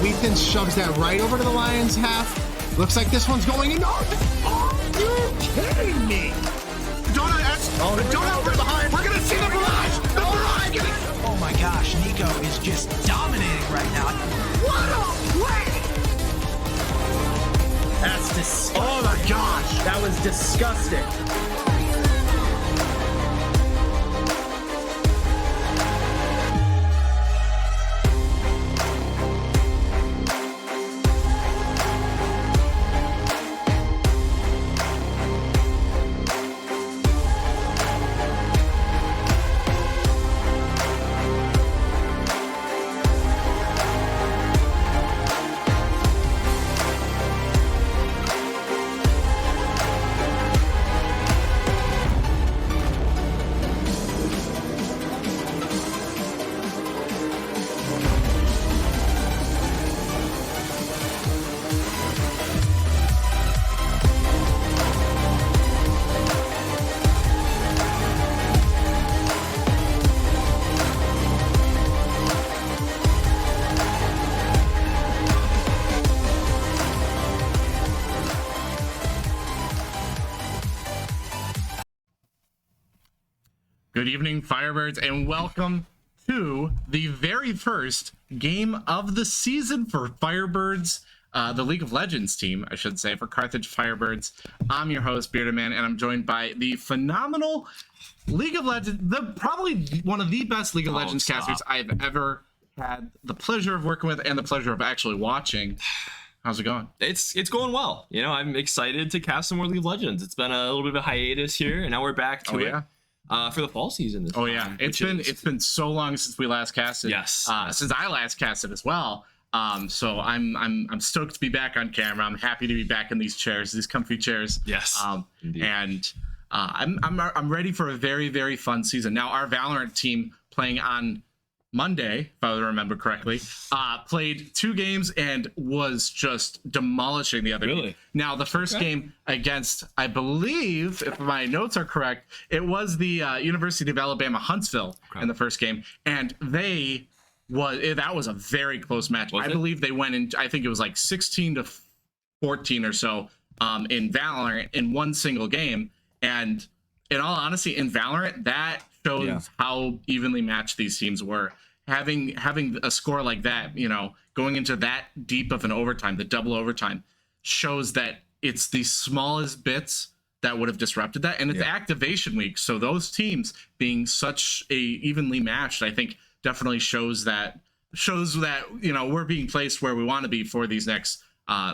Weethan shoves that right over to the Lions half. Looks like this one's going in. Are you kidding me? Donut, we're behind. We're going to see the barrage. The barrage. Oh my gosh, Nico is just dominating right now. What a play. That's disgusting. Oh my gosh. That was disgusting. Good evening, Firebirds, and welcome to the very first game of the season for Firebirds, the League of Legends team, I should say, for Carthage Firebirds. I'm your host, Bearded Man, and I'm joined by the phenomenal League of Legends, probably one of the best League of Legends casters I've ever had the pleasure of working with and the pleasure of actually watching. How's it going? It's going well. You know, I'm excited to cast some more League of Legends. It's been a little bit of a hiatus here, and now we're back to it. For the fall season. It's been so long since we last casted. Yes. Since I last casted as well. So I'm stoked to be back on camera. I'm happy to be back in these chairs, these comfy chairs. Yes. And I'm ready for a very, very fun season. Now our Valorant team playing on Monday, if I remember correctly, played 2 games and was just demolishing the other game. Now, the first game against, I believe, if my notes are correct, it was the University of Alabama Huntsville in the first game, and that was a very close match. I believe they went in, I think it was like 16 to 14 or so in Valorant in one single game, and in all honesty, in Valorant, that shows how evenly matched these teams were. Having a score like that, you know, going into that deep of an overtime, the double overtime, shows that it's the smallest bits that would have disrupted that. And it's activation week, so those teams being such a evenly matched, I think, definitely shows that you know we're being placed where we want to be for these next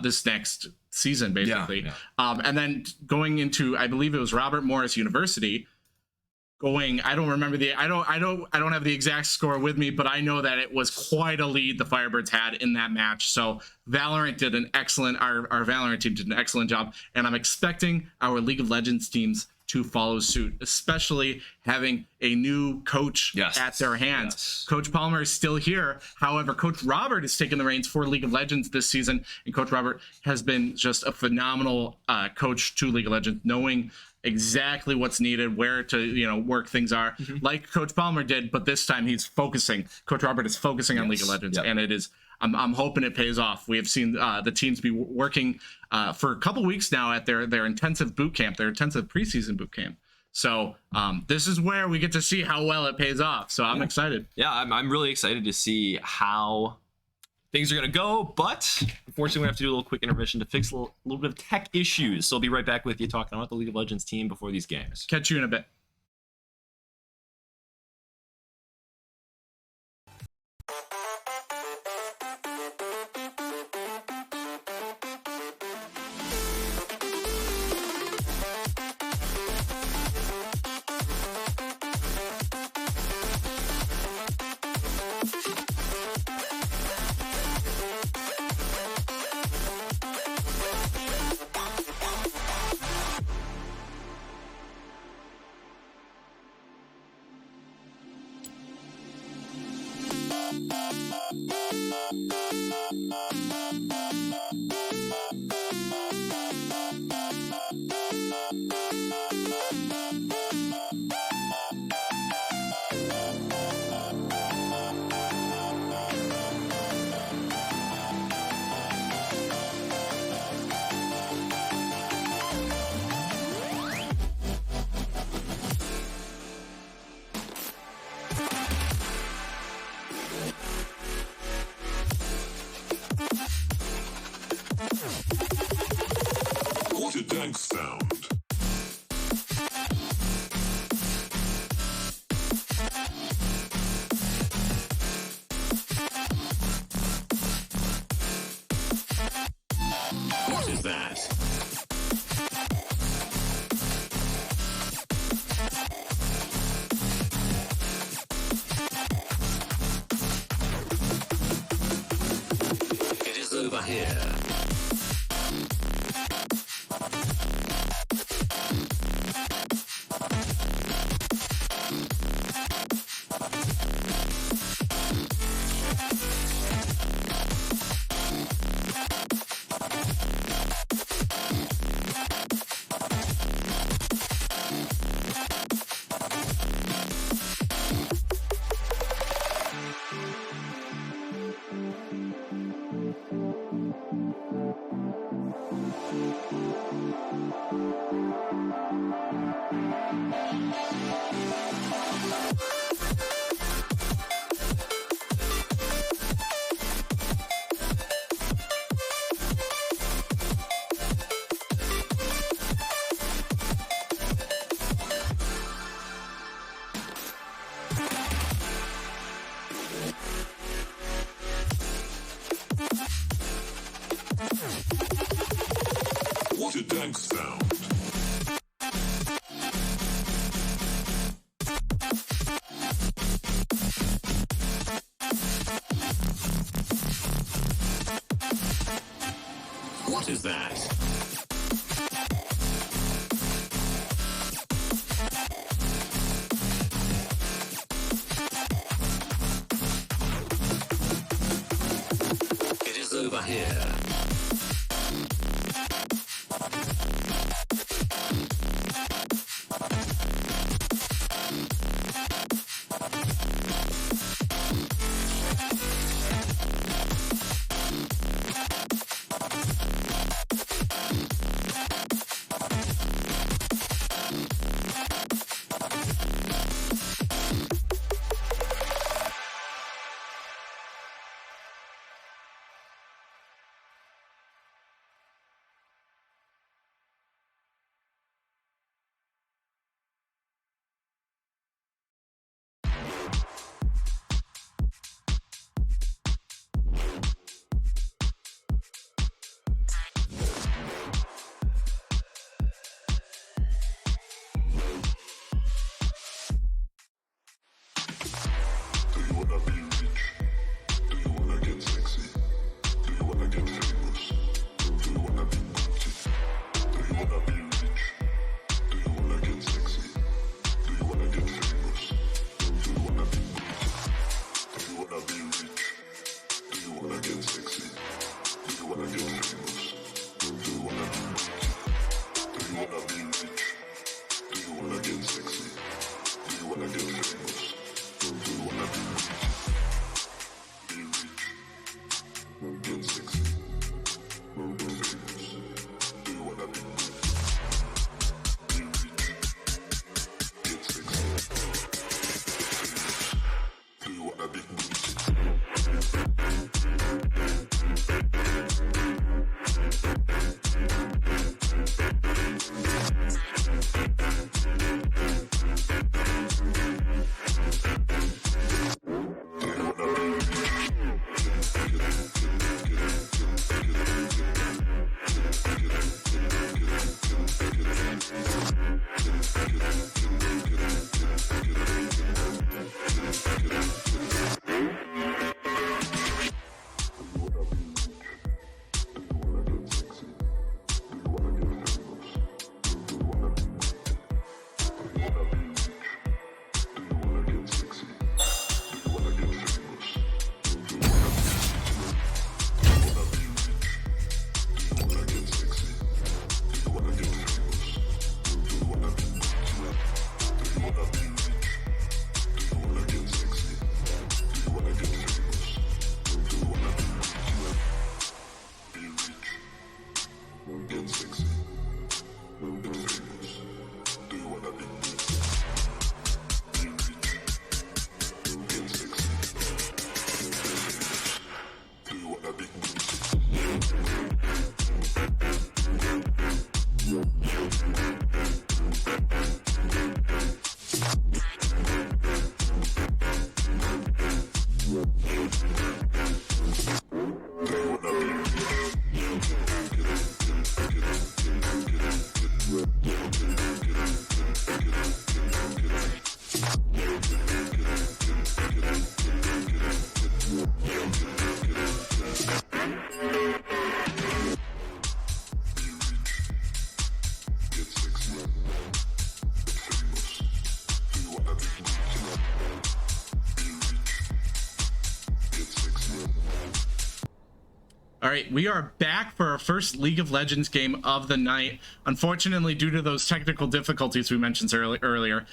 this next season, basically. And then going into, I believe it was Robert Morris University. I don't remember I don't have the exact score with me, but I know that it was quite a lead the Firebirds had in that match. So Valorant did an excellent, our Valorant team did an excellent job, and I'm expecting our League of Legends teams to follow suit, especially having a new coach at their hands. Coach Palmer is still here. However, Coach Robert is taking the reins for League of Legends this season, and Coach Robert has been just a phenomenal coach to League of Legends, knowing exactly what's needed, where to work things are, like Coach Palmer did, but this time he's focusing. Coach Robert is focusing on League of Legends, and it is. I'm hoping it pays off. We have seen the teams be working for a couple weeks now at their intensive boot camp, their intensive preseason boot camp. So this is where we get to see how well it pays off. So I'm excited. Yeah, I'm really excited to see how things are going to go, but unfortunately we have to do a little quick intermission to fix a little bit of tech issues. So I'll be right back with you talking about the League of Legends team before these games. Catch you in a bit. What a dank sound. What is that? It is over here. What a dank sound. What is that? It is over here. All right, we are back for our first League of Legends game of the night. Unfortunately, due to those technical difficulties we mentioned earlier,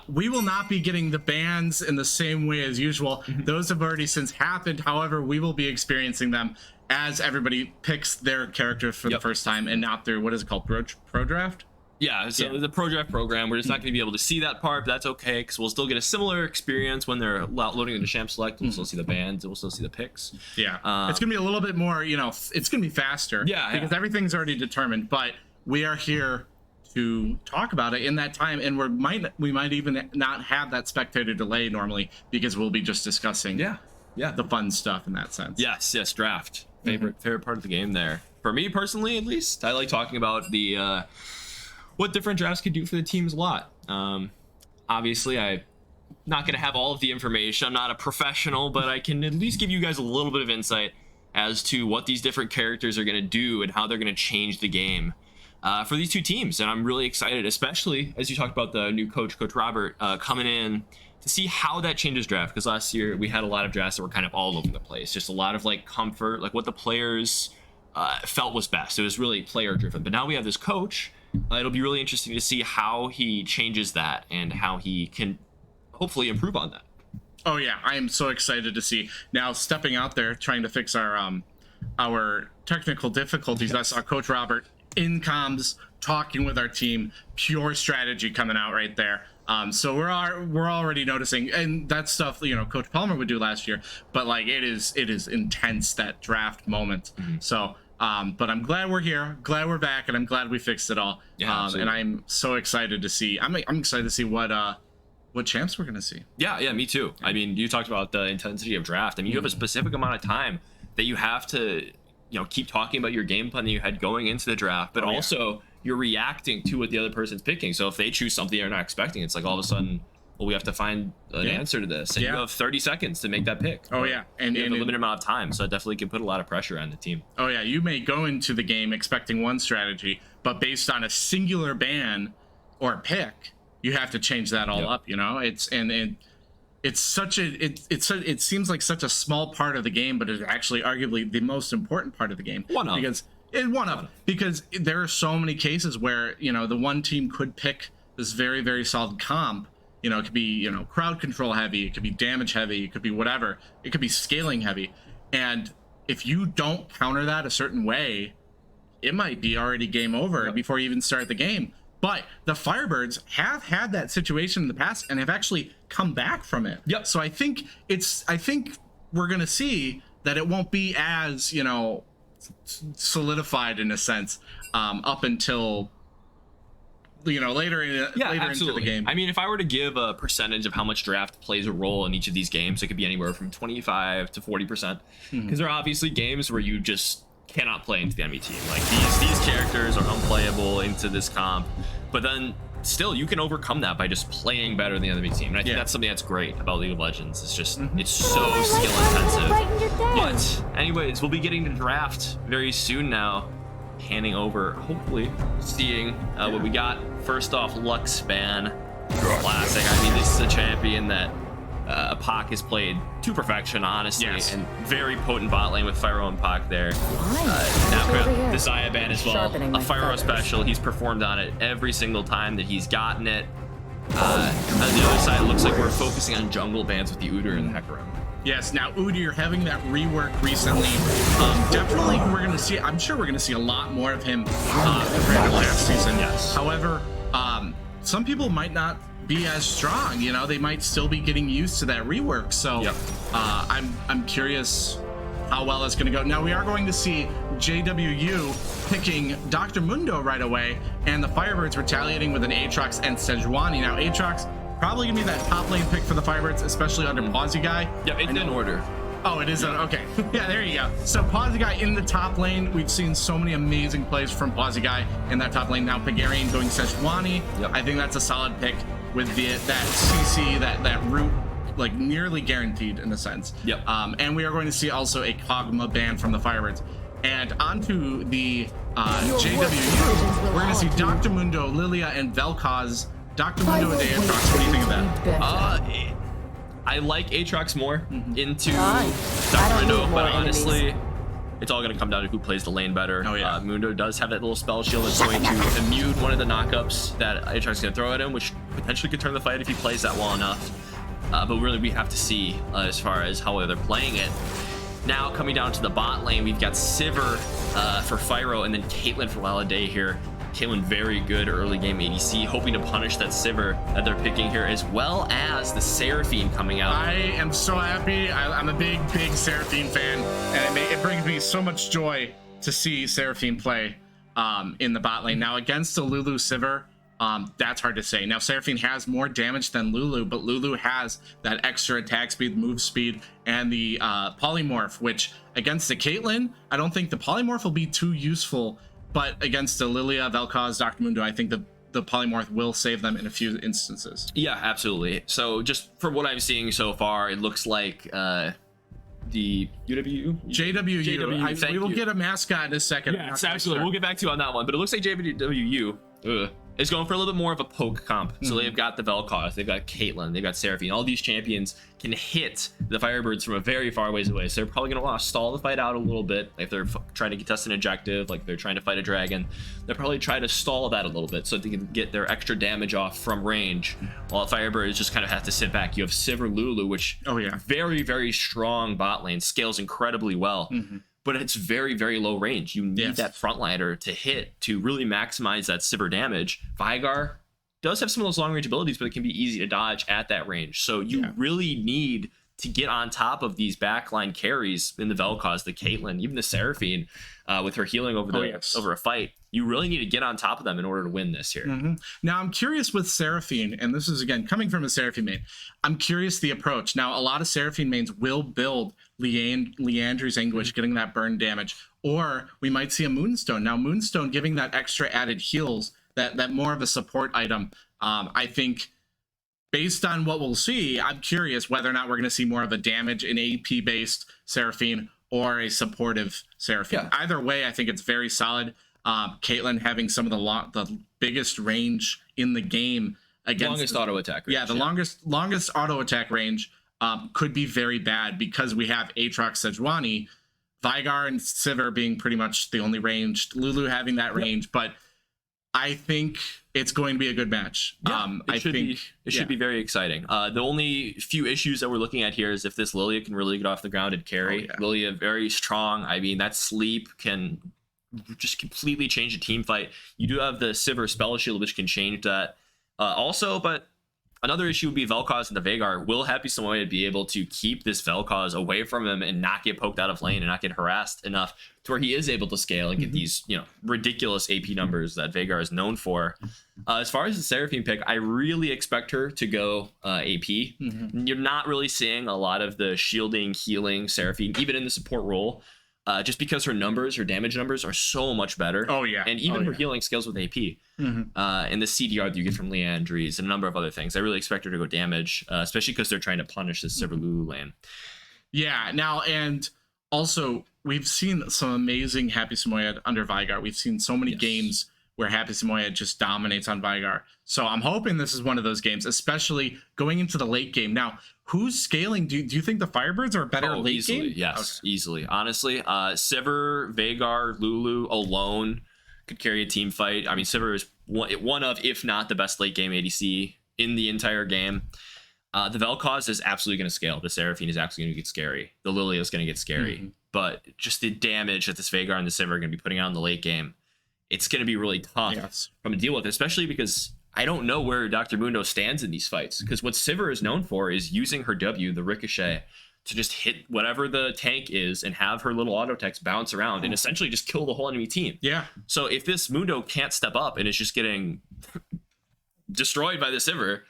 we will not be getting the bans in the same way as usual. Those have already since happened. However, we will be experiencing them as everybody picks their character for the first time and not through, what is it called, pro draft? Yeah, so the Pro Draft program, we're just not going to be able to see that part, but that's okay, because we'll still get a similar experience when they're loading into Champ Select. We'll still see the bands, we'll still see the picks. Yeah, it's going to be a little bit more, you know, it's going to be faster. Yeah, because everything's already determined, but we are here to talk about it in that time, and we might even not have that spectator delay normally, because we'll be just discussing the fun stuff in that sense. Yes, draft. Favorite part of the game there. For me personally, at least, I like talking about the... what different drafts could do for the teams a lot. Obviously, I'm not going to have all of the information. I'm not a professional, but I can at least give you guys a little bit of insight as to what these different characters are going to do and how they're going to change the game for these two teams. And I'm really excited, especially as you talked about the new coach Robert, coming in to see how that changes draft. Because last year we had a lot of drafts that were kind of all over the place. Just a lot of like comfort, like what the players felt was best. It was really player driven. But now we have this coach. It'll be really interesting to see how he changes that and how he can hopefully improve on that. Oh yeah, I am so excited to see. Now stepping out there trying to fix our technical difficulties. I saw Coach Robert in comms talking with our team, pure strategy coming out right there. So we're already noticing, and that stuff, you know, Coach Palmer would do last year, but like it is intense, that draft moment. So but I'm glad we're here, glad we're back, and I'm glad we fixed it all. And I'm so excited to see. I'm excited to see what champs we're gonna see. Yeah, me too. I mean, you talked about the intensity of draft. I mean, you have a specific amount of time that you have to, you know, keep talking about your game plan that you had going into the draft, but also you're reacting to what the other person's picking. So if they choose something you're not expecting, it's like all of a sudden, well, we have to find an answer to this, and you have 30 seconds to make that pick. And you have a limited amount of time, so it definitely can put a lot of pressure on the team. You may go into the game expecting one strategy, but based on a singular ban or pick, you have to change that all up. You know, it seems like such a small part of the game, but it's actually arguably the most important part of the game. Because there are so many cases where, you know, the one team could pick this very, very solid comp. You know, it could be, you know, crowd control heavy, it could be damage heavy, it could be whatever, it could be scaling heavy. And if you don't counter that a certain way, it might be already game over before you even start the game. But the Firebirds have had that situation in the past and have actually come back from it. So I think we're going to see that it won't be as, you know, solidified in a sense up until, you know, later into the game. I mean, if I were to give a percentage of how much draft plays a role in each of these games, it could be anywhere from 25 to 40%. Because there are obviously games where you just cannot play into the enemy team. Like these characters are unplayable into this comp, but then still you can overcome that by just playing better than the enemy team. And I think that's something that's great about League of Legends. It's just it's so skill intensive. But anyways, we'll be getting to draft very soon now. Handing over, hopefully seeing what we got. First off, Luxspan classic. I mean, this is a champion that Pak has played to perfection, honestly, and very potent bot lane with Fyro and Pak there. Now we have the Xayah ban as well, a Fyro special. He's performed on it every single time that he's gotten it. On the other side, it looks like we're focusing on jungle bans with the Udyr and the Hecarim. Yes, now Udyr having that rework recently, definitely we're going to see, I'm sure we're going to see a lot more of him compared to last season. However, some people might not be as strong, you know, they might still be getting used to that rework. So I'm curious how well it's going to go. Now we are going to see JWU picking Dr. Mundo right away, and the Firebirds retaliating with an Aatrox and Sejuani. Now Aatrox probably gonna be that top lane pick for the Firebirds, especially under Pawsey Guy. Yep, it's in order. Oh, it is. Okay. Yeah, there you go. So Pawsey Guy in the top lane. We've seen so many amazing plays from Pawsey Guy in that top lane. Now Pagarian going Sejuani. I think that's a solid pick with that CC, that root, like nearly guaranteed in a sense. And we are going to see also a Kog'Maw ban from the Firebirds. And onto the JWU, we're going to see Dr. Mundo, Lilia, and Vel'Koz. Dr. Mundo and Aatrox, what do you think of that? I like Aatrox more into Dr. Mundo, but honestly, It's all going to come down to who plays the lane better. Oh, yeah. Mundo does have that little spell shield that's going to immune one of the knockups that Aatrox is going to throw at him, which potentially could turn the fight if he plays that well enough. But really, we have to see as far as how they're playing it. Now, coming down to the bot lane, we've got Sivir for Fyro and then Caitlyn for Laladay here. Caitlyn, very good early game ADC, hoping to punish that Sivir that they're picking here, as well as the Seraphine coming out. I am so happy. I'm a big Seraphine fan, and it brings me so much joy to see Seraphine play in the bot lane. Now, against the Lulu Sivir, that's hard to say. Now, Seraphine has more damage than Lulu, but Lulu has that extra attack speed, move speed, and the polymorph, which against the Caitlyn, I don't think the polymorph will be too useful, but against the Lilia, Vel'Koz, Dr. Mundo, I think the polymorph will save them in a few instances. Yeah, absolutely. So just from what I'm seeing so far, it looks like the JWU, We will get a mascot in a second. Yes, absolutely. We'll get back to you on that one. But it looks like JWU is going for a little bit more of a poke comp. So they've got the Vel'Koz, they've got Caitlyn, they've got Seraphine. All these champions can hit the Firebirds from a very far ways away. So they're probably going to want to stall the fight out a little bit. If they're trying to contest an objective, like they're trying to fight a dragon, they'll probably try to stall that a little bit so they can get their extra damage off from range. While the Firebirds just kind of have to sit back. You have Sivir Lulu, which very, very strong bot lane, scales incredibly well. But it's very, very low range. You need that frontliner to hit to really maximize that Sivir damage. Veigar does have some of those long range abilities, but it can be easy to dodge at that range. So you really need to get on top of these backline carries in the Vel'Koz, the Caitlyn, even the Seraphine with her healing over over a fight. You really need to get on top of them in order to win this here. Now, I'm curious with Seraphine, and this is, again, coming from a Seraphine main, I'm curious the approach. Now, a lot of Seraphine mains will build Leandri's Anguish, getting that burn damage, or we might see a Moonstone. Now, Moonstone giving that extra added heals, that more of a support item. I think, based on what we'll see, I'm curious whether or not we're going to see more of a damage and AP-based Seraphine or a supportive Seraphine. Either way, I think it's very solid. Caitlyn having some of the biggest range in the game against longest auto attack range. Yeah, the longest auto attack range could be very bad because we have Aatrox, Sejuani, Veigar and Sivir being pretty much the only ranged, Lulu having that range, but I think it's going to be a good match. It should be very exciting. The only few issues that we're looking at here is if this Lilia can really get off the ground and carry. Lilia very strong. I mean, that sleep can just completely change a team fight. You do have the Sivir spell shield, which can change that also, but another issue would be Vel'Koz and the Veigar. Will Happy Samoyed be able to keep this Vel'Koz away from him and not get poked out of lane and not get harassed enough to where he is able to scale and get these, ridiculous AP numbers that Veigar is known for? As far as the Seraphine pick, I really expect her to go AP. You're not really seeing a lot of the shielding, healing Seraphine, even in the support role. Just because her damage numbers are so much better. And even her healing scales with AP. And the CDR that you get from Leandri's and a number of other things. I really expect her to go damage, especially because they're trying to punish this Sivir Lulu lane. Yeah, now, and also, we've seen some amazing Happy Samoyed under Veigar. We've seen so many games where Happy Samoyed just dominates on Veigar. So I'm hoping this is one of those games, especially going into the late game. Now, who's scaling? Do you think the Firebirds are a better late game? Yes, easily. Honestly, Sivir, Veigar, Lulu alone could carry a team fight. I mean, Sivir is one of, if not the best late game ADC in the entire game. The Vel'Koz is absolutely going to scale. The Seraphine is absolutely going to get scary. The Lilia is going to get scary. But just the damage that this Veigar and the Sivir are going to be putting out in the late game, it's going to be really tough from a deal with, especially because I don't know where Dr. Mundo stands in these fights. Because what Sivir is known for is using her W, the Ricochet, to just hit whatever the tank is and have her little auto attacks bounce around and essentially just kill the whole enemy team. So if this Mundo can't step up and is just getting destroyed by the Sivir,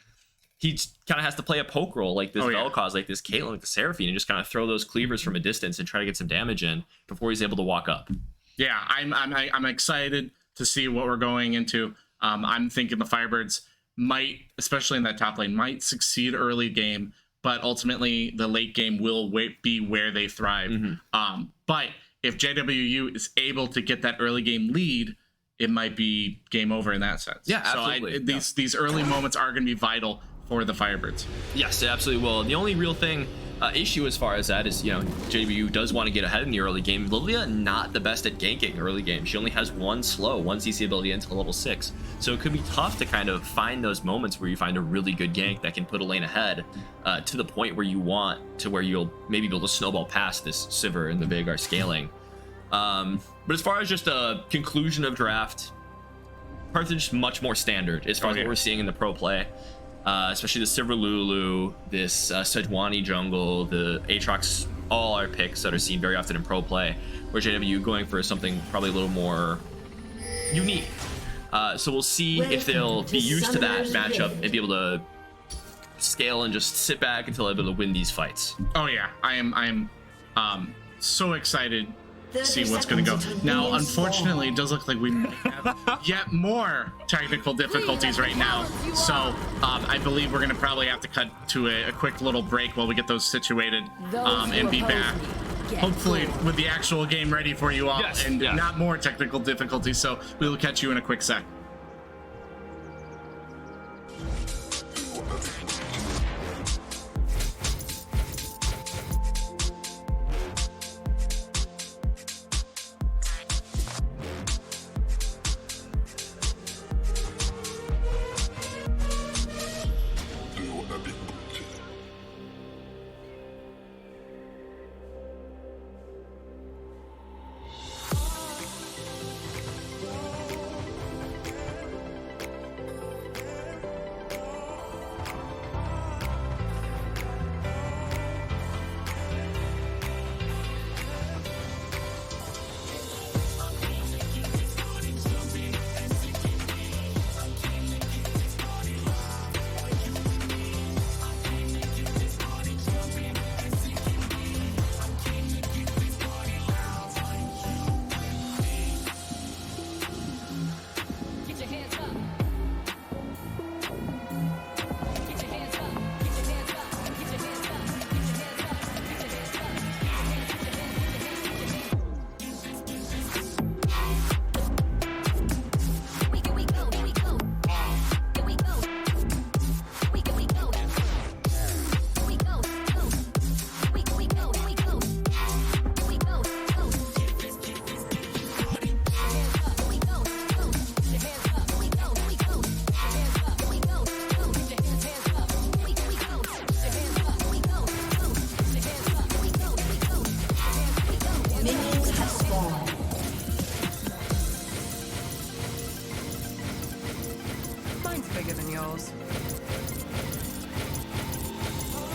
he kind of has to play a poke role like this Vel'Koz, like this Caitlyn, like the Seraphine, and just kind of throw those cleavers from a distance and try to get some damage in before he's able to walk up. Yeah, I'm excited to see what we're going into. I'm thinking the Firebirds might, especially in that top lane, might succeed early game, but ultimately the late game will be where they thrive. But if JWU is able to get that early game lead, it might be game over in that sense. Yeah, absolutely. So these early moments are going to be vital for the Firebirds. Yes, it absolutely will. The only real thing issue as far as that is, you know, JW does want to get ahead in the early game. Lilia not the best at ganking early game. She only has one CC ability until level 6. So it could be tough to kind of find those moments where you find a really good gank that can put a lane ahead to the point where you want to, where you'll maybe be able to snowball past this Sivir and the Veigar scaling. But as far as just a conclusion of draft, Hearth is much more standard as far as what we're seeing in the pro play. Especially the Sivir Lulu, this Sejuani jungle, the Aatrox, all our picks that are seen very often in pro play, where JW going for something probably a little more unique. So we'll see if they'll be used to that matchup and be able to scale and just sit back until they're able to win these fights. Oh yeah, I am so excited to see what's going to go. Now, unfortunately, it does look like we have yet more technical difficulties right now. So I believe we're going to probably have to cut to a quick little break while we get those situated and be back. Hopefully with the actual game ready for you all and not more technical difficulties. So we will catch you in a quick sec.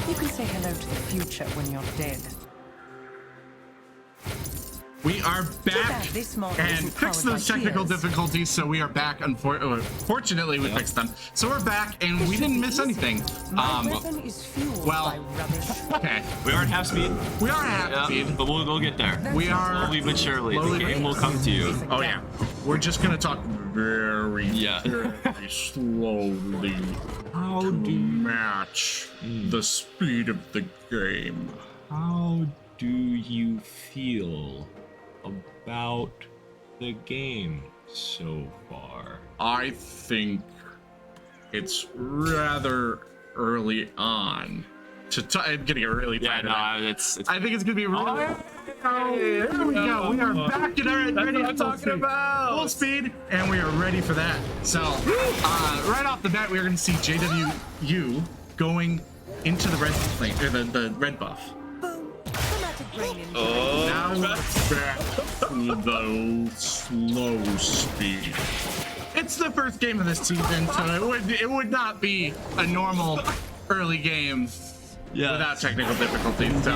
You can say hello to the future when you're dead. We are back and fixed those technical difficulties, so we are back. Fortunately, we fixed them, so we're back and we didn't miss anything. Well, okay, we aren't half speed. We are half speed, but we'll get there. We are slowly but surely. The game will come to you. Oh yeah, we're just gonna talk very slowly. How do you match the speed of the game? How do you feel about the game so far? I think it's rather early on to I'm getting really tired. I think it's gonna be really. There we go. We are back and ready to talking about full speed, and we are ready for that. So, right off the bat, we are going to see JWU going into the red plane, or the red buff. Oh, now we're back to the slow speed. It's the first game of this season, so it would not be a normal early game without technical difficulties.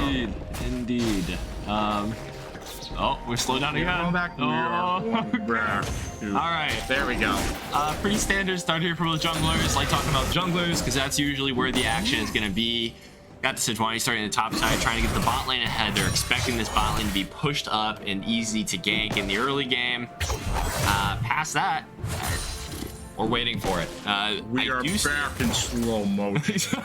Indeed. Oh, we're slowed down again. Going back. All right, there we go. Pretty standard start here for the junglers. Like talking about junglers because that's usually where the action is going to be. Got the Sejuani starting in the top side, trying to get the bot lane ahead. They're expecting this bot lane to be pushed up and easy to gank in the early game. Past that, we're waiting for it. We are back in slow motion.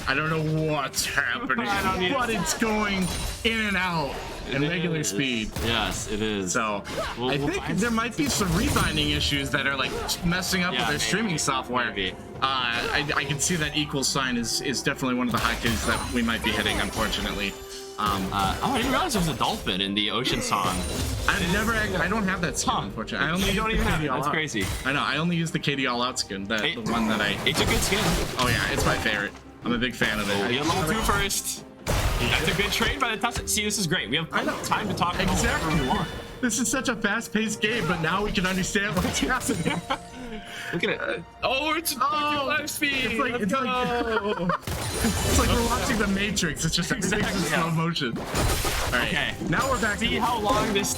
I don't know what's happening, but it's going in and out and It regular is. speed. Yes, it is. So We'll I think find there might be some rebinding issues that are like messing up Yeah, with their maybe, streaming software. maybe. I can see that equal sign is definitely one of the hotkeys that we might be hitting, unfortunately. I didn't realize there was a dolphin in the ocean song. I don't have that skin, unfortunately. I only You don't use even the have it. KD All That's Out. crazy. I know. I only use the KD All Out skin, the one that I. It's a good skin. Oh yeah, it's my favorite. I'm a big fan of it. We had level 2 first. That's a good trade by the time. See, this is great. We have time to talk about Exactly. whatever we want. This is such a fast-paced game, but now we can understand what's happening. Look at it. Oh, it's live speed. It's like we're watching The Matrix. It's just everything's in slow motion. All right. Okay. Now we're back. See how long this.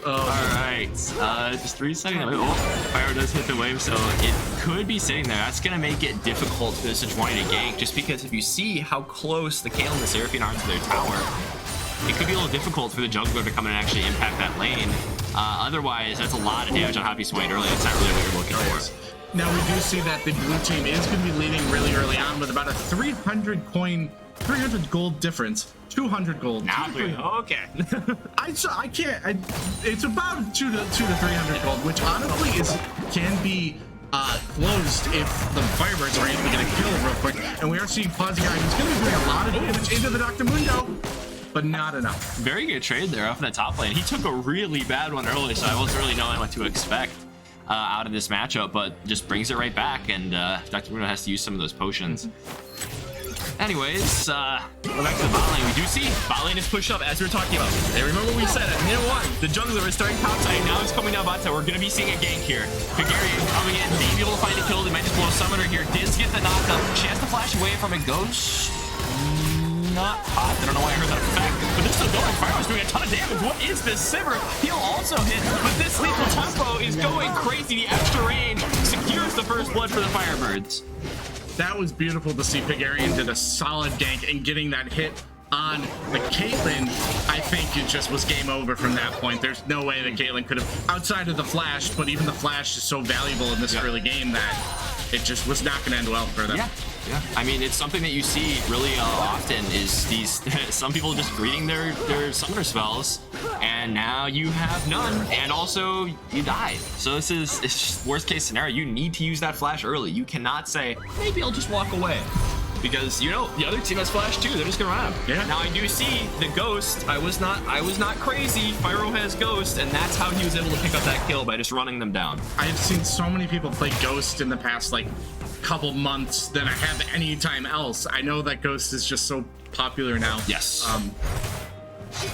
All right. Just 3 seconds. Oh, fire does hit the wave, so it could be sitting there. That's gonna make it difficult for the Sejuani to gank, just because if you see how close the Kayle and the Seraphine are to their tower, it could be a little difficult for the jungler to come in and actually impact that lane. Otherwise, that's a lot of damage on Happy Swain early. It's not really what you're looking for. Now we do see that the blue team is going to be leading really early on with about a 300 gold difference. 200 gold. Now, okay. I can't. It's about 200 to 300 gold, which honestly can be closed if the Firebirds are able to get a kill real quick. And we are seeing Pazziai, who's going to be doing a lot of damage into the Dr. Mundo, but not enough. Very good trade there off in the top lane. He took a really bad one early, so I wasn't really knowing what to expect out of this matchup, but just brings it right back, and Dr. Mundo has to use some of those potions. Anyways, we're back to the bot lane. We do see bot lane is pushed up as we were talking about. And remember we said at minute 1, the jungler is starting top side. Now he's coming down bot side. We're going to be seeing a gank here. Pagarian coming in, maybe able to find a kill. They might just blow a summoner here. Diz get the knockup. She has to flash away from a ghost. Not hot. I don't know why I heard that effect, but they're still going. Fire's doing a ton of damage. What is this? Sivir, he'll also hit, but this lethal tempo is going crazy. The extra range secures the first blood for the Firebirds. That was beautiful to see. Pagarian did a solid gank, and getting that hit on the Caitlyn, I think it just was game over from that point. There's no way that Caitlyn could have, outside of the flash, but even the flash is so valuable in this early game that it just was not going to end well for them. Yeah, I mean, it's something that you see really often is these some people just greeting their summoner spells, and now you have none, and also you died. So it's just worst case scenario. You need to use that flash early. You cannot say maybe I'll just walk away, because you know the other team has flash too. They're just gonna run out. Yeah. Now I do see the ghost. I was not crazy. Pyro has ghost, and that's how he was able to pick up that kill, by just running them down. I've seen so many people play Ghost in the past like couple months than I have any time else. I know that Ghost is just so popular now. Yes.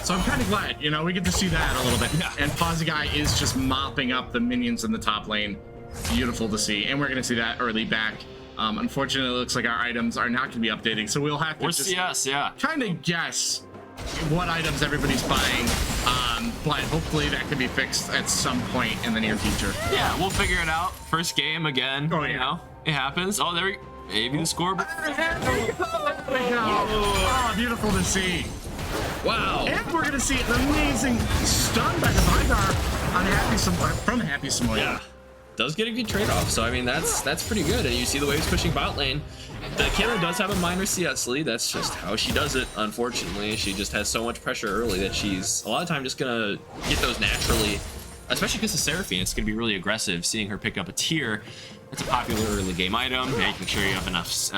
So I'm kind of glad, you know, we get to see that a little bit. Yeah. And Pazziai is just mopping up the minions in the top lane. Beautiful to see. And we're going to see that early back. Unfortunately, it looks like our items are not going to be updating, so we'll have to Or just CS, yeah. kind of guess what items everybody's buying. But hopefully that can be fixed at some point in the near future. Yeah, we'll figure it out. First game again. Oh, yeah. You know, it happens. Oh, there we maybe the scoreboard. Oh, beautiful to see. Wow. And we're going to see an amazing stun by the Vygar on from Happy Samoya. Yeah. Does get a good trade-off, so I mean that's pretty good. And you see the waves pushing bot lane. The Kayle does have a minor CS lead. That's just how she does it. Unfortunately, she just has so much pressure early that she's a lot of time just gonna get those naturally. Especially because the Seraphine, it's gonna be really aggressive. Seeing her pick up a tier, that's a popular early game item, making sure you have enough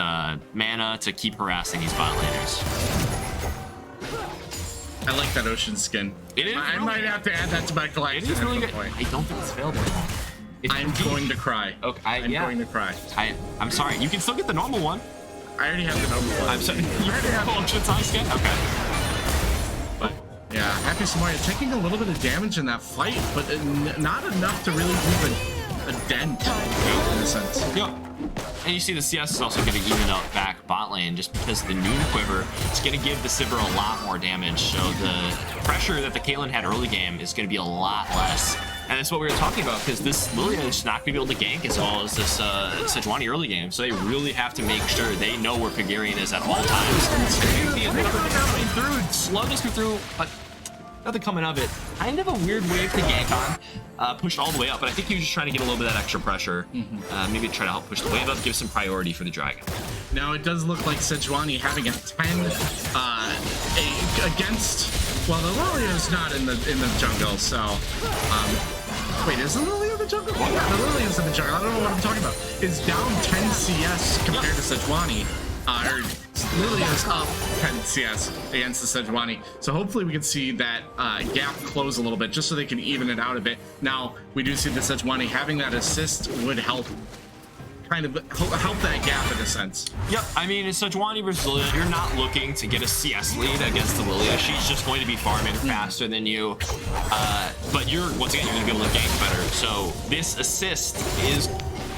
mana to keep harassing these bot laners. I like that ocean skin. It is. I might have to add that to my collection. It is really at good. some point. I don't think it's available anymore. I'm going to cry. Okay, I'm yeah. going to cry. I'm sorry. You can still get the normal one. I already have the normal one. I'm sorry. You already have ultra tie skin. Okay. But yeah, Happy Samoya taking a little bit of damage in that fight, but not enough to really leave a dent in a sense. Yeah. And you see the CS is also going to even out back bot lane just because the Noon Quiver is going to give the Sivir a lot more damage. So the pressure that the Caitlyn had early game is going to be a lot less. And that's what we were talking about, because this Lilia is not going to be able to gank as well as this Sejuani early game. So they really have to make sure they know where Pagarian is at all times. Slow this through, but nothing coming of it. Kind of a weird wave to gank on. Pushed all the way up, but I think he was just trying to get a little bit of that extra pressure. Maybe try to help push the wave up, give some priority for the dragon. Now it does look like Sejuani having a 10 against. Well, the Lilia's not in the jungle, so. Wait, is the Lilia in the jungle? Yeah, the Lilia's in the jungle. I don't know what I'm talking about. Is down 10 CS compared to Sejuani. Or Lilia's up 10 CS against the Sejuani. So hopefully we can see that gap close a little bit, just so they can even it out a bit. Now, we do see the Sejuani having that assist would help kind of help that gap in a sense. Yep, I mean, it's Sejuani versus Lilia. You're not looking to get a CS lead against the Lilia. She's just going to be farming faster than you. But once again, you're going to be able to gank better. So this assist is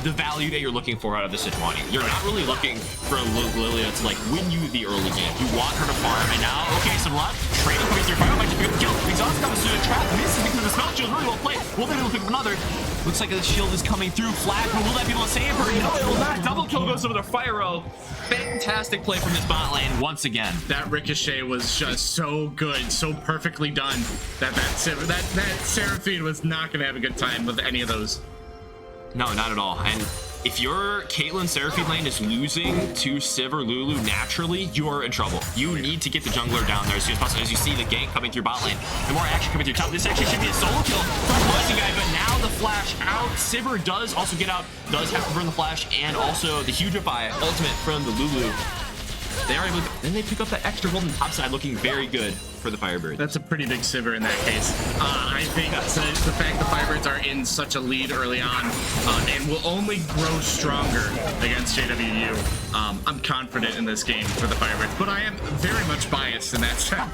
the value that you're looking for out of the Sejuani. You're not really looking for Lilia to like win you the early game. You want her to farm, and now, okay, some luck. Trading coming through. Fire might just be able to kill. Exhaust comes through the trap. Misses because the spell shield really well played. Will they be able to pick up another? Looks like the shield is coming through. Flag, but will that be able to save her? No, it will not. Double kill goes over the fire row. Fantastic play from this bot lane once again. That ricochet was just so good, so perfectly done. That Seraphine was not going to have a good time with any of those. No, not at all. And if your Caitlyn Seraphine lane is losing to Civ or Lulu naturally, you're in trouble. You need to get the jungler down there as soon as possible. As you see the gank coming through bot lane, the more action coming through top. This actually should be a solo kill from Poison Guy, but now the flash out. Sivir does also get out, does have to burn the flash, and also the Hugify ultimate from the Lulu. They are able to, then they pick up that extra golden top side, looking very good for the Firebird. That's a pretty big Sivir in that case. I think the fact the Firebirds are in such a lead early on and will only grow stronger against JWU. I'm confident in this game for the Firebirds, but I am very much biased in that sense.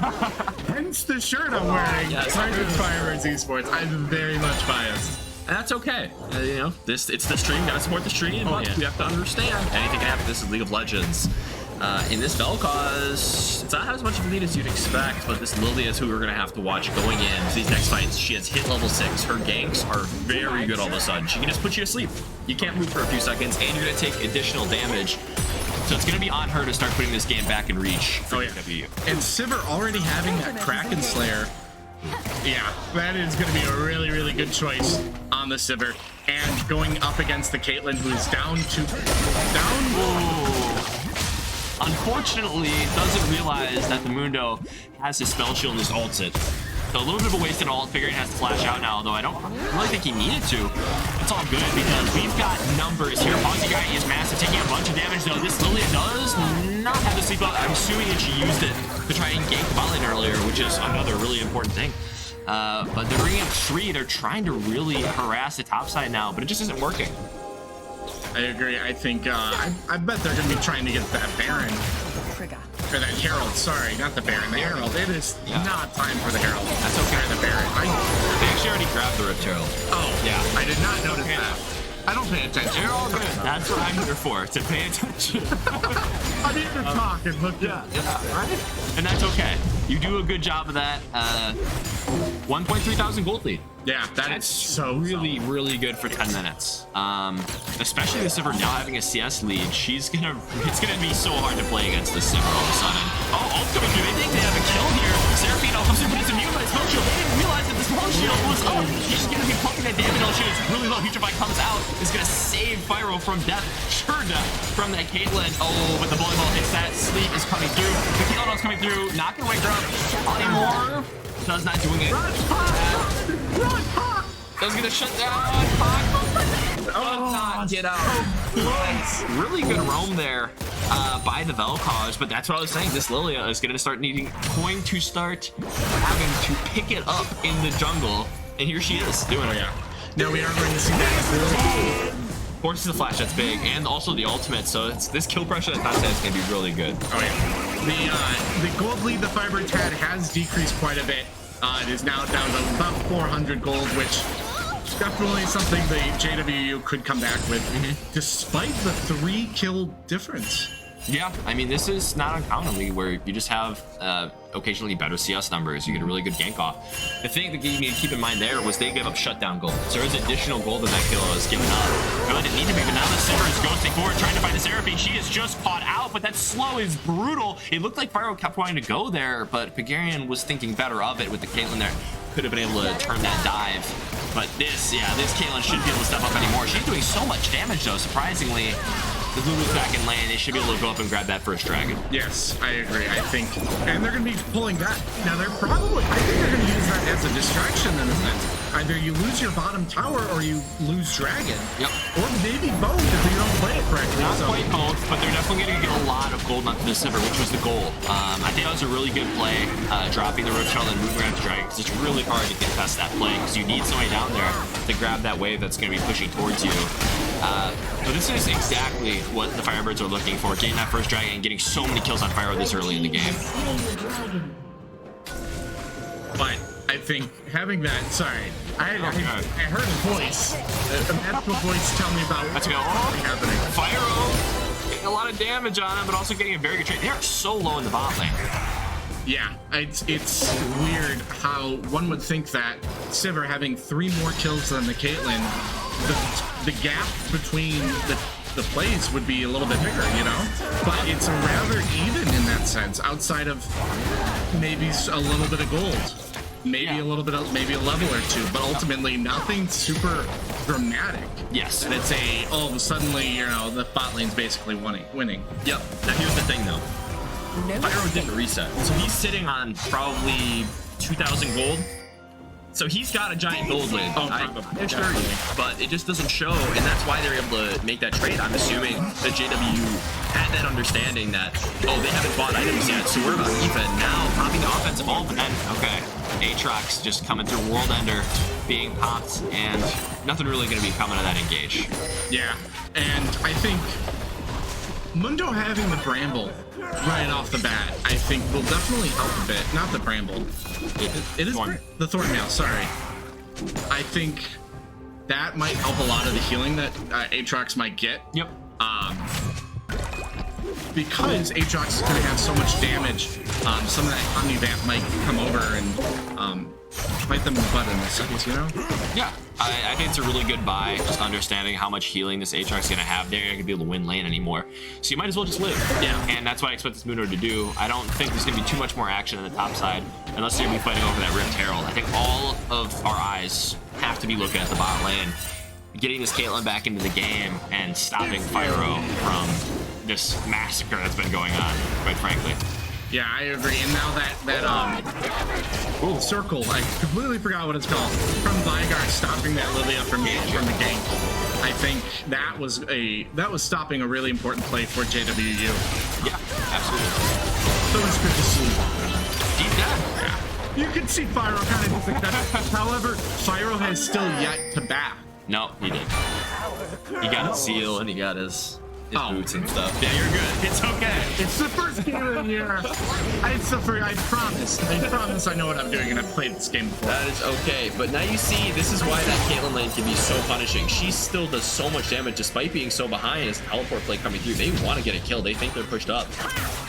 Hence the shirt I'm wearing. Yes. Firebirds Esports. I'm very much biased. And that's okay. You know, it's the stream. Gotta support the stream. But we have to understand anything can happen. This is League of Legends. In this Vel'Koz, it's not as much of a lead as you'd expect, but this Lilia is who we're gonna have to watch going in these next fights. She has hit level 6. Her ganks are very good all of a sudden. She can just put you to sleep. You can't move for a few seconds, and you're gonna take additional damage. So it's gonna be on her to start putting this game back in reach for JWU. And Sivir already having that Kraken Slayer. Yeah, that is going to be a really, really good choice on the Sivir. And going up against the Caitlyn, who is down. Unfortunately, doesn't realize that the Mundo has his spell shield and his ults it. So a little bit of a wasted ult, figuring he has to flash out now, although I don't really think he needed to. It's all good because we've got numbers here. Posse Guy is massive, taking a bunch of damage, though. This Lilia does not have the sleep out. I'm assuming that she used it to try and gank the bot lane earlier, which is another really important thing. But they're bringing up Shri. They're trying to really harass the top side now, but it just isn't working. I agree. I think, I bet they're going to be trying to get that Baron. Or that Herald, sorry, not the Baron, the Herald. It is not time for the Herald. That's okay. Or the Baron. They actually already grabbed the Rift Herald. Oh, yeah. I did not notice that. I don't pay attention. You're all good. That's what I'm here for, to pay attention. I need to talk and look at right? And that's okay. You do a good job of that. 1,300 gold lead. Yeah, that's so really, really good for 10 minutes. Especially the Sivir now having a CS lead. It's gonna be so hard to play against the Sivir all of a sudden. Oh, ult coming through. They think they have a kill here. Seraphine comes through, but it's immune by his spell shield. They didn't realize that the spell shield was up. He's gonna be pumping that damage. Spell shield is really low. Hugify comes out. Is gonna save Pyro from death. Sure death from that Caitlyn. Oh, but the bullet ball hits that. Sleep is coming through. The Caitlyn is coming through. Not gonna wake her up anymore. Does not doing it. Does gonna shut down. Not get out. Really good roam there by the Vel'Koz, but that's what I was saying. This Lilia is going to start having to pick it up in the jungle, and here she is doing it. Now we are going to see that. Forces the flash, that's big, and also the ultimate. So this kill pressure at top side is going to be really good. Oh yeah. The gold lead the Firebirds had has decreased quite a bit. It is now down to about 400 gold, which is definitely something the JWU could come back with, despite the 3 kill difference. Yeah, I mean, this is not uncommonly where you just have occasionally better CS numbers. You get a really good gank off. The thing that you need to keep in mind there was they gave up shutdown gold. So there was additional gold in that kill that was given up. Really didn't need to be, but now the Sivir is ghosting forward, trying to find the Seraphine. She is just caught out, but that slow is brutal. It looked like Pyro kept wanting to go there, but Pagarian was thinking better of it with the Caitlyn there. Could have been able to turn that dive. But this Caitlyn shouldn't be able to step up anymore. She's doing so much damage, though, surprisingly. The Lulu's back in lane. They should be able to go up and grab that first dragon. Yes, I agree. I think, and they're going to be pulling that. Now they're probably, I think they're going to use that as a distraction in a sense. Either you lose your bottom tower or you lose dragon. Yep. Or maybe both if you don't play it correctly. Not quite both, but they're definitely going to get a lot of gold onto the Sivir, which was the goal. I think that was a really good play, dropping the Rift Shuttle and moving around to dragon, because it's really hard to contest that play, because you need somebody down there to grab that wave that's going to be pushing towards you. But this is exactly what the Firebirds are looking for, getting that first dragon and getting so many kills on Pyro this early in the game. But I think having that, sorry, I heard a voice, a magical voice tell me about Let's go. what's happening. Pyro getting a lot of damage on him, but also getting a very good trade. They are so low in the bot lane. Yeah, it's weird how one would think that Sivir having 3 more kills than the Caitlyn, the gap between the plays would be a little bit bigger, you know? But it's rather even in that sense, outside of maybe a little bit of gold. Maybe a little bit of, maybe a level or two, but ultimately nothing super dramatic. Yes. And it's all of a suddenly, you know, the bot lane's basically winning. Yep. Now here's the thing though. Pyro didn't reset. So he's sitting on probably 2,000 gold. So he's got a giant gold lead. Probably. Sure, but it just doesn't show, and that's why they're able to make that trade. I'm assuming that JW had that understanding that, oh, they haven't bought items yet, so we're about even. Now, popping the offensive ult, and then, okay, Aatrox just coming through World Ender, being popped, and nothing really going to be coming to that engage. Yeah, and I think Mundo having the Bramble right off the bat, I think will definitely help a bit. Not the Bramble. It is the Thornmail, sorry. I think that might help a lot of the healing that Aatrox might get. Yep. Because Aatrox is going to have so much damage, some of that Omni-Vamp might come over and bite them in the butt in a sense, you know? Yeah, I think it's a really good buy, just understanding how much healing this Aatrox is going to have. They're not going to be able to win lane anymore. So you might as well just live. Yeah. And that's what I expect this Mundo to do. I don't think there's going to be too much more action on the top side, unless they're going to be fighting over that Rift Herald. I think all of our eyes have to be looking at the bot lane, getting this Caitlyn back into the game, and stopping Pyro from this massacre that's been going on, quite frankly. Yeah, I agree. And now that circle, I completely forgot what it's called, from Vygar stopping that Lilia from the gank. I think that was stopping a really important play for JWU. Yeah, absolutely. So it's good to see. Deep down. Yeah. You can see Fyro kind of think that. However, Fyro has still yet to back. No, he did. He got his seal and he got his boots and stuff. Yeah, you're good. It's okay. It's the first game of the year. I promise I know what I'm doing, and I've played this game before. That is okay, but now you see, this is why that Caitlyn lane can be so punishing. She still does so much damage despite being so behind as teleport play coming through. They want to get a kill. They think they're pushed up,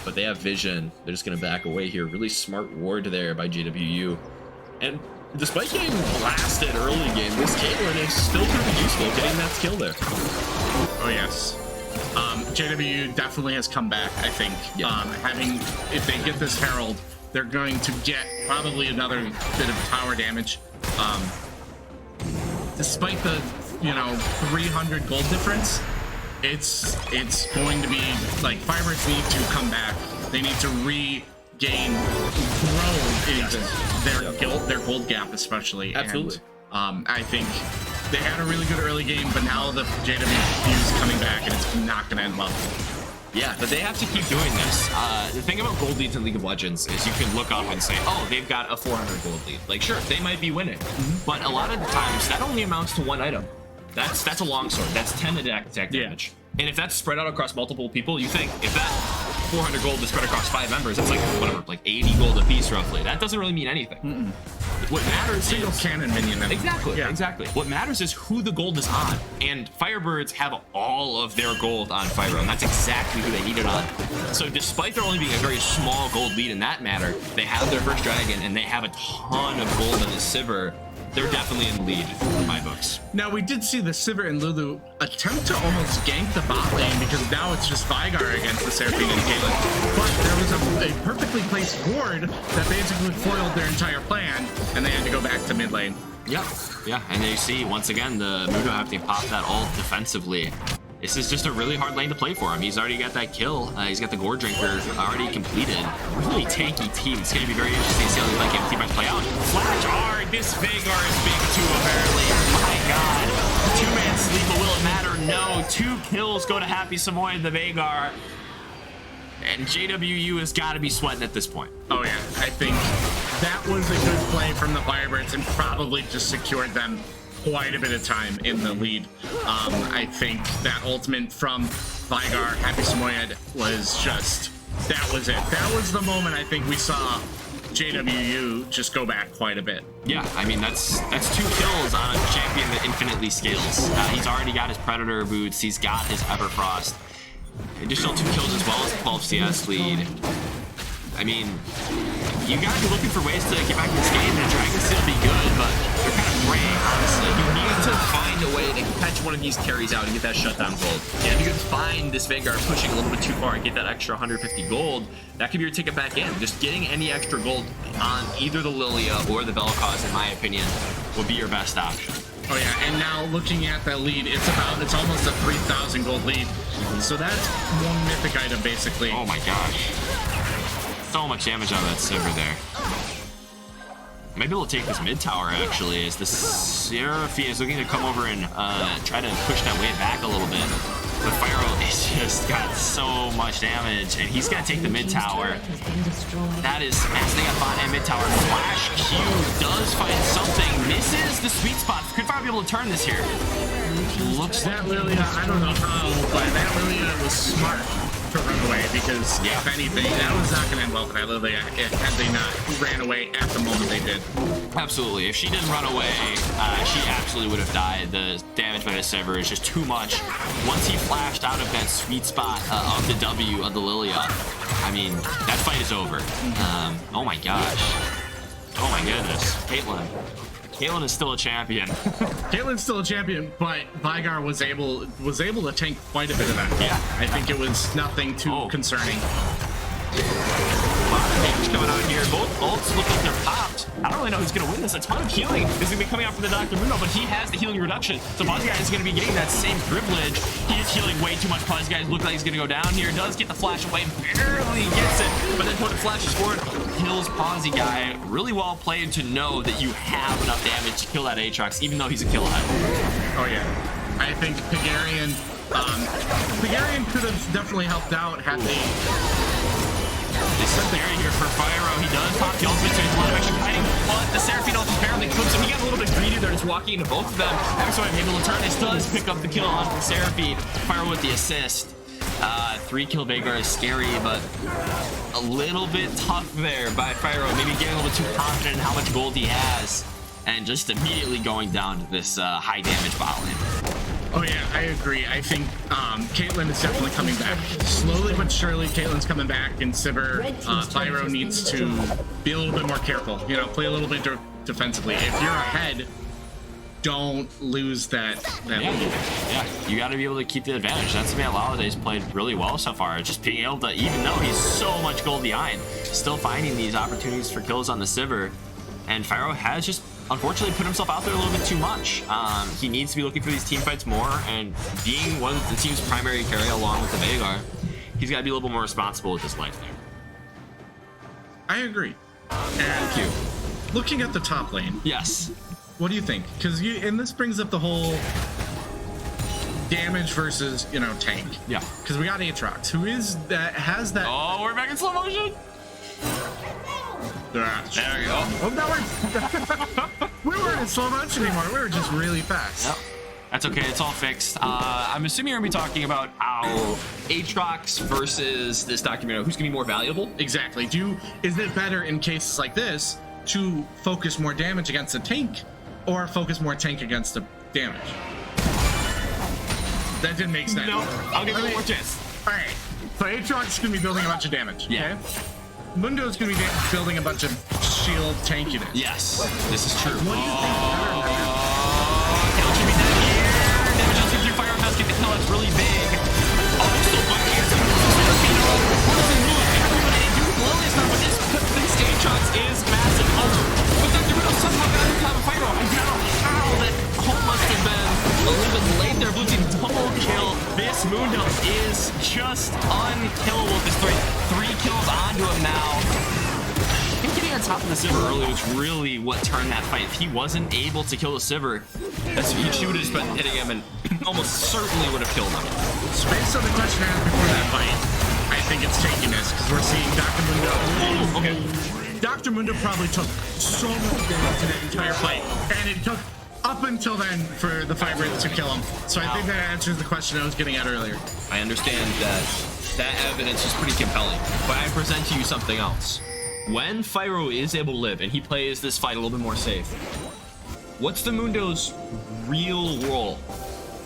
but they have vision. They're just going to back away here. Really smart ward there by JWU. And despite getting blasted early game, this Caitlyn is still pretty useful getting that skill there. Oh, yes. JW definitely has come back, I think. Yeah. If they get this Herald, they're going to get probably another bit of tower damage. Despite the, 300 gold difference, it's going to be like Firebirds need to come back. They need to regain, grow their gold gap, especially. Absolutely. And, I think they had a really good early game, but now the JW is coming back, and it's not going to end well. Yeah, but they have to keep doing this. The thing about gold leads in League of Legends is you can look up and say, oh, they've got a 400 gold lead. Like, sure, they might be winning, but a lot of the times that only amounts to one item. That's a longsword. That's 10 attack damage. And if that's spread out across multiple people, you think if that 400 gold is spread across 5 members, it's like, whatever, like 80 gold apiece roughly. That doesn't really mean anything. What matters Single is cannon minion. Exactly. What matters is who the gold is on. And Firebirds have all of their gold on Fyro, and that's exactly who they need it on. So despite there only being a very small gold lead in that matter, they have their first dragon, and they have a ton of gold in the Sivir. They're definitely in the lead in my books. Now, we did see the Sivir and Lulu attempt to almost gank the bot lane, because now it's just Vygar against the Seraphine and Caitlyn. But there was a perfectly placed ward that basically foiled their entire plan, and they had to go back to mid lane. Yeah, and there you see, once again, the Mudo have to pop that ult defensively. This is just a really hard lane to play for him. He's already got that kill. He's got the Gore Drinker already completed. Really tanky team. It's going to be very interesting to see how these late game teamfights play out. Flash hard. This Veigar is big too, apparently. My God. Two-man sleep, but will it matter? No. 2 kills go to Happy Samoy and the Veigar. And JWU has got to be sweating at this point. Oh, yeah. I think that was a good play from the Firebirds and probably just secured them quite a bit of time in the lead. I think that ultimate from Veigar, Happy Samoyed, was just, that was it. That was the moment I think we saw JWU just go back quite a bit. Yeah, I mean, that's 2 kills on a champion that infinitely scales. He's already got his Predator boots. He's got his Everfrost. Additional 2 kills as well as a 12 CS lead. I mean, you gotta be looking for ways to get back in this game, and Dragon Steel will be good, but they're kind of praying, honestly. You need to find a way to catch one of these carries out and get that shutdown gold. And if you can find this Veigar pushing a little bit too far and get that extra 150 gold, that could be your ticket back in. Just getting any extra gold on either the Lilia or the Vel'Koz, in my opinion, would be your best option. Oh yeah, and now looking at that lead, it's almost a 3,000 gold lead. So that's 1 mythic item basically. Oh my gosh. So much damage out of that Silver there. Maybe we'll take this mid tower actually, as the Seraphine is looking to come over and try to push that wave back a little bit. But Pyro has just got so much damage, and he's gonna take the mid tower. That is messing up bot and mid tower. Flash Q does find something, misses the sweet spot. Could Pyro be able to turn this here? Looks that Lilia, I don't know how, but that Lilia was smart to run away, because if anything, that was not going to end well for that Lilia had they not ran away at the moment they did. Absolutely. If she didn't run away, she absolutely would have died. The damage by the Sever is just too much. Once he flashed out of that sweet spot of the W of the Lilia, I mean, that fight is over. Oh my gosh. Oh my goodness. Caitlyn is still a champion. Caitlyn's still a champion, but Veigar was able to tank quite a bit of that. Yeah. I think it was nothing too concerning. A lot of damage coming out here. Both ults look like they're popped. I don't really know who's going to win this. A ton of healing is going to be coming out from the Dr. Muno, but he has the healing reduction. So Buzz is going to be getting that same privilege. He is healing way too much. Buzz Guy looks like he's going to go down here. Does get the flash away, barely gets it, but then when it flashes forward, kills Pawsy Guy. Really well played to know that you have enough damage to kill that Aatrox, even though he's a kill ahead. Oh yeah, I think Pagarian could have definitely helped out had they. This is there here for Pyro. He does pop the ultimate, so he's a lot of extra kiting, but the Seraphine ult barely cooks him. He got a little bit greedy there, just walking into both of them. Every time able to turn, this does pick up the kill on the Seraphine. Pyro with the assist. 3-kill Veigar is scary, but a little bit tough there by Pyro. Maybe getting a little bit too confident in how much gold he has, and just immediately going down to this high damage bot lane. Oh yeah, I agree. I think Caitlyn is definitely coming back. Slowly but surely, Caitlyn's coming back, and Sivir, Pyro needs to be a little bit more careful. You know, play a little bit defensively. If you're ahead, don't lose that lead. Yeah, you got to be able to keep the advantage. That's something that Lalade's played really well so far. Just being able to, even though he's so much gold behind, still finding these opportunities for kills on the Sivir. And Pyro has just unfortunately put himself out there a little bit too much. He needs to be looking for these team fights more, and being one of the team's primary carry along with the Veigar, he's got to be a little more responsible with his life there. I agree. And you. Looking at the top lane. Yes. What do you think? Because and this brings up the whole damage versus, you know, tank. Yeah. Because we got Aatrox, who has that. Oh, we're back in slow motion. There we go. Oh, that worked. We weren't in slow motion anymore. We were just really fast. Yep. That's okay. It's all fixed. I'm assuming you're going to be talking about how Aatrox versus this documentary. Who's going to be more valuable? Exactly. Is it better in cases like this to focus more damage against a tank, or focus more tank against the damage? That didn't make sense. No, I'll give you one more chance. All right. So Aatrox is going to be building a bunch of damage. Yeah. Okay? Mundo's going to be building a bunch of shield tankiness. Yes, this is true. What do you think? Kill should be dead here. Damage on through Fire does get the kill. That's really big. Oh, still by answer. What does it move? Everyone ain't doing Lily's not, but this Aatrox is massive. Oh, but Dr. Riddle somehow got into top of Pyro. I don't know how that home must have been a little bit late there. Blue team double kill. This just unkillable. This three kills onto him now. I think getting on top of the Sivir early was really what turned that fight. If he wasn't able to kill the Sivir, he would have just been hitting him and almost certainly would have killed him. So based on the question I asked before that fight, I think it's taking this because we're seeing Dr. Mundo. Okay. Dr. Mundo probably took so much damage in that entire fight, and it took up until then for the Firebirds to kill him. So I think that answers the question I was getting at earlier. I understand that evidence is pretty compelling, but I present to you something else. When Fyro is able to live and he plays this fight a little bit more safe, what's the Mundo's real role?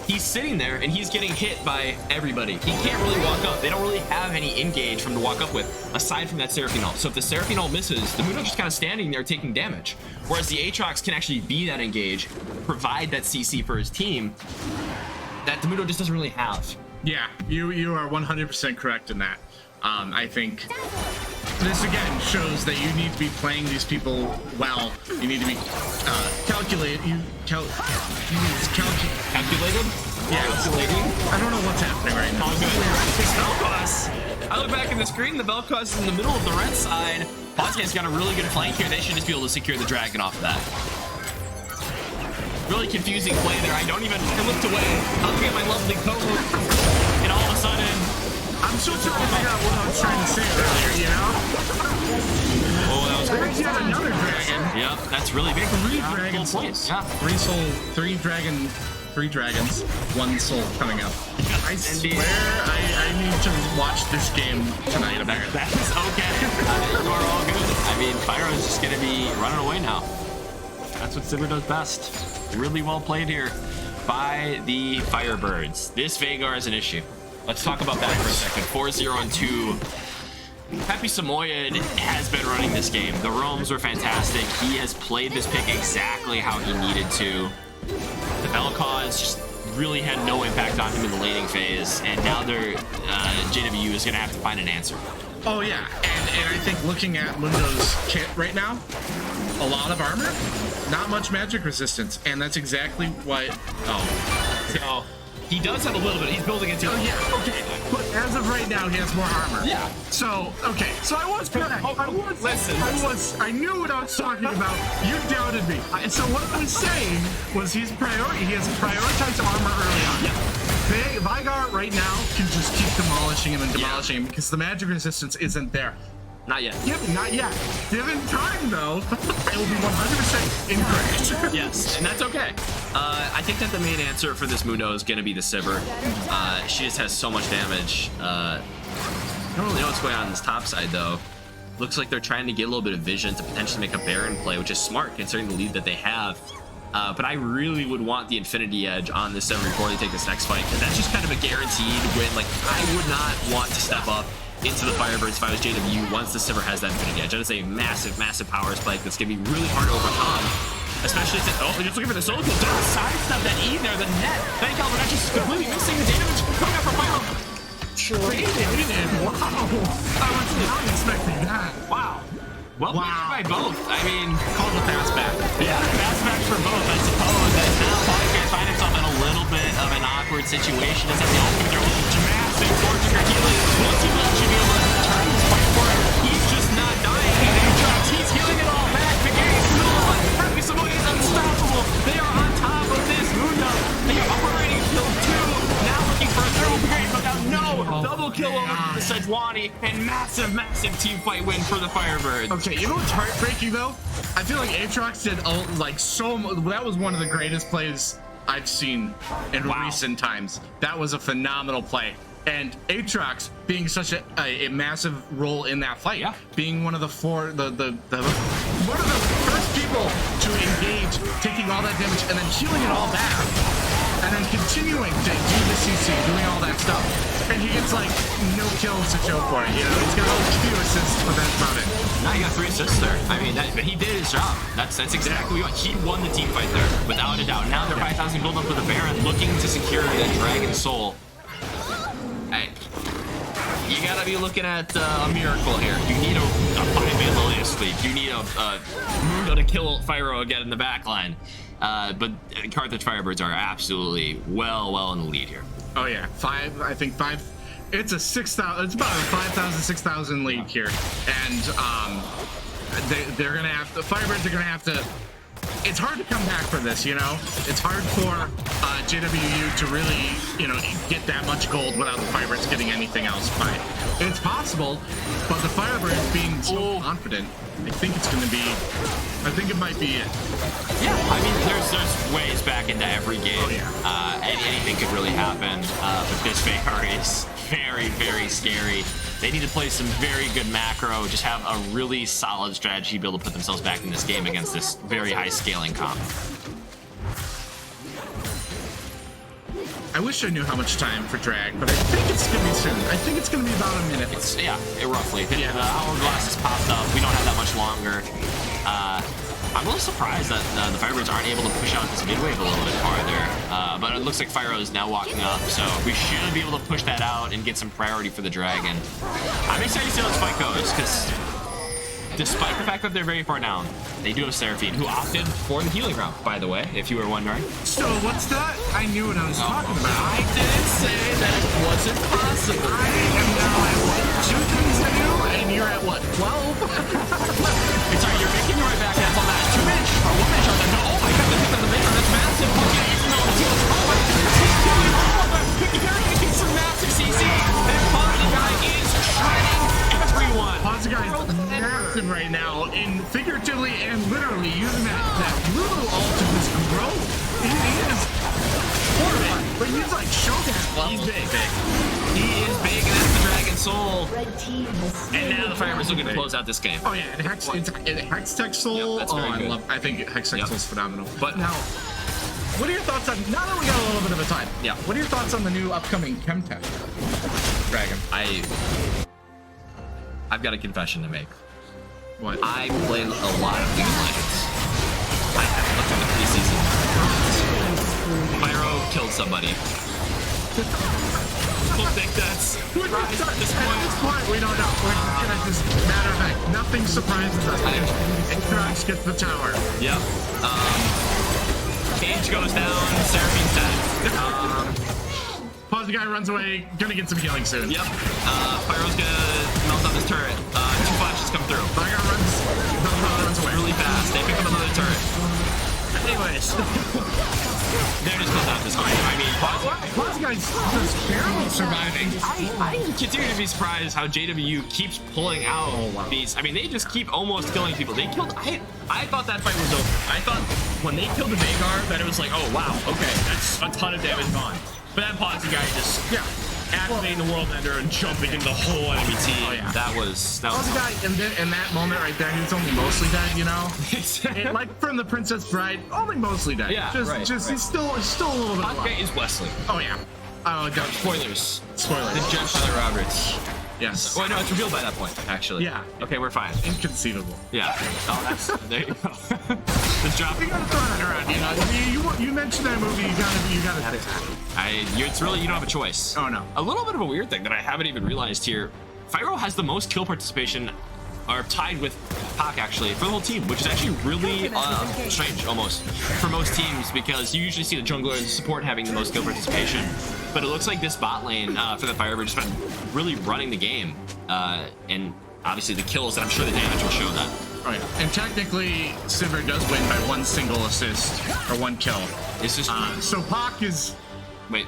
He's sitting there and he's getting hit by everybody. He can't really walk up. They don't really have any engage from to walk up with aside from that Seraphine ult. So if the Seraphine ult misses, the Mundo's just kind of standing there taking damage. Whereas the Aatrox can actually be that engage, provide that CC for his team that the Mundo just doesn't really have. Yeah, you are 100% correct in that. I think this again shows that you need to be playing these people well. You need to be calculated. Calculated? Yeah, calculating. I don't know what's happening right now. I look back at the screen, the Vel'Koz is in the middle of the red side. Bosnia's got a really good flank here. They should just be able to secure the dragon off of that. Really confusing play there. I looked away. I'm looking at my lovely co-host, and all of a sudden, I'm still trying to figure out what I was trying to say earlier, you know? Oh, that was great. There's yet another dragon. Yep, that's really big. Three dragons. Yeah. Three dragons, one soul coming up. I swear I need to watch this game tonight. That is okay. You are all good. I mean, Fyro is just going to be running away now. That's what Sivir does best. Really well played here by the Firebirds. This Veigar is an issue. Let's talk about that for a second. 4-0 and 2. Happy Samoyed has been running this game. The roams were fantastic. He has played this pick exactly how he needed to. The Vel'Koz just really had no impact on him in the laning phase, and now their JW is going to have to find an answer. Oh yeah, and I think looking at Mundo's kit right now, a lot of armor, not much magic resistance, and that's exactly what. So he does have a little bit. He's building it too. Oh yeah, okay. But as of right now, he has more armor. Yeah. So okay. So I was correct. I knew what I was talking about. You doubted me. So what I was saying was he has prioritized armor early on. Yeah. Veigar right now can just keep demolishing him and demolishing him because the magic resistance isn't there. Not yet. Not yet. Given time, though, it will be 100% incorrect. Yes, and that's okay. I think that the main answer for this Mundo is going to be the Sivir. She just has so much damage. I don't really know what's going on this top side, though. Looks like they're trying to get a little bit of vision to potentially make a Baron play, which is smart considering the lead that they have. But I really would want the Infinity Edge on this Sivir before they take this next fight, because that's just kind of a guaranteed win. Like, I would not want to step up into the Firebirds if I was JW once the Sivir has that Infinity Edge. That is a massive, massive power spike that's going to be really hard to overcome. Especially since, they're just looking for the solo kill. Don't sidestep that E there, the net. Thank God, we're not just completely missing the damage coming up from Fyro. Wow. I was not expecting that. Wow. Well played by both. I mean, called the fast back. Yeah, fast back for both, I suppose. And now Podcast find himself in a little bit of an awkward situation. As at the ultimate, there was massive torture healing. Will he actually be able to turn this fight for him? He's just not dying. And Aatrox, he's healing it all back. The game's still on. Happy Samoyed is unstoppable. They are on top of this Mundo. They are operating kill 2. Now looking for a thermal brigade, but now no. Double kill over the Sejuani, and massive, massive team fight win for the Firebirds. Okay, you know what's heartbreaking though? I feel like Aatrox did that was one of the greatest plays I've seen in recent times. That was a phenomenal play. And Aatrox being such a massive role in that fight, being one of the one of the first people to engage, taking all that damage and then healing it all back, and then continuing to do the CC, doing all that stuff. And he gets like no kills to show for it, you know? He's got a few assists, but that's about it. Now you got 3 assists there. I mean, but he did his job. That's exactly what he won the team fight there, without a doubt. Now they're 5,000 build up for the Baron, looking to secure that Dragon Soul. Hey, you gotta be looking at a miracle here. You need a 5-man Lilius lead. You need a Mundo to kill Fyro again in the back line. But Carthage Firebirds are absolutely well in the lead here. Oh yeah, I think five It's a 6,000. It's about a 5,000, 6,000 lead here, and they're gonna have the Firebirds are gonna have to. It's hard to come back from this, you know. It's hard for JWU to really, you know, get that much gold without the Firebirds getting anything else. But it's possible. But the Firebirds being so confident, I think it's gonna be. I think it might be it. Yeah, I mean, there's ways back into every game. Oh, yeah. Anything could really happen. But this Veigar is very, very scary. They need to play some very good macro, just have a really solid strategy to be able to put themselves back in this game against this very high scaling comp. I wish I knew how much time for drag, but I think it's gonna be soon. I think it's gonna be about a minute. Roughly. Yeah. The hourglass has popped up. We don't have that much longer. I'm a little surprised that the Firebirds aren't able to push out this mid wave a little bit farther. But it looks like Fyro is now walking up, so we should be able to push that out and get some priority for the dragon. I'm excited to see how this fight goes, because despite the fact that they're very far down, they do have Seraphine, who opted for the healing route, by the way, if you were wondering. So what's that? I knew what I was talking about. I didn't say that it wasn't possible. I am now at what, 2 things to do, and you're at what, 12? Sorry, you're making your way back. That's on that 2-inch or 1-inch on the. Oh my god, the hit on the Veigar, that's massive. Oh my god, you're getting some massive CC. And Pazzi guy is shredding everyone. Pazzi guy is massive right now, in figuratively and literally using that brutal ult to just grow. He is horrible, but he's like showing it. He's big. He is big, and that's the Dragon Soul. And now the Firebirds looking to close out this game. Oh yeah, and Hextech Soul. Yep, that's very good. I think Hextech Soul's phenomenal. But now, what are your thoughts on? Now that we got a little bit of a time, yeah. What are your thoughts on the new upcoming Chemtech Dragon? I've got a confession to make. What? I played a lot of League of Legends. I haven't looked at the preseason. Pyro killed somebody. I don't think that's At this point, we don't know. We're gonna just matter of fact, nothing surprises us. And Krax gets the tower. Yep. Cage goes down, Seraphine's dead. Pause, the guy runs away, gonna get some healing soon. Yep. Pyro's gonna melt on this turret. 2 flashes come through. Pyro runs away Really fast. They pick up another turret. Anyways, they're just close out this game. I mean, Pause, the guy's just barely surviving. I continue to be surprised how JWU keeps pulling out these. I mean, they just keep almost killing people. They killed. I thought that fight was over. I thought when they killed the Veigar that it was like, oh wow, okay, that's a ton of damage gone. But that Pazzi guy just activating the World Ender and jumping into the whole enemy team. Oh, yeah. That was Pause, the guy in that moment right there, he was only mostly dead, you know. And like from the Princess Bride, only mostly dead. Yeah, He's still a little bit. Pazzi guy is Wesley. Oh yeah. Oh, God. Spoilers. Spoilers. The Judge Tyler Roberts. Yes. Oh no, it's revealed by that point, actually. Yeah. Okay, we're fine. Inconceivable. Yeah. Oh, that's there you go. Just drop. You gotta throw that around, you know. You mentioned that movie. You gotta. It's really, you don't have a choice. Oh no. A little bit of a weird thing that I haven't even realized here. Fyro has the most kill participation, or tied with Pac actually, for the whole team, which is actually really strange almost for most teams, because you usually see the jungler and the support having the most kill participation. But it looks like this bot lane for the Firebird has been really running the game, and obviously the kills, and I'm sure the damage will show that. Oh yeah. And technically, Sivir does win by 1 single assist or 1 kill. It's just so Pac is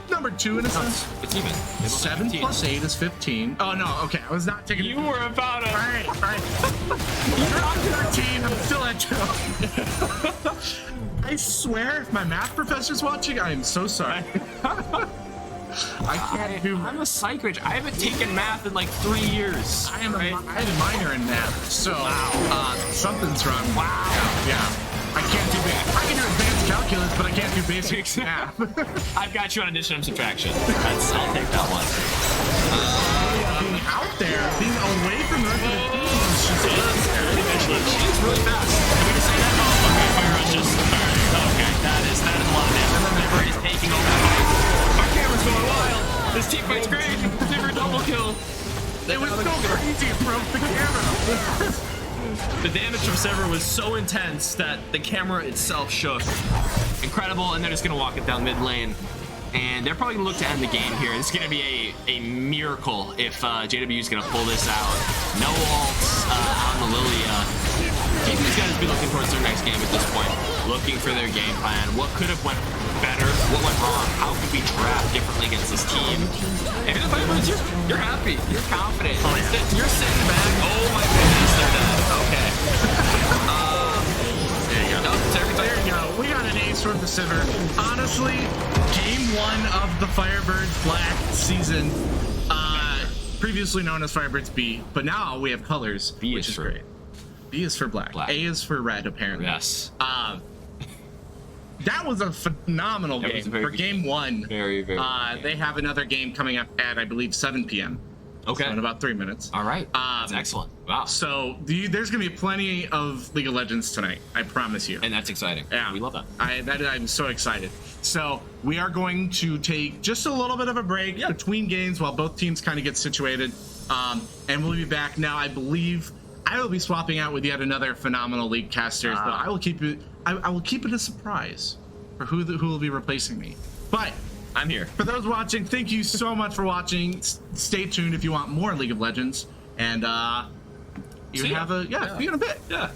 number 2 in a sense. It's even. 7 plus 8 is 15. Oh no, okay, I was not taking. You were about to. Right. You're on 13. I'm still at 2. I swear, if my math professor's watching, I am so sorry. I can't do. I'm a psych rich. I haven't taken math in like 3 years. I had a minor in math, so something's wrong. Wow. Yeah. I can't do I can do advanced calculus, but I can't do basic math. I've got you on addition and subtraction. I'll take that one. Being out there, being away from the rest of the team. She's really fast. Can we just say that? Oh, okay, Fyro's just. Okay, that is a lot of damage. Remember, he's taking over the fight. Our camera's going wild. This team fight's great. Sivir double kill. It was so crazy, it broke the camera. The damage from Sivir was so intense that the camera itself shook. Incredible, and they're just gonna walk it down mid lane. And they're probably going to look to end the game here. It's going to be a miracle if JW is going to pull this out. No ults on the Lilia. JW's got to be looking towards their next game at this point. Looking for their game plan. What could have went better? What went wrong? How could we draft differently against this team? And the Firebirds, you're happy. You're confident. Oh, yeah. You're sitting back. Oh my goodness, they're dead. Okay. There you go. There you go. We got an ace from the Sivir. Honestly, game 1 of the Firebirds Black season, previously known as Firebirds B, but now we have colors, which is great. B is for black. A is for red, apparently. Yes. That was a phenomenal game for game 1. Very, very. They have another game coming up at, I believe, 7 p.m. Okay. So in about 3 minutes. All right. That's excellent. Wow. So there's going to be plenty of League of Legends tonight. I promise you. And that's exciting. Yeah. We love that. I'm so excited. So we are going to take just a little bit of a break between games while both teams kind of get situated. And we'll be back now. I believe I will be swapping out with yet another phenomenal league caster. But I will keep it. I will keep it a surprise for who will be replacing me. But I'm here. For those watching, thank you so much for watching. Stay tuned if you want more League of Legends. And see you in a bit. Yeah.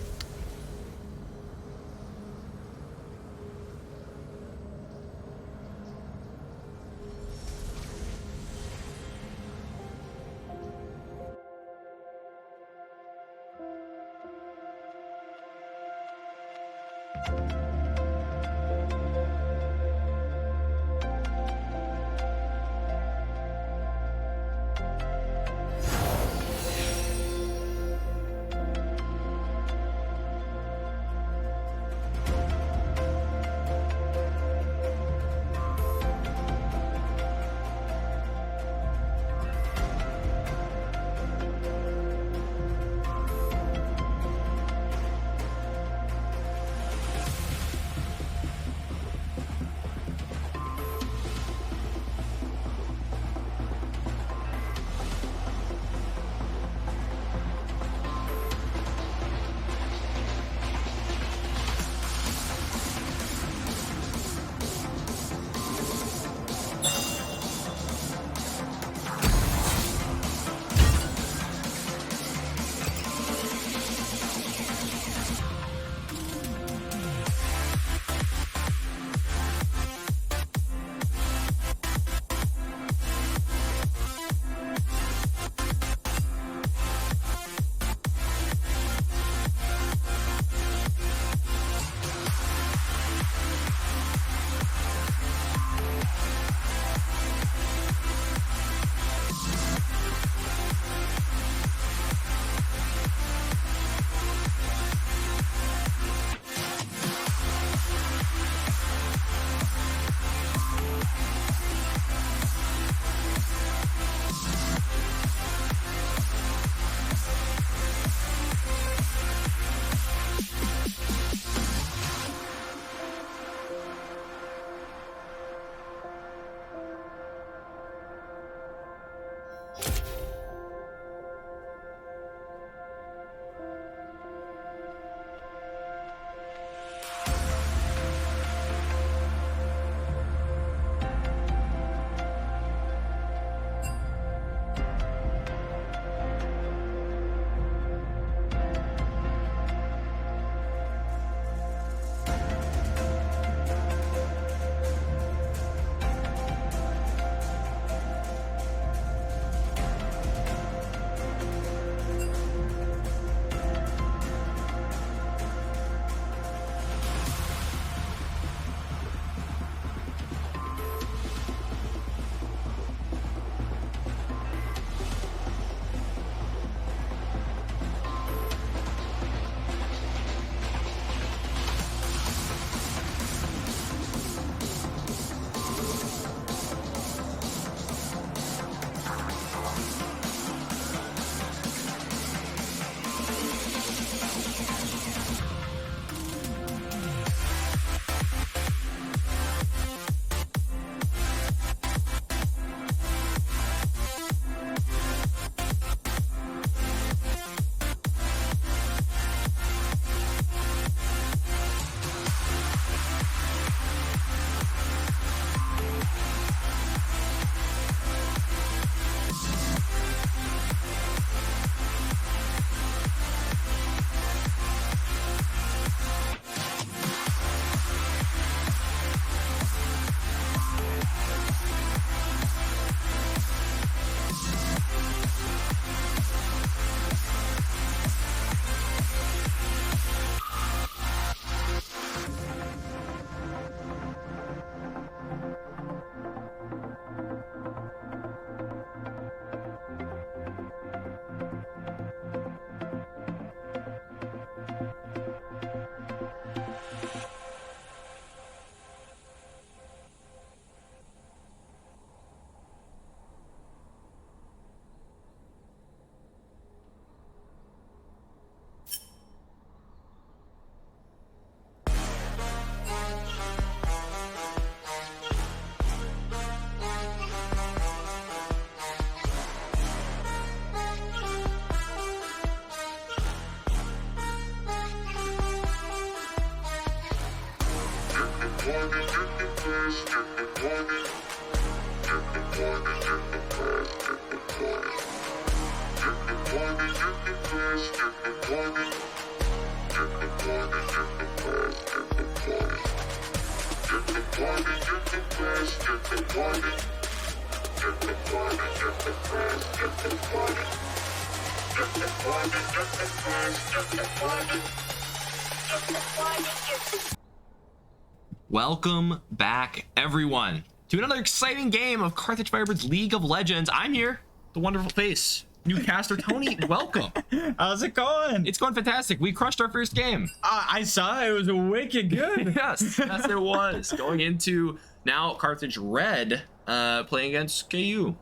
Welcome back, everyone, to another exciting game of Carthage Firebird's League of Legends. I'm here, the wonderful face, newcaster Tony. Welcome. How's it going? It's going fantastic. We crushed our first game. I saw it was wicked good. Yes, yes, it was. Going into now Carthage Red, playing against KU.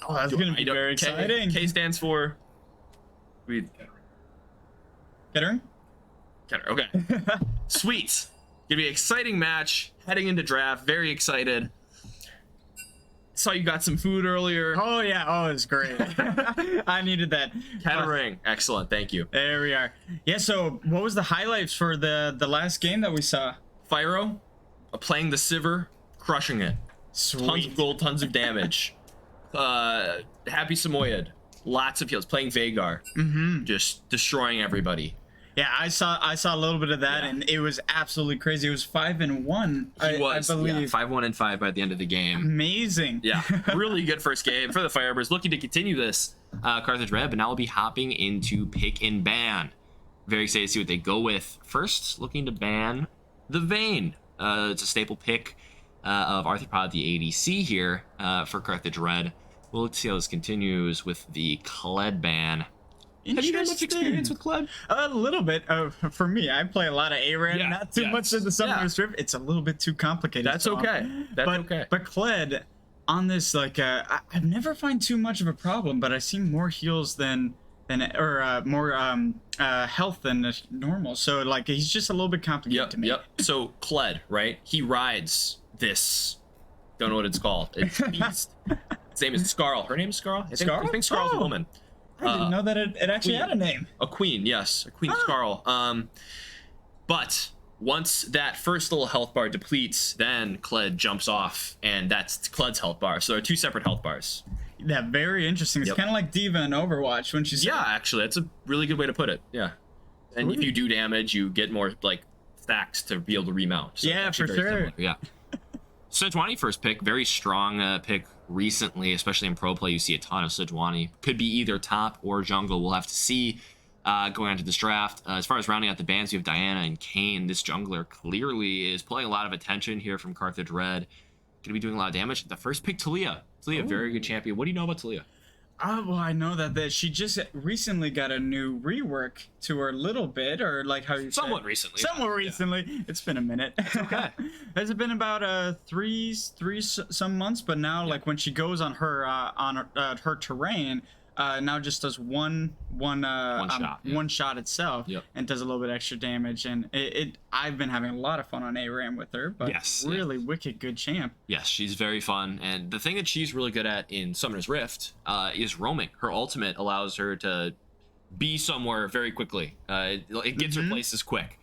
Oh, that's gonna be very exciting. K stands for. Kettering? Okay. Sweet. Gonna be an exciting match heading into draft. Very excited. Saw you got some food earlier. Oh yeah. Oh, it's great. I needed that. Kettering. Excellent. Thank you. There we are. Yeah. So, what was the highlights for the last game that we saw? Fyro, playing the Sivir, crushing it. Sweet. Tons of gold, tons of damage. Happy Samoyed, lots of heals. Playing Vhagar, just destroying everybody. Yeah, I saw a little bit of that, and it was absolutely crazy. It was 5-1. He was, I believe. yeah, 5-1-5 by the end of the game. Amazing. Yeah, really good first game for the Firebirds. Looking to continue this Carthage Red, but now we'll be hopping into pick and ban. Very excited to see what they go with. First, looking to ban the Vayne. It's a staple pick of Arthropod, the ADC here for Carthage Red. We'll look to see how this continues with the Kled ban. Have you had much experience with Kled? A little bit. For me, I play a lot of ARAN, not too much of the Summoner's Rift. It's a little bit too complicated. That's okay. Okay. But Kled, on this, like, I've never find too much of a problem, but I see more heals than more health than normal. So, like, he's just a little bit complicated to me. Yep. So, Kled, right? He rides this. Don't know what it's called. It's Beast. His name is Scarl. Her name is Scarl? I think Scarl's a woman. I didn't know that it actually had a name. A queen, yes. A queen Scarl. But once that first little health bar depletes, then Kled jumps off, and that's Kled's health bar. So there are two separate health bars. Yeah, very interesting. It's kind of like D.Va in Overwatch when she's... Yeah, actually. That's a really good way to put it. Yeah. And if you do damage, you get more, like, stacks to be able to remount. So yeah, for sure. Similar. Yeah. Sejuani first pick, very strong pick recently, especially in pro play. You see a ton of Sejuani. Could be either top or jungle. We'll have to see going on to this draft. As far as rounding out the bans, you have Diana and Kayn. This jungler clearly is pulling a lot of attention here from Carthage Red. Going to be doing a lot of damage. The first pick, Talia. Talia, very good champion. What do you know about Talia? Well, I know that she just recently got a new rework to her a little bit, or like how you Somewhat said. recently. Somewhat recently. Yeah. It's been a minute. Okay. Has it been about three some months? But now, like when she goes on her her terrain, now just does one shot itself, and does a little bit extra damage. And I've been having a lot of fun on ARAM with her, but really wicked good champ. Yes, she's very fun, and the thing that she's really good at in Summoner's Rift is roaming. Her ultimate allows her to be somewhere very quickly. It gets her places quick.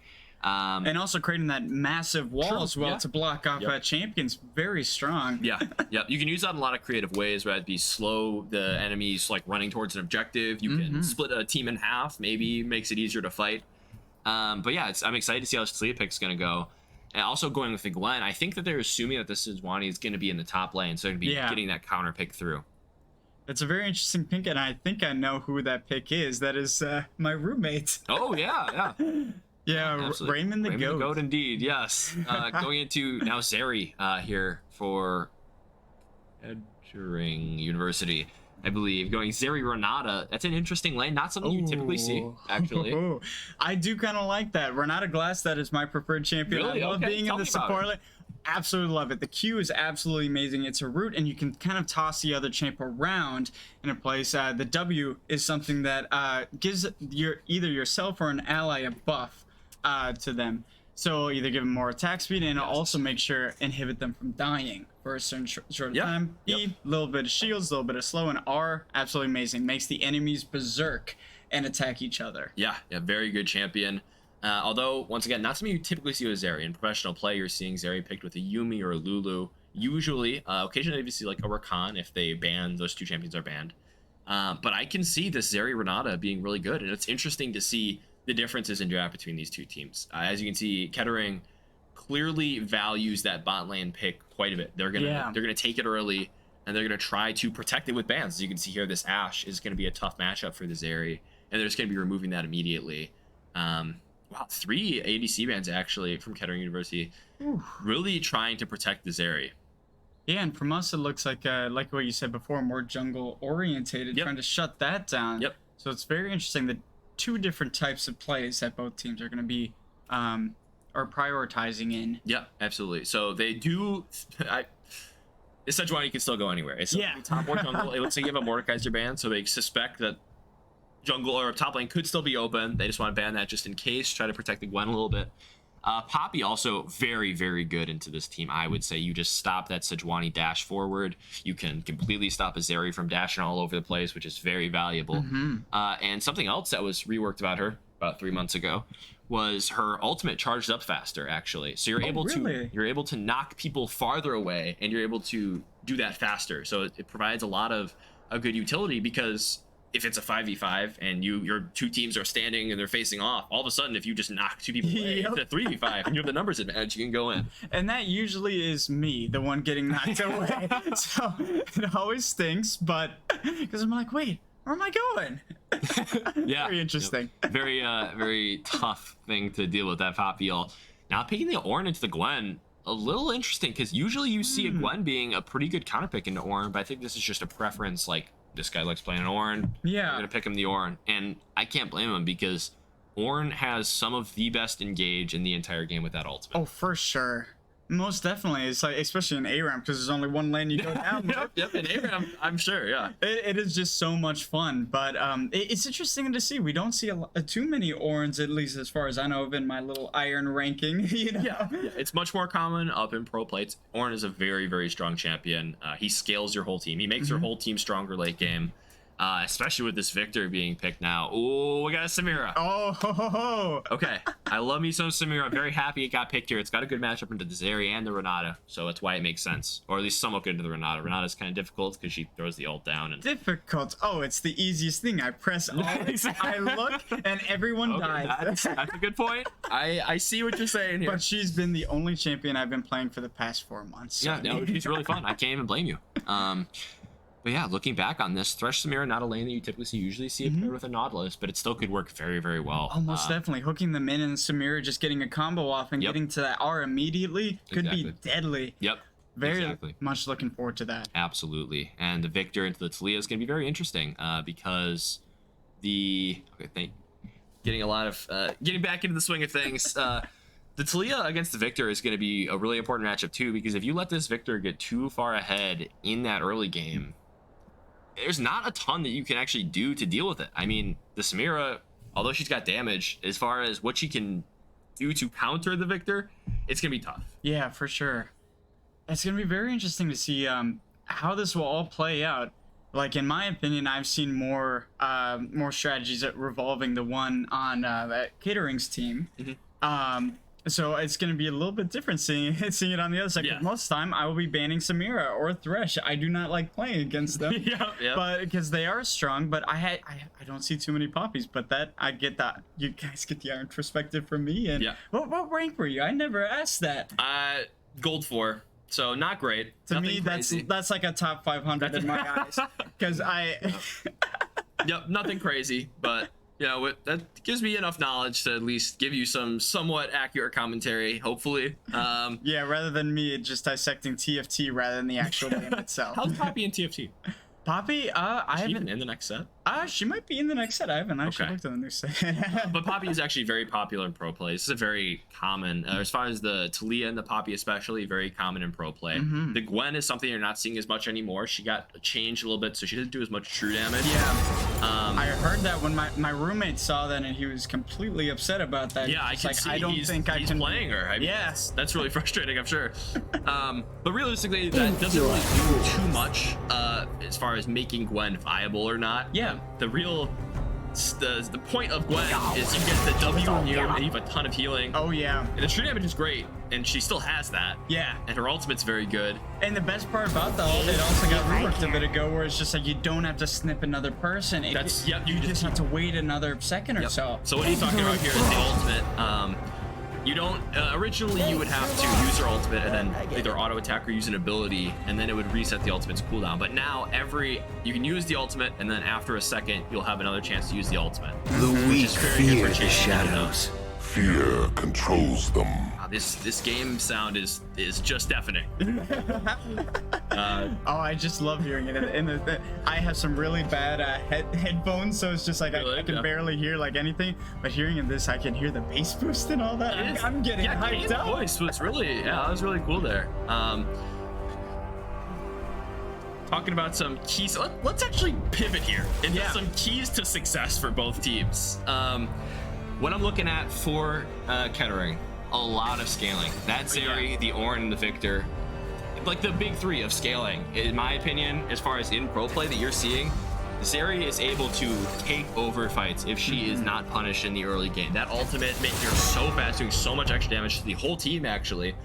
And also creating that massive wall as well to block off champions. Very strong. Yeah. You can use that in a lot of creative ways, whether it be slow the enemies like running towards an objective. You can split a team in half, maybe makes it easier to fight. But yeah, I'm excited to see how this Talia pick's going to go. And also going with the Gwen, I think that they're assuming that this Sejuani is going to be in the top lane, so going to be getting that counter pick through. That's a very interesting pick, and I think I know who that pick is. That is my roommate. Oh, yeah. Yeah, Raymond the Goat. The Goat, indeed, yes. Going into now Zeri here for Edgering University, I believe. Going Zeri Renata. That's an interesting lane. Not something you typically see, actually. I do kind of like that. Renata Glass, that is my preferred champion. Really? I love being in the support lane. Absolutely love it. The Q is absolutely amazing. It's a root, and you can kind of toss the other champ around in a place. The W is something that gives either yourself or an ally a buff to them. So either give them more attack speed and also make sure inhibit them from dying for a certain short time. E, little bit of shields, a little bit of slow, and R, absolutely amazing. Makes the enemies berserk and attack each other. Yeah, very good champion. Although, once again, not something you typically see with Zeri. In professional play, you're seeing Zeri picked with a Yumi or a Lulu. Usually, occasionally you see like a Rakan if they ban, those two champions are banned. But I can see this Zeri Renata being really good, and it's interesting to see the differences in draft between these two teams. As you can see, Kettering clearly values that bot lane pick quite a bit. They're gonna take it early, and they're gonna try to protect it with bans. As you can see here, this Ashe is gonna be a tough matchup for the Zeri, and they're just gonna be removing that immediately. Wow, 3 ADC bans actually from Kettering University, really trying to protect the Zeri. Yeah, and from us, it looks like what you said before, more jungle orientated, trying to shut that down. Yep. So it's very interesting that 2 different types of plays that both teams are going to be are prioritizing in. Yeah, absolutely. So they do. It's such one you can still go anywhere. It's top or jungle. It looks like you have a Mordekaiser ban, so they suspect that jungle or top lane could still be open. They just want to ban that just in case, try to protect the Gwen a little bit. Poppy also very, very good into this team. I would say you just stop that Sejuani dash forward. You can completely stop a Zeri from dashing all over the place, which is very valuable. And something else that was reworked about her about 3 months ago was her ultimate charged up faster, actually. So you're able to knock people farther away, and you're able to do that faster. So it provides a lot of a good utility, because if it's a 5v5 and your 2 teams are standing and they're facing off, all of a sudden, if you just knock 2 people away, it's a 3v5 and you have the numbers advantage, you can go in. And that usually is me, the one getting knocked away. So it always stinks, but because I'm like, wait, where am I going? Yeah. Very interesting. Yep. Very, very tough thing to deal with, that Poppy ult. Now, picking the Ornn into the Gwen, a little interesting, because usually you see a Gwen being a pretty good counterpick into Ornn, but I think this is just a preference, like, this guy likes playing an Ornn. Yeah. I'm gonna pick him the Ornn, and I can't blame him, because Ornn has some of the best engage in the entire game with that ultimate. Oh, for sure. Most definitely. It's like, especially in ARAM, because there's only one lane you go down. Yep, in ARAM, I'm sure, yeah. It is just so much fun, but it's interesting to see. We don't see too many Ornns, at least as far as I know of in my little iron ranking. You know? Yeah, it's much more common up in pro plates. Ornn is a very, very strong champion. He scales your whole team. He makes your whole team stronger late game. Especially with this Victor being picked now. Oh, we got a Samira. Oh, ho, ho, ho. Okay, I love me some Samira. I'm very happy it got picked here. It's got a good matchup into the Zeri and the Renata, so that's why it makes sense. Or at least somewhat good into the Renata. Renata's kind of difficult because she throws the ult down. And difficult? Oh, it's the easiest thing. I press alt, I look, and everyone dies. That's a good point. I see what you're saying here. But she's been the only champion I've been playing for the past 4 months. So. Yeah, no, she's really fun. I can't even blame you. But yeah, looking back on this, Thresh Samira, not a lane that you typically usually see paired with a Nautilus, but it still could work very, very well. Oh, most definitely. Hooking them in and Samira just getting a combo off and getting to that R immediately could be deadly. Yep. Very much looking forward to that. Absolutely. And the Victor into the Talia is going to be very interesting because getting back into the swing of things. The Talia against the Victor is going to be a really important matchup too, because if you let this Victor get too far ahead in that early game, there's not a ton that you can actually do to deal with it. I mean, the Samira, although she's got damage, as far as what she can do to counter the Victor, it's going to be tough. Yeah, for sure. It's going to be very interesting to see how this will all play out. Like, in my opinion, I've seen more strategies revolving the one on Catering's team. So it's going to be a little bit different seeing it on the other side. Yeah. Most of the time, I will be banning Samira or Thresh. I do not like playing against them. But because they are strong. But I don't see too many poppies. But I get that. You guys get the iron perspective from me. And what rank were you? I never asked that. Gold 4. So not great. To me, that's like a top 500 in my eyes. Because Yep, nothing crazy, but you know, that gives me enough knowledge to at least give you some somewhat accurate commentary, hopefully. Yeah, rather than me just dissecting TFT rather than the actual game itself. How's Poppy in TFT? Is Poppy, she even in the next set? She might be in the next set. I haven't actually looked at the new set. But Poppy is actually very popular in pro play. This is a very common, as far as the Talia and the Poppy especially, very common in pro play. The Gwen is something you're not seeing as much anymore. She got changed a little bit, so she doesn't do as much true damage. I heard that when my roommate saw that, and he was completely upset about that. Yeah, I can see. I don't think he's playing her. I mean, that's really frustrating, I'm sure. But realistically, that doesn't really do too much as far as making Gwen viable or not. Yeah. The real the point of Gwen is you get the W immune and you have a ton of healing. Oh yeah. And the true damage is great, and she still has that. Yeah. And her ultimate's very good. And the best part about the ult, it also got reworked a bit ago, where it's just like you don't have to snip another person. You just have to wait another second or so. So what he's talking about here is the ultimate. You don't originally you would have to use your ultimate and then either auto attack or use an ability, and then it would reset the ultimate's cooldown. But now you can use the ultimate, and then after a second you'll have another chance to use the ultimate. The weak fear the shadows. Fear controls them. This game sound is just deafening. Oh, I just love hearing it. And I have some really bad headphones, so it's just like I can barely hear like anything. But hearing this, I can hear the bass boost and all that. I'm getting hyped up. Voice was really, that was really cool there. Talking about some keys. Let's actually pivot here into some keys to success for both teams. What I'm looking at for Kettering, a lot of scaling. That Zeri, the Ornn, and the Victor, like the big three of scaling. In my opinion, as far as in pro play that you're seeing, Zeri is able to take over fights if she is not punished in the early game. That ultimate making her so fast, doing so much extra damage to the whole team actually,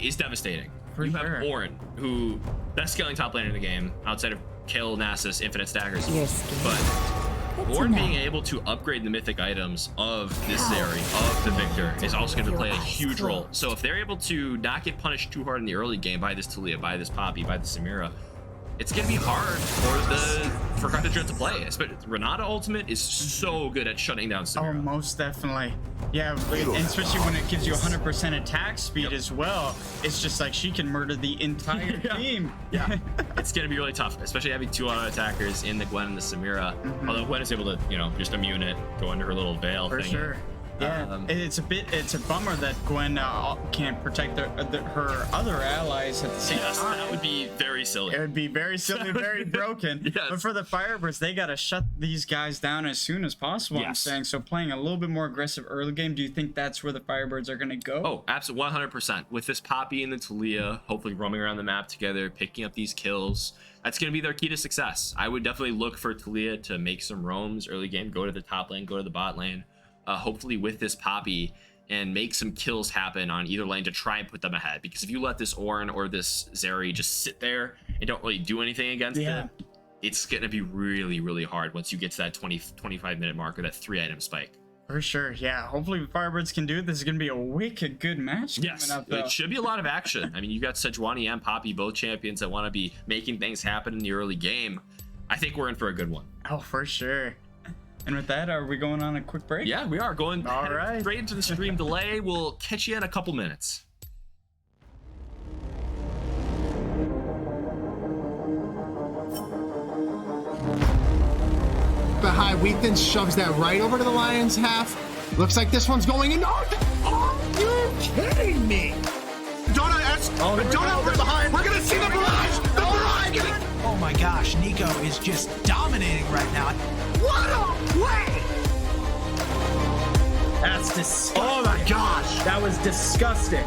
is devastating. You have Ornn, who best scaling top lane in the game outside of Kill, Nasus, Infinite Staggers. But Ornn being able to upgrade the mythic items of this Zeri, of the Victor, is also going to play a huge role. So if they're able to not get punished too hard in the early game by this Taliyah, by this Poppy, by the Samira, it's going to be hard for Kratha Dread to play. Renata ultimate is so good at shutting down Samira. Oh, most definitely. Yeah, and especially when it gives you 100% attack speed as well. It's just like she can murder the entire team. Yeah, it's going to be really tough, especially having two auto attackers in the Gwen and the Samira. Although Gwen is able to, just immune it, go under her little veil thing. For sure. Yeah, it's a bummer that Gwen can't protect her other allies at the same time. That would be very silly. It would be very silly, very broken. Yes. But for the Firebirds, they gotta shut these guys down as soon as possible. I'm saying so. Playing a little bit more aggressive early game. Do you think that's where the Firebirds are gonna go? Oh, absolutely, 100%. With this Poppy and the Taliyah, hopefully roaming around the map together, picking up these kills. That's going to be their key to success. I would definitely look for Taliyah to make some roams early game, go to the top lane, go to the bot lane. Hopefully with this Poppy, and make some kills happen on either lane to try and put them ahead. Because if you let this Ornn or this Zeri just sit there and don't really do anything against it, it's going to be really, really hard once you get to that 20-25 minute mark or that 3-item spike. For sure, yeah. Hopefully the Firebirds can do it. This is going to be a wicked good match coming up, though. It should be a lot of action. I mean, you got Sejuani and Poppy, both champions that want to be making things happen in the early game. I think we're in for a good one. Oh, for sure. And with that, are we going on a quick break? Yeah, we are going straight into the stream delay. We'll catch you in a couple minutes. The high Wheathen shoves that right over to the Lions half. Looks like this one's going in. Are you kidding me? Donna S. Donna from behind. We're gonna see the barrage. The barrage. Oh my gosh, Nico is just dominating right now. What a play! That's disgusting. Oh my gosh. That was disgusting.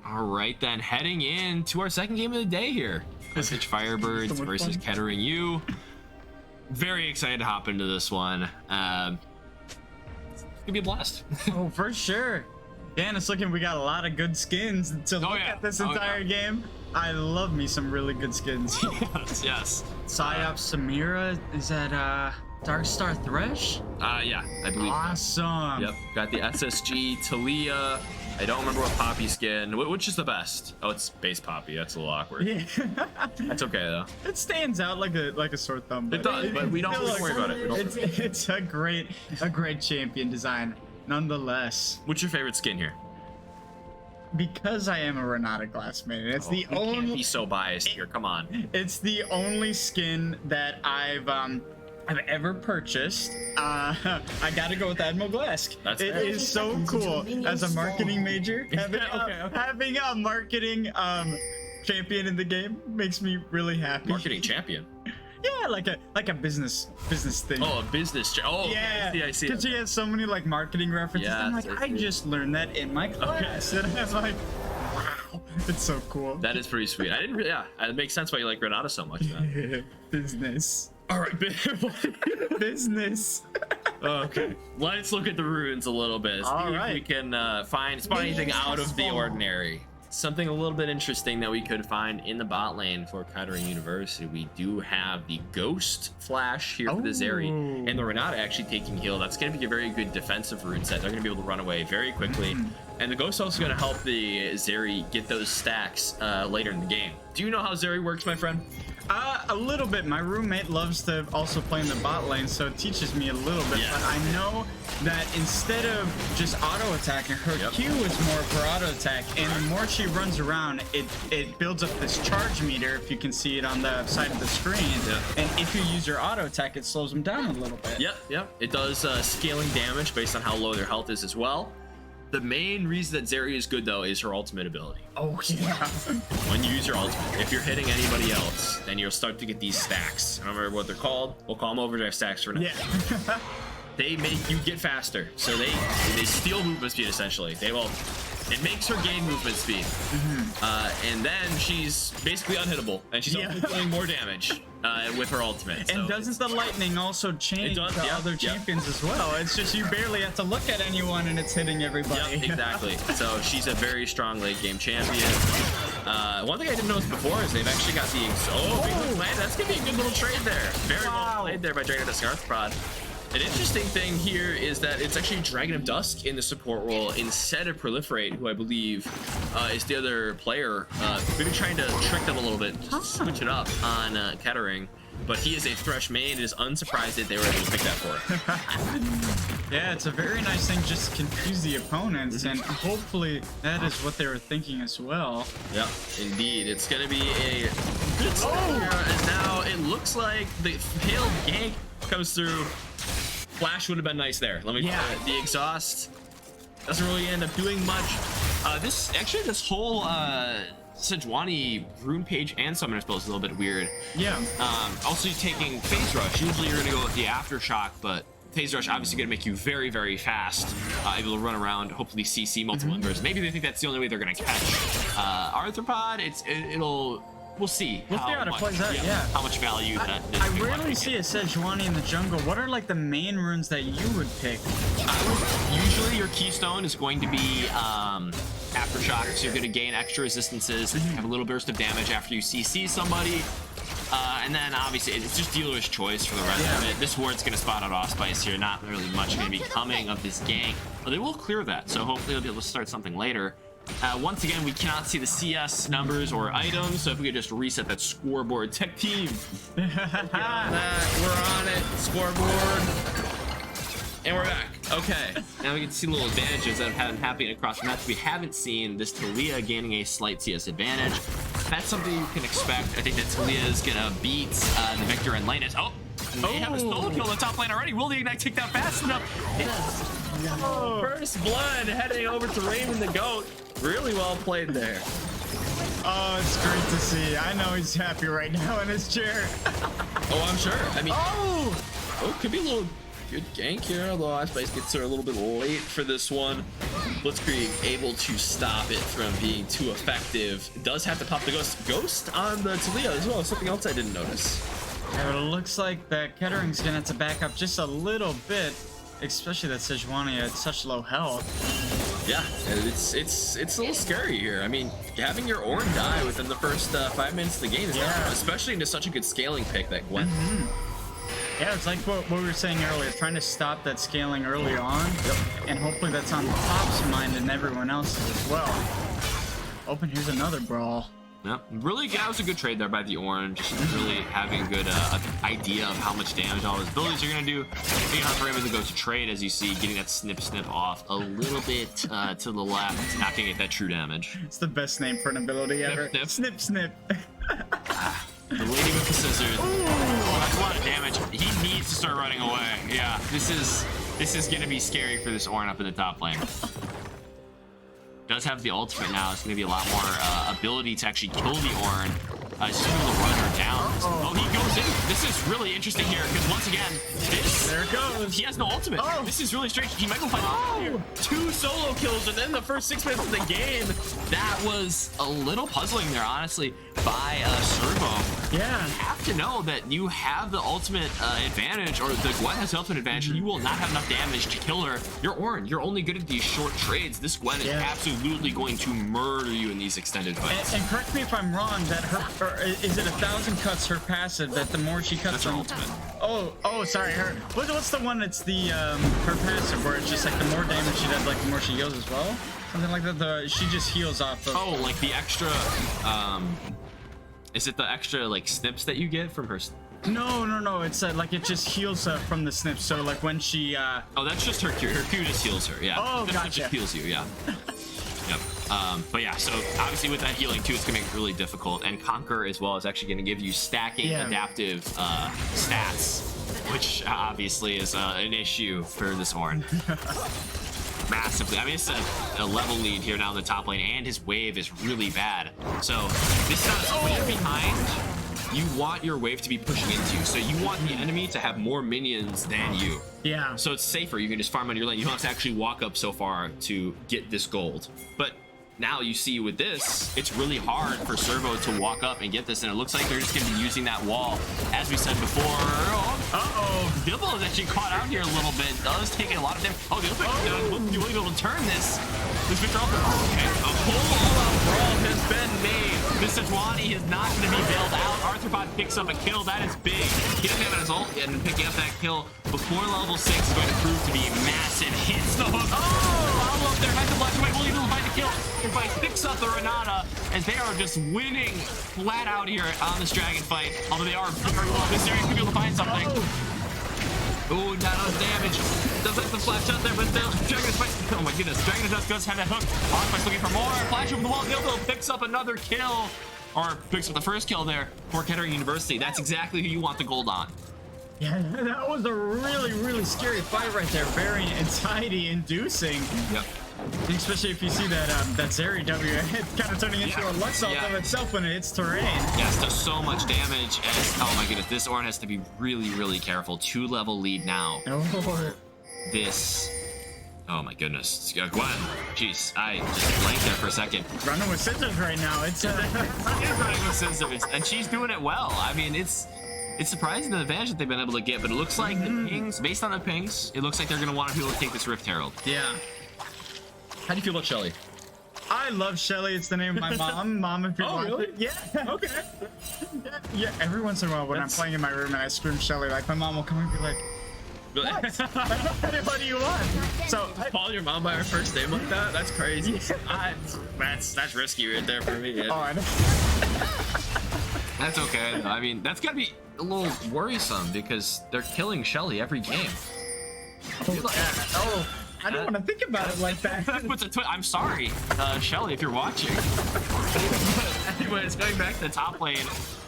All right, then, heading into our second game of the day here. Message Firebirds versus Kettering U. Very excited to hop into this one. It's gonna be a blast. Oh, for sure. Dan, it's looking we got a lot of good skins to look at this entire game. I love me some really good skins. Yes, yes. Psyop Samira, is that Darkstar Thresh? Yeah, I believe. Awesome. Yep, got the SSG, Talia. I don't remember what Poppy skin. Which is the best? Oh, it's base Poppy. That's a little awkward. Yeah. That's okay though. It stands out like a sore thumb. It does, but we don't worry about it. It's a great champion design, nonetheless. What's your favorite skin here? Because I am a Renata Glassmaiden, it's the only. Can't be so biased here. Come on. It's the only skin that I've ever purchased. I gotta go with Admiral Glask. It is so cool as a marketing major. Having a marketing champion in the game makes me really happy. Marketing champion. Yeah, like a business thing. Oh, a business. Oh, yeah. Okay, I see. Because he has so many like marketing references. Yeah, I'm like, I just learned that in my class, and I'm like, wow, it's so cool. That is pretty sweet. I didn't really. Yeah, it makes sense why you like Renata so much. Then. Business. All right, business. Okay, let's look at the runes a little bit. See if we can spot anything out of the ordinary. Something a little bit interesting that we could find in the bot lane for Kettering University. We do have the Ghost Flash here for the Zeri, and the Renata actually taking heal. That's going to be a very good defensive rune set. They're going to be able to run away very quickly. And the Ghost also going to help the Zeri get those stacks later in the game. Do you know how Zeri works, my friend? A little bit. My roommate loves to also play in the bot lane, so it teaches me a little bit. But I know that instead of just auto attacking, her Q is more for auto attack, and the more she runs around, it builds up this charge meter. If you can see it on the side of the screen, and if you use your auto attack, it slows them down a little bit. Yep. It does scaling damage based on how low their health is as well. The main reason that Zeri is good, though, is her ultimate ability. Oh, yeah. When you use your ultimate, if you're hitting anybody else, then you'll start to get these stacks. I don't remember what they're called. We'll call them overdrive stacks for now. Yeah. they make you get faster. So they steal movement speed essentially. It makes her gain movement speed, and then she's basically unhittable, and she's also doing more damage with her ultimate. And doesn't the lightning also change to other champions as well? It's just you barely have to look at anyone, and it's hitting everybody. Yep, exactly. So she's a very strong late game champion. One thing I didn't notice before is they've actually got the big little plan. That's gonna be a good little trade there. Very well played there by Dragon of Scarth Prod. An interesting thing here is that it's actually Dragon of Dusk in the support role instead of Proliferate, who I believe is the other player. Maybe trying to trick them a little bit, just switch it up on Kettering. But he is a Thresh main. It is unsurprised that they were able to pick that for. Yeah, it's a very nice thing just to confuse the opponents, and hopefully that is what they were thinking as well. Yep, indeed. It's going to be a good start here, as now it looks like the Hail gank comes through. Flash would have been nice there. Let me the exhaust doesn't really end up doing much. This whole Sejuani rune page and summoner spell is a little bit weird. Yeah. Also taking phase rush. Usually you're gonna go with the aftershock, but phase rush obviously gonna make you very, very fast, able to run around, hopefully CC multiple members. Maybe they think that's the only way they're gonna catch Arthropod. We'll see. We'll see how it plays out, how much value that I rarely see a Sejuani in the jungle. What are like the main runes that you would pick? Usually your keystone is going to be aftershock, so you're going to gain extra resistances, have a little burst of damage after you CC somebody. And then obviously it's just dealer's choice for the rest of it. This ward's going to spot out Allspice here. Not really much going to be coming of this gank, but they will clear that. So hopefully they'll be able to start something later. Once again, we cannot see the CS numbers or items, so if we could just reset that scoreboard. Tech team, we're on it. Scoreboard, and we're back. Okay, now we can see little advantages that have been happening across the match. We haven't seen this Talia gaining a slight CS advantage. That's something you can expect. I think that Talia is gonna beat the Victor and Lanus. Oh, they have a solo kill on the top lane already. Will the Ignite take that fast enough? First blood heading over to Raven the Goat. Really well played there. Oh, it's great to see. I know he's happy right now in his chair. Oh, I'm sure. I mean, oh, could be a little good gank here, although Allspice gets there a little bit late for this one. Blitzkrieg able to stop it from being too effective. Does have to pop the ghost on the Talia as well. Something else I didn't notice. Yeah, but it looks like that Kettering's gonna have to back up just a little bit, especially that Sejuani at such low health. Yeah, it's a little scary here. I mean, having your Ornn die within the first 5 minutes of the game is tough, especially into such a good scaling pick that Gwen. Yeah, it's like what we were saying earlier, trying to stop that scaling early on, and hopefully that's on the top's mind and everyone else's as well. Open, here's another brawl. Yep, really, that was a good trade there by the Ornn. Just really having a good idea of how much damage all his abilities are going to do. Being hard for him to go to trade, as you see, getting that snip off a little bit to the left, not going to get that true damage. It's the best name for an ability ever. Snip. The lady with the scissors. Oh, that's a lot of damage. He needs to start running away. Yeah, this is going to be scary for this Ornn up in the top lane. Does have the ultimate now. It's going to be a lot more ability to actually kill the Ornn. He's just going to run her down. Oh, he goes in. This is really interesting here because once again, there it goes. He has no ultimate. This is really strange. He might go find 2 solo kills and then the first 6 minutes of the game. That was a little puzzling there, honestly, by Servo. Yeah. You have to know that you have the ultimate advantage, or the Gwen has the ultimate advantage, and you will not have enough damage to kill her. You're Ornn. You're only good at these short trades. This Gwen is absolutely going to murder you in these extended fights. And correct me if I'm wrong, that is it 1,000 cuts her passive, that the more she cuts her ultimate. Oh, sorry, what's the one that's the her passive where it's just like the more damage she does, like the more she heals as well? Something like that. She just heals off of. Oh, like the extra is it the extra like snips that you get from her? No. It's like it just heals from the snips. So like when she. Oh, that's just her Q. Her Q just heals her. Yeah. Oh, gotcha. It just heals you. Yeah. Yep. But yeah, so obviously with that healing too, it's gonna make it really difficult. And Conquer as well is actually gonna give you stacking adaptive stats, which obviously is an issue for this Ornn. Massively. I mean, it's a level lead here now in the top lane, and his wave is really bad. So this is not when you're behind. you want your wave to be pushing into you. So you want the enemy to have more minions than you. Yeah. So it's safer. You can just farm on your lane. You don't have to actually walk up so far to get this gold. But now you see with this, it's really hard for Servo to walk up and get this, and it looks like they're just going to be using that wall. As we said before, Dibble is actually caught out here a little bit. Does take a lot of damage. Oh, you will be able to turn this. This Victor off. Okay, a whole all-out brawl has been made. This Sejuani is not going to be bailed out. Arthropod picks up a kill. That is big. He doesn't have it as ult yet, and picking up that kill before level 6 is going to prove to be massive. Hits the hook. Oh, follow up there. Back to Black Away. Will he be able to find the kill? Everybody picks up the Renata as they are just winning flat out here on this dragon fight. Although they are very low. This area could be able to find something. Ooh, not enough damage. Does like the flash out there, but still, Dragon fight. Oh my goodness, Dragon does have that hook. Arthur's looking for more. Flash over the wall. Gilbo picks up another kill. Or picks up the first kill there for Kettering University. That's exactly who you want the gold on. Yeah, that was a really scary fight right there. Very anxiety-inducing. Yep. Especially if you see that that Zeri W, it's kind of turning into a Lux ult of itself when it hits terrain. Yes, does so much damage. As, oh my goodness, this Ornn has to be really careful. 2-level lead now. Oh. This. Oh my goodness. Gwen. Jeez, I just blanked there for a second. Running with scissors right now. It's running with scissors, and she's doing it well. I mean, it's surprising the advantage that they've been able to get, but it looks like the pings, based on the pings, it looks like they're going to want to be able to take this Rift Herald. Yeah. How do you feel about Shelly? I love Shelly. It's the name of my mom. Mom, if you want. Really? Yeah. Okay. Yeah. Every once in a while, when I'm playing in my room and I scream Shelly, like my mom will come and be like, "What do you want?" So Call your mom by her first name like that? That's crazy. That's risky right there for me. Oh, I know. That's okay. I mean, that's gotta be a little worrisome because they're killing Shelly every game. I don't want to think about it like that. I'm sorry, Shelly, if you're watching. Anyways, going back to the top lane,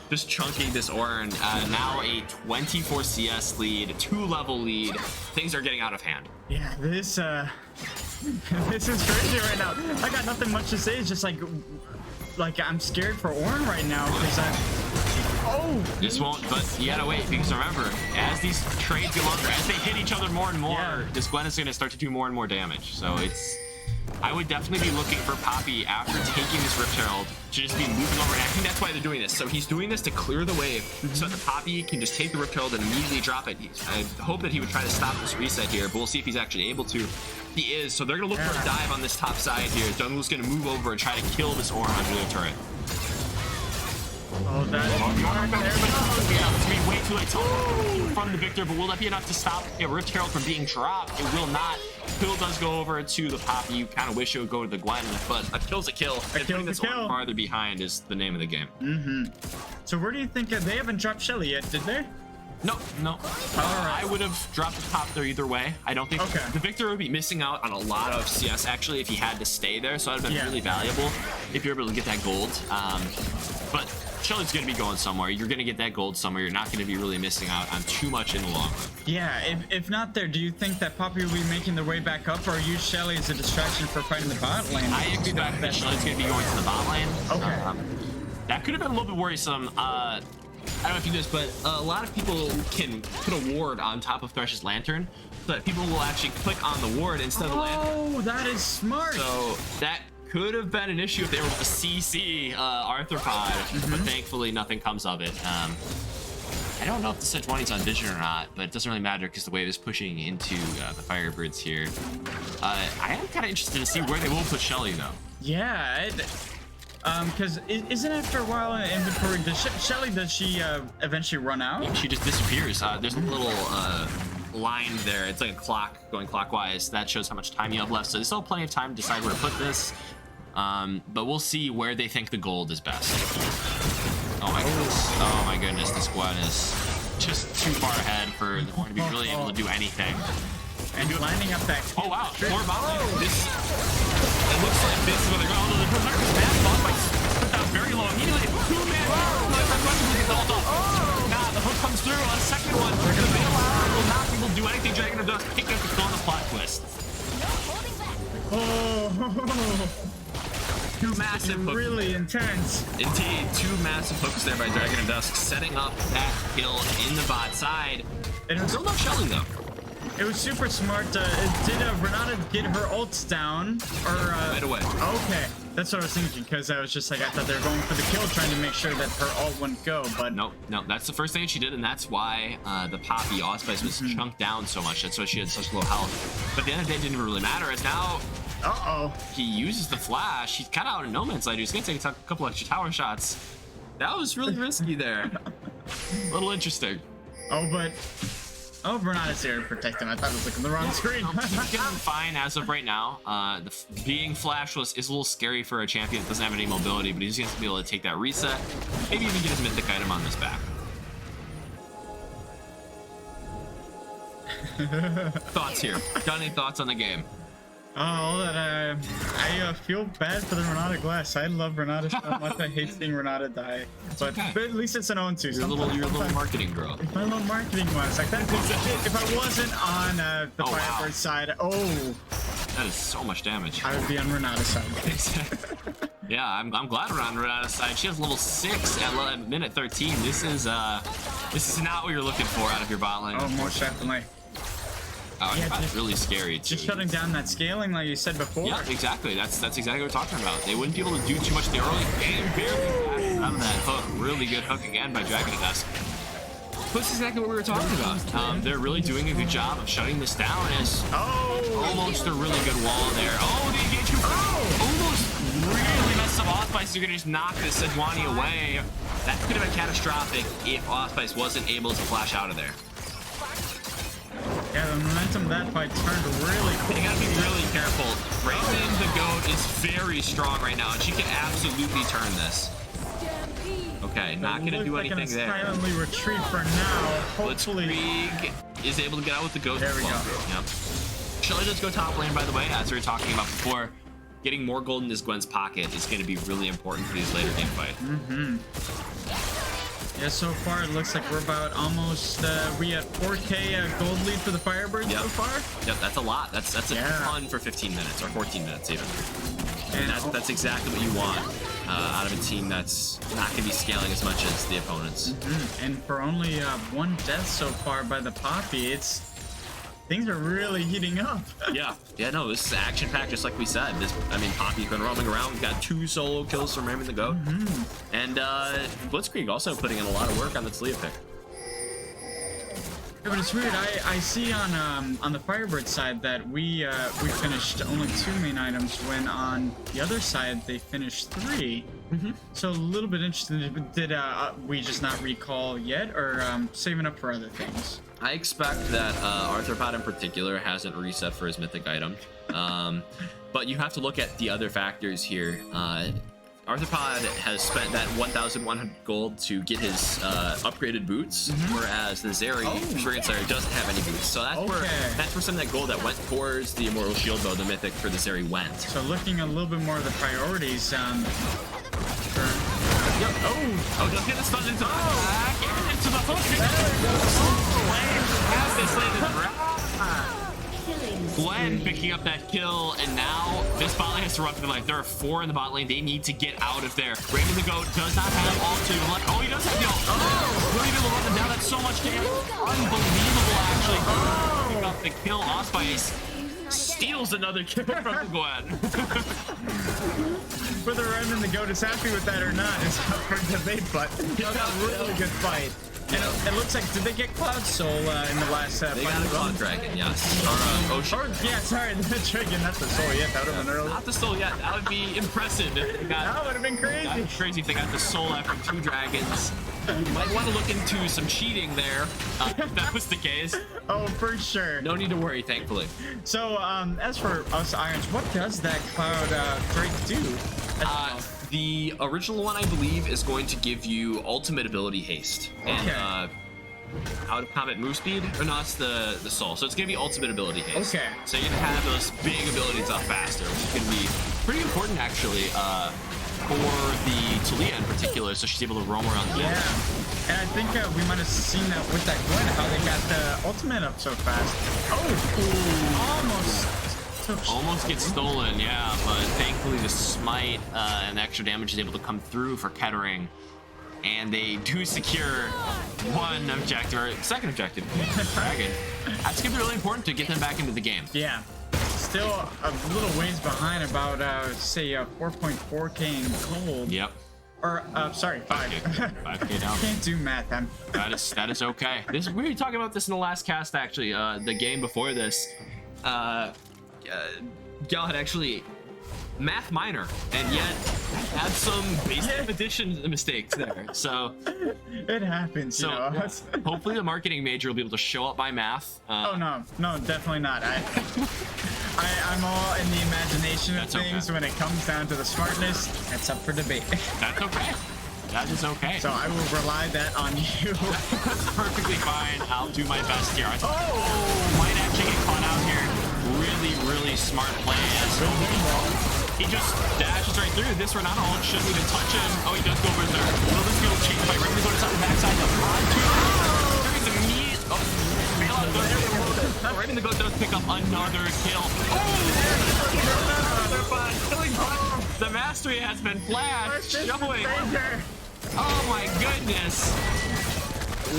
just chunking this Ornn. Now a 24 CS lead, 2-level lead. Things are getting out of hand. Yeah, this is crazy right now. I got nothing much to say. It's just like I'm scared for Ornn right now because This won't, but you gotta wait because remember, as these trades get longer, as they hit each other more and more, this Gwen is gonna start to do more and more damage. So I would definitely be looking for Poppy after taking this Rift Herald to just be moving over. And I think that's why they're doing this. So he's doing this to clear the wave so that the Poppy can just take the Rift Herald and immediately drop it. I hope that he would try to stop this reset here, but we'll see if he's actually able to. He is, so they're gonna look for a dive on this top side here. Dungle's gonna move over and try to kill this Ornn under the turret. Oh, that's it's gonna be way too late from the Victor, but will that be enough to stop Rift Herald from being dropped? It will not. Kill does go over to the Poppy. You kind of wish it would go to the Gwen, but a kill's a kill. Putting this Ornn farther behind is the name of the game. So where do you think they haven't dropped Shelly yet? Did they? No. I would have dropped the top there either way. I don't think the Victor would be missing out on a lot of CS actually if he had to stay there. So that would have been really valuable if you're able to get that gold. But Shelly's going to be going somewhere. You're going to get that gold somewhere. You're not going to be really missing out on too much in the long run. Yeah, if not there, do you think that Poppy will be making their way back up or use Shelly as a distraction for fighting the bot lane? I expect that Shelly's going to be going to the bot lane. Okay. That could have been a little bit worrisome. I don't know if you know this, but a lot of people can put a ward on top of Thresh's Lantern so that people will actually click on the ward instead of the Lantern. Oh, that is smart. So that could have been an issue if they were to CC Arthropod, but thankfully nothing comes of it. I don't know if the Sejuani's on vision or not, but it doesn't really matter because the wave is pushing into the Firebirds here. I am kind of interested to see where they will put Shelly though. Yeah, because isn't after a while in inventory, Shelly, does she eventually run out? Yeah, she just disappears. There's a little line there. It's like a clock going clockwise. That shows how much time you have left. So there's still plenty of time to decide where to put this. But we'll see where they think the gold is best. Oh my goodness, this squad is just too far ahead for the Ornn to be really able to do anything. And lining up that. Oh wow, more bot lane. It looks like this is where they're going. The Berserker's mad bot by put down very low immediately. 2-man. Nah, the hook comes through on a second one. The bailout will not be able to do anything. Dragon does pick up the kill on the plot twist. Two massive hooks. Really intense. Indeed, two massive hooks there by Dragon and Dusk, setting up that kill in the bot side. And it was Still no shelling though. It was super smart. Did Renata get her ults down? Or right away. Okay, that's what I was thinking, because I was just like, I thought they were going for the kill, trying to make sure that her ult wouldn't go, but no, that's the first thing she did, and that's why the Poppy Allspice was chunked down so much. That's why she had such low health. But at the end of the day, it didn't really matter, as now he uses the flash. He's kind of out of no man's land. He's gonna take a couple extra tower shots. That was really risky there. A little interesting. Oh, Renata's there to protect him. I thought I was looking at the wrong screen. He's getting fine as of right now. Being flashless is a little scary for a champion that doesn't have any mobility, but he's going to be able to take that reset. Maybe even get his mythic item on this back. Thoughts here? Got any thoughts on the game? Oh, that I feel bad for the Renata Glass. I love Renata so much. I hate seeing Renata die. But at least it's an 0-2. Your little marketing girl. My little marketing was like that. If I wasn't on the Firebird side, that is so much damage. I would be on Renata's side. Exactly. Yeah, I'm glad we're on Renata's side. She has level 6 at minute 13. This is not what you're looking for out of your bot lane. Oh, most definitely. Oh, yeah, it's really scary too. Just shutting down that scaling, like you said before. Yeah, exactly. That's exactly what we're talking about. They wouldn't be able to do too much in the early game. Barely out of that hook. Really good hook again by Dragon and Dusk. That's exactly what we were talking about. They're really doing a good job of shutting this down as almost a really good wall there. Oh, the engagement almost really messed up Allspice. You're gonna just knock this Sejuani away. That could have been catastrophic if Allspice wasn't able to flash out of there. Yeah, the momentum of that fight turned really quick. You gotta be really careful. Raven the Goat is very strong right now, and she can absolutely turn this. Okay, not gonna do anything there. Silently retreat for now. Hopefully, Blitzkrieg is able to get out with the Goat. There we go. Yep. Shelly does go top lane, by the way, as we were talking about before. Getting more gold in this Gwen's pocket is going to be really important for these later game fights. Yeah, so far it looks like we're about almost we at 4K gold lead for the Firebirds so far. Yep, that's a lot. That's a ton for 15 minutes or 14 minutes even. And that's exactly what you want out of a team that's not going to be scaling as much as the opponents. And for only one death so far by the Poppy, things are really heating up. Yeah, no, this is action-packed, just like we said. Poppy's been roaming around. We've got 2 solo kills from Raven the Goat. And Blitzkrieg also putting in a lot of work on the Talia pick. Yeah, but it's weird. I see on the Firebird side that we finished only 2 main items, when on the other side they finished 3. So a little bit interested. Did we just not recall yet, or saving up for other things? I expect that Arthropod in particular hasn't reset for his mythic item. But you have to look at the other factors here. Arthropod has spent that 1,100 gold to get his upgraded boots, whereas the Zeri Experience Slayer doesn't have any boots. So that's where some of that gold that went towards the Immortal Shield bow, the mythic for the Zeri went. So looking a little bit more of the priorities. Just get the stun into the Gwen picking up that kill, and now this bot lane has to run for their life. There are 4 in the bot lane. They need to get out of there. Raven the Goat does not have all 2. He does have the ult. Really able to run them down. That's so much damage. Unbelievable, actually. Pick up the kill. Allspice steals another kill from the Gwen. Whether Raven the Goat is happy with that or not is up for debate, but it's a really good fight. And it looks like, did they get Cloud Soul in the last They got a Cloud Dragon, yes. Or Ocean. Yeah, sorry, the Dragon, not the Soul yet. That would have been early. Not the Soul yet. That would be impressive. If they got, that would have been crazy. That would be crazy if they got the Soul after 2 dragons. You might want to look into some cheating there, if that was the case. Oh, for sure. No need to worry, thankfully. So, as for us Irons, what does that Cloud Drake do? The original one, I believe, is going to give you ultimate ability haste. And out of combat move speed, or no, it's the soul. So it's gonna be ultimate ability haste. Okay. So you're gonna have those big abilities up faster, which is gonna be pretty important actually for the Talia in particular, so she's able to roam around the map. And I think we might have seen that with that Gwen, how they got the ultimate up so fast. Almost Almost gets stolen, yeah, but thankfully the smite and the extra damage is able to come through for Kettering. And they do secure one objective, or second objective, Dragon. That's gonna be really important to get them back into the game. Yeah. Still a little ways behind, about say 4.4k in gold. Yep. Or sorry, 5k down. Can't do math. That is okay. We were talking about this in the last cast, actually. The game before this, Gal had actually math minor, and yet had some basic addition mistakes there. So it happens. So yeah. Hopefully the marketing major will be able to show up by math. Oh no, definitely not. I'm all in the imagination of things. When it comes down to the smartness, it's up for debate. That's okay. That is okay. So I will rely that on you. That's perfectly fine. I'll do my best here. Might actually get caught out here. Really smart play. He just dashes right through. This Renata ult shouldn't even touch him. Oh, he does go over there. Will this be able to change by right to go to the backside? There's a meat. Right in the go does pick up another kill. The mastery has been flashed. Showing. Oh my goodness.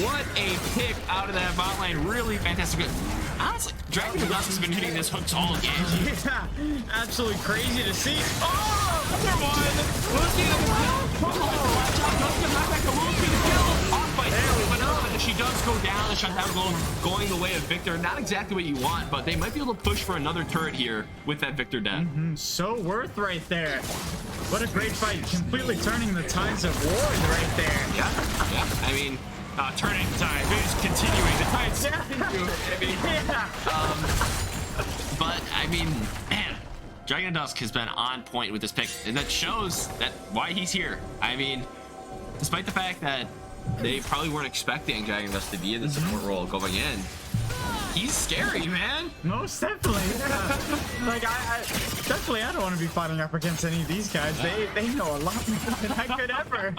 What a pick out of that bot lane. Really fantastic. Honestly, Dragon of Dusk has been hitting this hooks all game. Yeah, absolutely crazy to see. Oh, number one. Lucy the kill. Watch out, don't get back to Lucy the kill. Off by but she does go down. The shutdown going the way of Victor. Not exactly what you want, but they might be able to push for another turret here with that Victor death. So worth right there. What a great fight. Completely turning the tides of war right there. Yeah. I mean, turning the tide. It's continuing. The tide's continue. But I mean, man, Dragon of Dusk has been on point with this pick, and that shows that why he's here. I mean, despite the fact that they probably weren't expecting Dragon of Dusk to be in the support role going in, he's scary, man. Most definitely. Yeah. Like I definitely I don't want to be fighting up against any of these guys. They know a lot more than I could ever.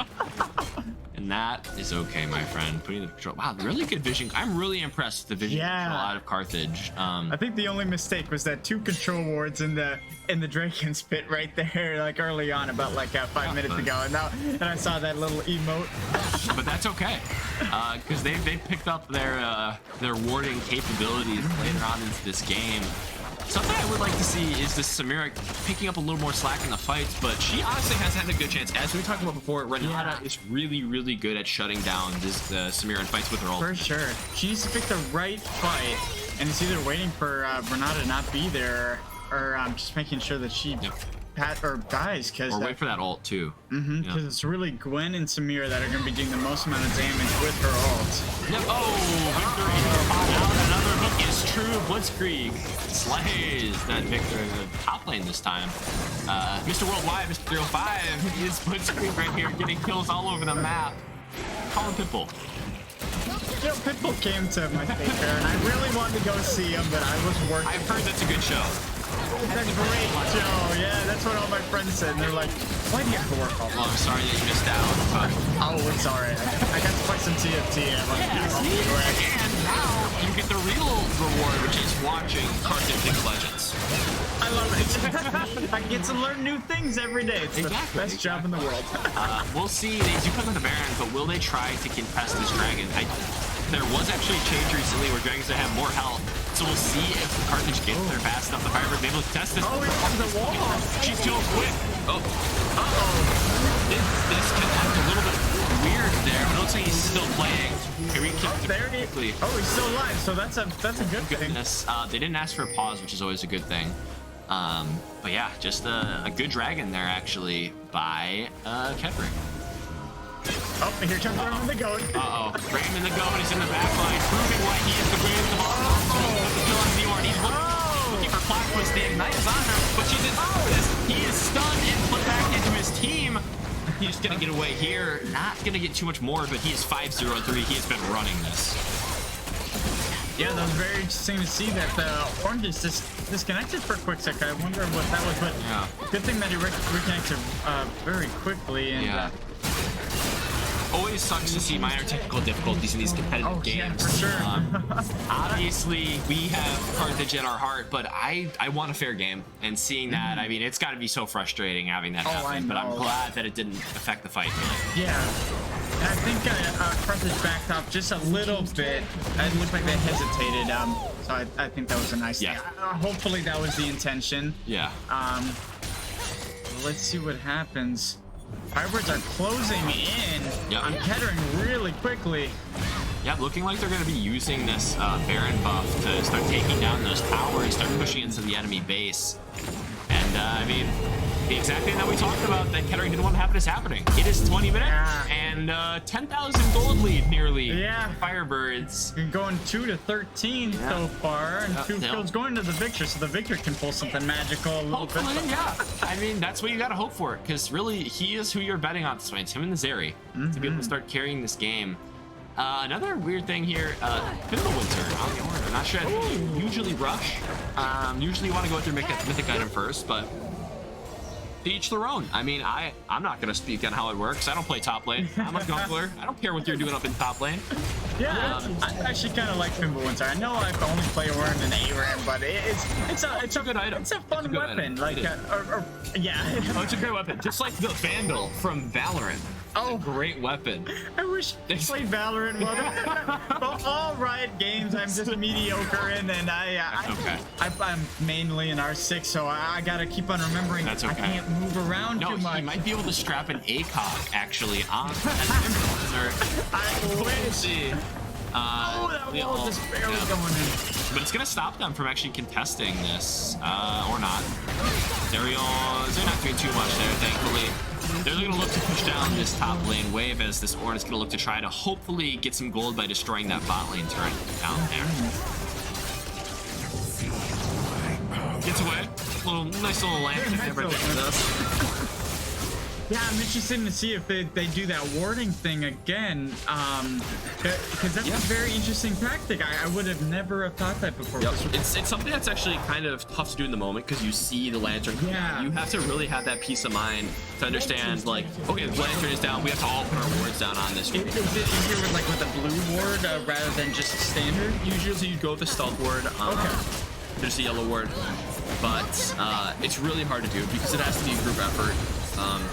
And that is okay, my friend. Putting the control. Wow, really good vision. I'm really impressed with the vision control out of Carthage. I think the only mistake was that 2 control wards in the Draken's pit right there, like early on, about like 5 minutes ago, and I saw that little emote. But that's okay, because they picked up their warding capabilities later on into this game. Something I would like to see is this Samira picking up a little more slack in the fights, but she honestly has had a good chance. As we talked about before, Renata is really good at shutting down this Samira in fights with her ult. For sure. She needs to pick the right fight, and it's either waiting for Renata to not be there, or just making sure that she dies, because or wait for that ult too. Because it's really Gwen and Samira that are going to be doing the most amount of damage with her ult. Victor another hook is true. Blitzkrieg slays that Victor in the top lane this time. Mr. Worldwide, Mr. 305 is Blitzkrieg right here, getting kills all over the map. Call him Pitbull. You know, Pitbull came to my state fair, and I really wanted to go see him, but I was working. I've heard that's a good show. It's a great show, yeah, that's what all my friends said. And they're like, why do you have to work all the time? Well, I'm sorry that you missed out, but... Oh, it's alright. I got to play some TFT, and I'm like, and now you get the real reward, which is watching Carthage League of Legends. I love it. I get to learn new things every day. It's the best job in the world. We'll see. They do come with the Baron, but will they try to contest this Dragon? There was actually a change recently where Dragons have more health, so we'll see if Carthage gets there fast enough. The Firebird be able to test this. Oh, he's on the wall. She's killed quick. Oh. This connect a little bit weird there, but it looks like he's still playing. Here we keep quickly. Oh, he's still alive, so that's a good thing. They didn't ask for a pause, which is always a good thing. But yeah, just a good dragon there actually by Kettering. Oh, here comes Raymond the Goat. Raymond the Goat is in the back line, proving why he is the greatest of all. He's looking for Plot Twist. The Ignite is on her, but she didn't this. He is stunned and put back into his team. He's gonna get away here. Not gonna get too much more, but he is 5-0-3. He has been running this. Yeah, that was very interesting to see that the orange is just disconnected for a quick second. I wonder what that was, but good thing that he reconnected very quickly. And always sucks to see minor technical difficulties in these competitive games. For sure. Obviously, we have Carthage at our heart, but I want a fair game. And seeing that, I mean, it's got to be so frustrating having that happen. But I'm glad that it didn't affect the fight. Really. Yeah. And I think Carthage backed off just a little bit. It looked like they hesitated. So I think that was a nice thing. Hopefully that was the intention. Yeah. Let's see what happens. Firebirds are closing in on Kettering really quickly. Yeah, looking like they're going to be using this Baron buff to start taking down those towers, start pushing into the enemy base. And, I mean, the exact thing that we talked about that Kettering didn't want to happen is happening. It is 20 minutes and 10,000 gold lead nearly. Yeah. Firebirds. You're going 2 to 13 so far, and 2 kills going to the Victor, so the Victor can pull something magical a little bit. Yeah. I mean, that's what you got to hope for, because really, he is who you're betting on this way. It's him and the Zeri to be able to start carrying this game. Another weird thing here, Fimbulwinter on the Ornn. I'm not sure if you usually rush. Usually you want to go with your mythic item first, but to each their own. I mean, I'm not going to speak on how it works. I don't play top lane. I'm a jungler. I don't care what you're doing up in top lane. Yeah, I actually kind of like Fimbulwinter. I know I only play Ornn and ARAM, but it's a good item. It's a fun weapon. Like, yeah. Oh, it's a great weapon. Just like the Vandal from Valorant. Oh, great weapon. I wish I played Valorant. Well, all Riot games I'm just mediocre in, and I'm mainly in R6, so I gotta keep on remembering I can't move around too much. You might be able to strap an ACOG actually on that. I wish. See. That wall just barely going in. But it's gonna stop them from actually contesting this, or not. They're not doing too much there, thankfully. They're going to look to push down this top lane wave as this Ornn is going to look to try to hopefully get some gold by destroying that bot lane turret down there. Gets away. Nice little land kick there by Yeah, I'm interested to see if they do that warding thing again, because that's a very interesting tactic. I would have never thought that before. It's something that's actually kind of tough to do in the moment because you see the lantern. Yeah. You have to really have that peace of mind to understand, like, okay, the lantern is down. We have to all put our wards down on this. Is it easier with a blue ward rather than just standard? Usually you go with the stealth ward. There's a yellow ward, but it's really hard to do because it has to be a group effort.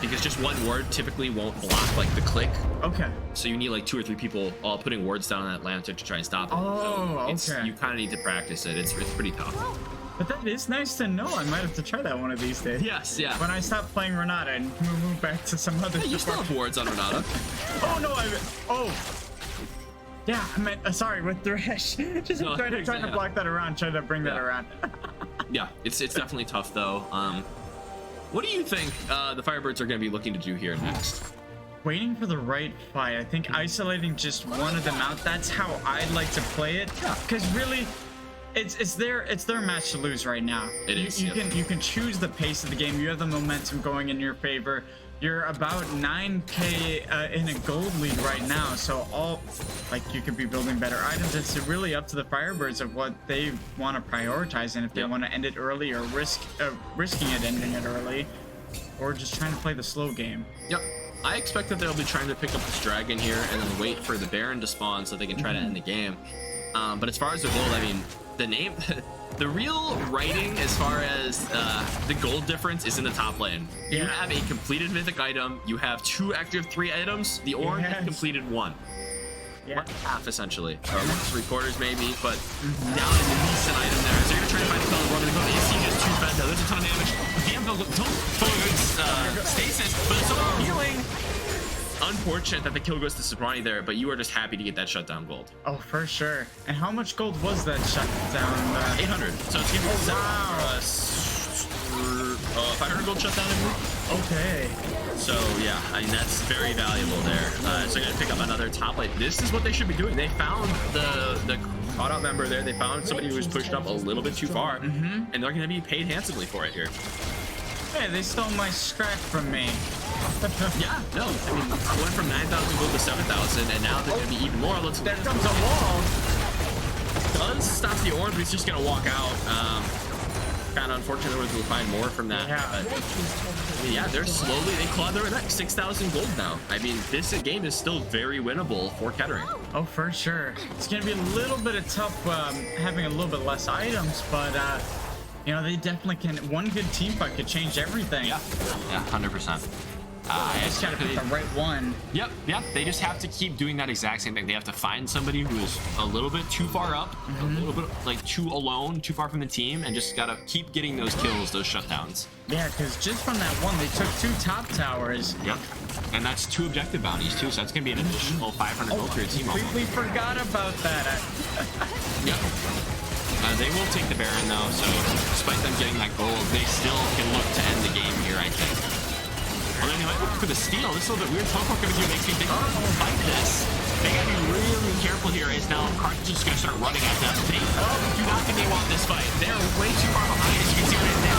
Because just one ward typically won't block like the click. Okay. So you need like 2 or 3 people all putting wards down on that lantern to try and stop it. Oh, so you kind of need to practice it. It's pretty tough. But that is nice to know. I might have to try that one of these days. Yes, yeah. When I stop playing Renata and move back to some other. You still have wards on Renata. Oh no! Yeah, I meant sorry with Thresh. Just trying to block that around, trying to bring that around. Yeah, it's definitely tough though. What do you think the Firebirds are going to be looking to do here next? Waiting for the right fight. I think isolating just one of them out. That's how I'd like to play it. Because really, it's their match to lose right now. You can choose the pace of the game. You have the momentum going in your favor. You're about 9k in a gold lead right now, so you could be building better items. It's really up to the Firebirds of what they want to prioritize, and if they want to end it early or risking it ending it early, or just trying to play the slow game. Yep. I expect that they'll be trying to pick up this dragon here and then wait for the Baron to spawn so they can try to end the game. But as far as the gold, I mean, the real writing as far as the gold difference is in the top lane. You have a completed mythic item. You have 2 active 3 items. The Ornn has completed 1. Yeah. Half essentially, or 3/4 maybe, but down is a decent item there. So you're gonna try to find a kill. We're gonna go to AC, just 2 Fenta. There's a ton of damage. Gamble don't stasis, but it's so healing. Unfortunate that the kill goes to Sobrani there, but you are just happy to get that shutdown gold. Oh, for sure. And how much gold was that shutdown? 800. So it's giving 500 gold shutdown, I believe. Okay. So yeah, I mean that's very valuable there. So I'm gonna pick up another top lane. This is what they should be doing. They found the caught out member there. They found somebody who was pushed up a little bit too far, and they're gonna be paid handsomely for it here. Hey, they stole my scrap from me. Yeah, no. I mean, I went from 9,000 gold to 7,000, and now they're gonna be even more. There comes a wall. Does stop the Ornn, but he's just gonna walk out. kind of unfortunate that we're able to find more from that. But yeah, they're slowly, they clawed their neck. 6,000 gold now. I mean, this game is still very winnable for Kettering. Oh, for sure. It's going to be a little bit of tough having a little bit less items, but you know, they definitely can. One good team fight could change everything. Yeah, 100%. Just gotta pick the right one. Yep. They just have to keep doing that exact same thing. They have to find somebody who is a little bit too far up, a little bit like too alone, too far from the team, and just gotta keep getting those kills, those shutdowns. Yeah, because just from that one, they took 2 top towers. Yep. And that's 2 objective bounties too, so that's gonna be an additional 500 gold for your team. Completely forgot about that. Yep. They will take the Baron though, so despite them getting that gold, they still can look to end the game here, I think. Well, then they might look for the steal. This is a little bit weird. Teleport coming through makes me think, fight this. They gotta be really careful here as now Carthage is gonna start running at them. They do not think they want this fight. They're way too far behind, as you can see right now.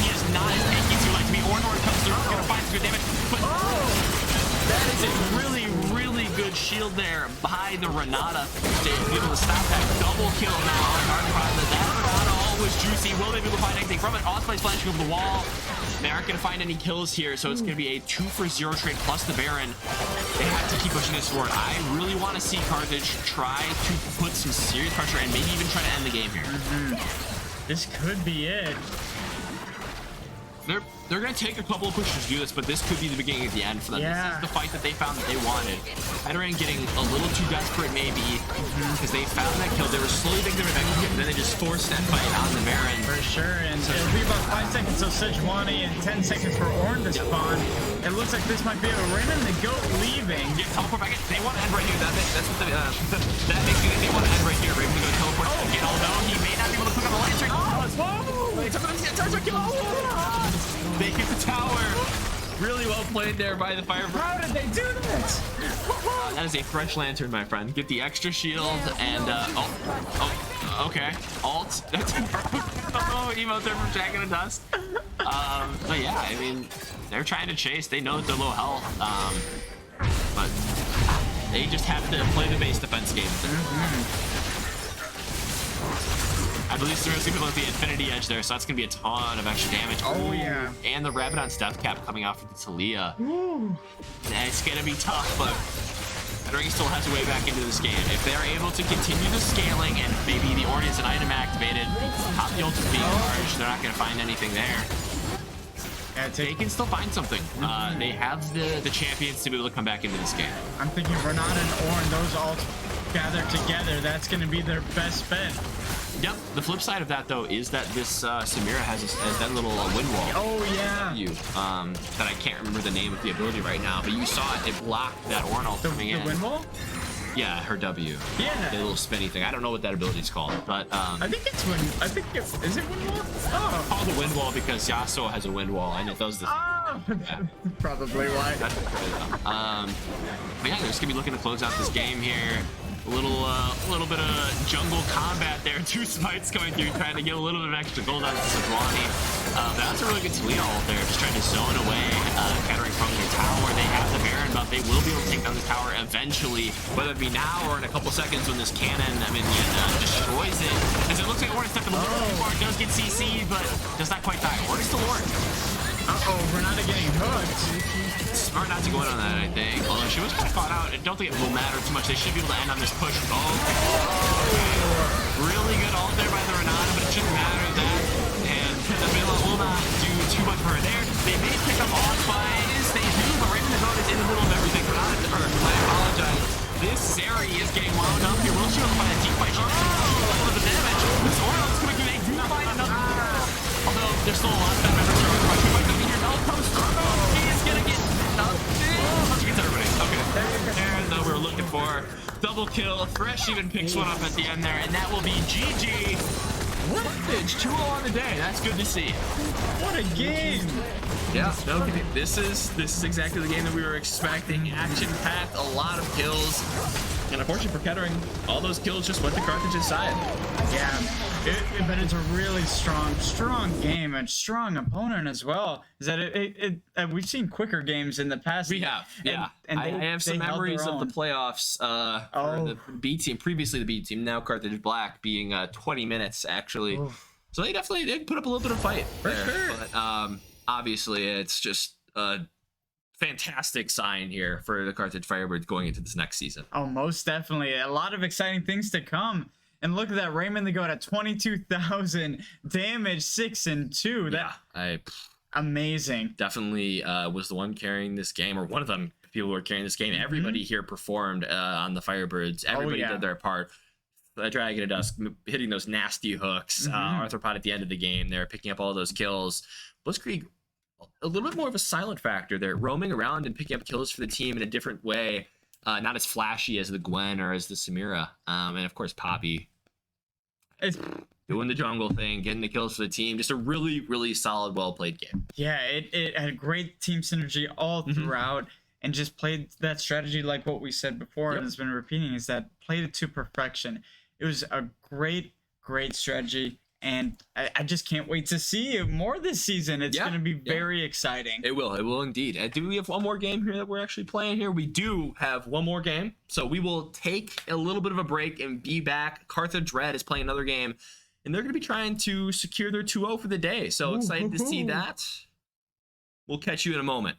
He is not as tanky as you like to be. Ornor comes through, gonna find some good damage. But that is a really, really good shield there by the Renata to be able to stop that double kill now on Arthur. That Renata always juicy. Will they be able to find anything from it? Osprey's flashing over the wall. They aren't going to find any kills here, so it's going to be a 2-for-0 trade plus the Baron. They have to keep pushing this forward. I really want to see Carthage try to put some serious pressure and maybe even try to end the game here. This could be it. They're going to take a couple of pushes to do this, but this could be the beginning of the end for them. Yeah. This is the fight that they found that they wanted. Kettering getting a little too desperate, maybe, because they found that kill. They were slowly thinking they were back, and then they just forced that fight on the Baron. For sure, and it'll be about 5 seconds till Sejuani and 10 seconds for Ornn to spawn. It looks like this might be a Rin and the Goat leaving. Yeah, teleport back in. They want to end right here. That's what that makes me think they want to end right here. Raven's going to teleport again, although he may not be able to pick up a light string. They took him to kill. They get the tower. Really well played there by the Fire. How did they do that? That is a fresh lantern, my friend. Get the extra shield and okay. Alt. That's emote there from Jack in the Dust. But yeah, I mean, they're trying to chase. They know that they're low health. But they just have to play the base defense game. I believe Cereal's gonna put the Infinity Edge there, so that's gonna be a ton of extra damage. Oh yeah. And the Rabadon's Death Cap coming out for the Talia. It's gonna be tough, but Kettering still has a way back into this game. If they're able to continue the scaling and maybe the Ornn is an item activated, top the ultimate being large, they're not gonna find anything there. They can still find something. They have the champions to be able to come back into this game. I'm thinking Renata and Ornn, those all gathered together, that's gonna be their best bet. Yep. The flip side of that, though, is that this Samira has that little wind wall. Oh, yeah. That I can't remember the name of the ability right now, but you saw it. It blocked that Ornn ult coming in. The wind wall? Yeah, her W. Yeah. The little spinny thing. I don't know what that ability is called, but I think it's wind. I think it's. Is it wind wall? Oh. It's called the wind wall because Yasuo has a wind wall, and it does this. Oh. Yeah. Probably why. That's but yeah, they're just gonna be looking to close out this game here. A little bit of jungle combat there. 2 smites coming through, trying to get a little bit of extra gold out of Sejuani. That's a really good Talia ult there, just trying to zone away Kettering from their tower. They have the Baron, but they will be able to take down the tower eventually, whether it be now or in a couple seconds when this cannon, destroys it. As it looks like Ornn stepped a little bit too far, does get CC'd, but does not quite die. Ornn is still Ornn. Uh-oh, Renata getting hooked. Smart not to go in on that, I think. Although she was kind of caught out. I don't think it will matter too much. They should be able to end on this push. Really good ult there by the Renata, but it shouldn't matter that. And the Villa will not do too much for her there. They may pick up all spies. They do, but Raven the Goat is in the middle of everything. Renata, I apologize. This Zeri is getting wound up here. Will she able to find a deep fight? For the damage. This Ornn is coming through. They do find another. Although there's still a lot of members here. He's gonna get and we're looking for double kill. Fresh even picks one up at the end there, and that will be GG. Carthage 2-0 on the day. That's good to see. What a game! Yeah, no, this is exactly the game that we were expecting. Action-packed, a lot of kills. And unfortunately for Kettering, all those kills just went to Carthage's side. Yeah, but it's a really strong game and strong opponent as well. Is that we've seen quicker games in the past. We have, yeah. And I have some memories of the playoffs for the B team, previously the B team, now Carthage Black, being 20 minutes actually. So they definitely did put up a little bit of fight For sure. But obviously it's just a fantastic sign here for the Carthage Firebirds going into this next season. Oh, most definitely. A lot of exciting things to come. And look at that, Raymond the Goat at 22,000 damage, 6 and 2. That amazing. Definitely was the one carrying this game, or one of them people who were carrying this game. Everybody here performed on the Firebirds. Everybody did their part. Dragon of Dusk hitting those nasty hooks. Arthropod at the end of the game, they're picking up all those kills. Blitzkrieg, a little bit more of a silent factor. They're roaming around and picking up kills for the team in a different way. Not as flashy as the Gwen or as the Samira. And of course, Poppy doing the jungle thing, getting the kills for the team. Just a really, really solid, well-played game. Yeah, it had great team synergy all throughout, and just played that strategy like what we said before, and has been repeating, is that played it to perfection. It was a great, great strategy, and I just can't wait to see more this season. It's going to be very exciting. It will indeed. Do we have one more game here that we're actually playing here? We do have one more game, so we will take a little bit of a break and be back. Carthage Red is playing another game, and they're going to be trying to secure their 2-0 for the day. So excited to see that. We'll catch you in a moment.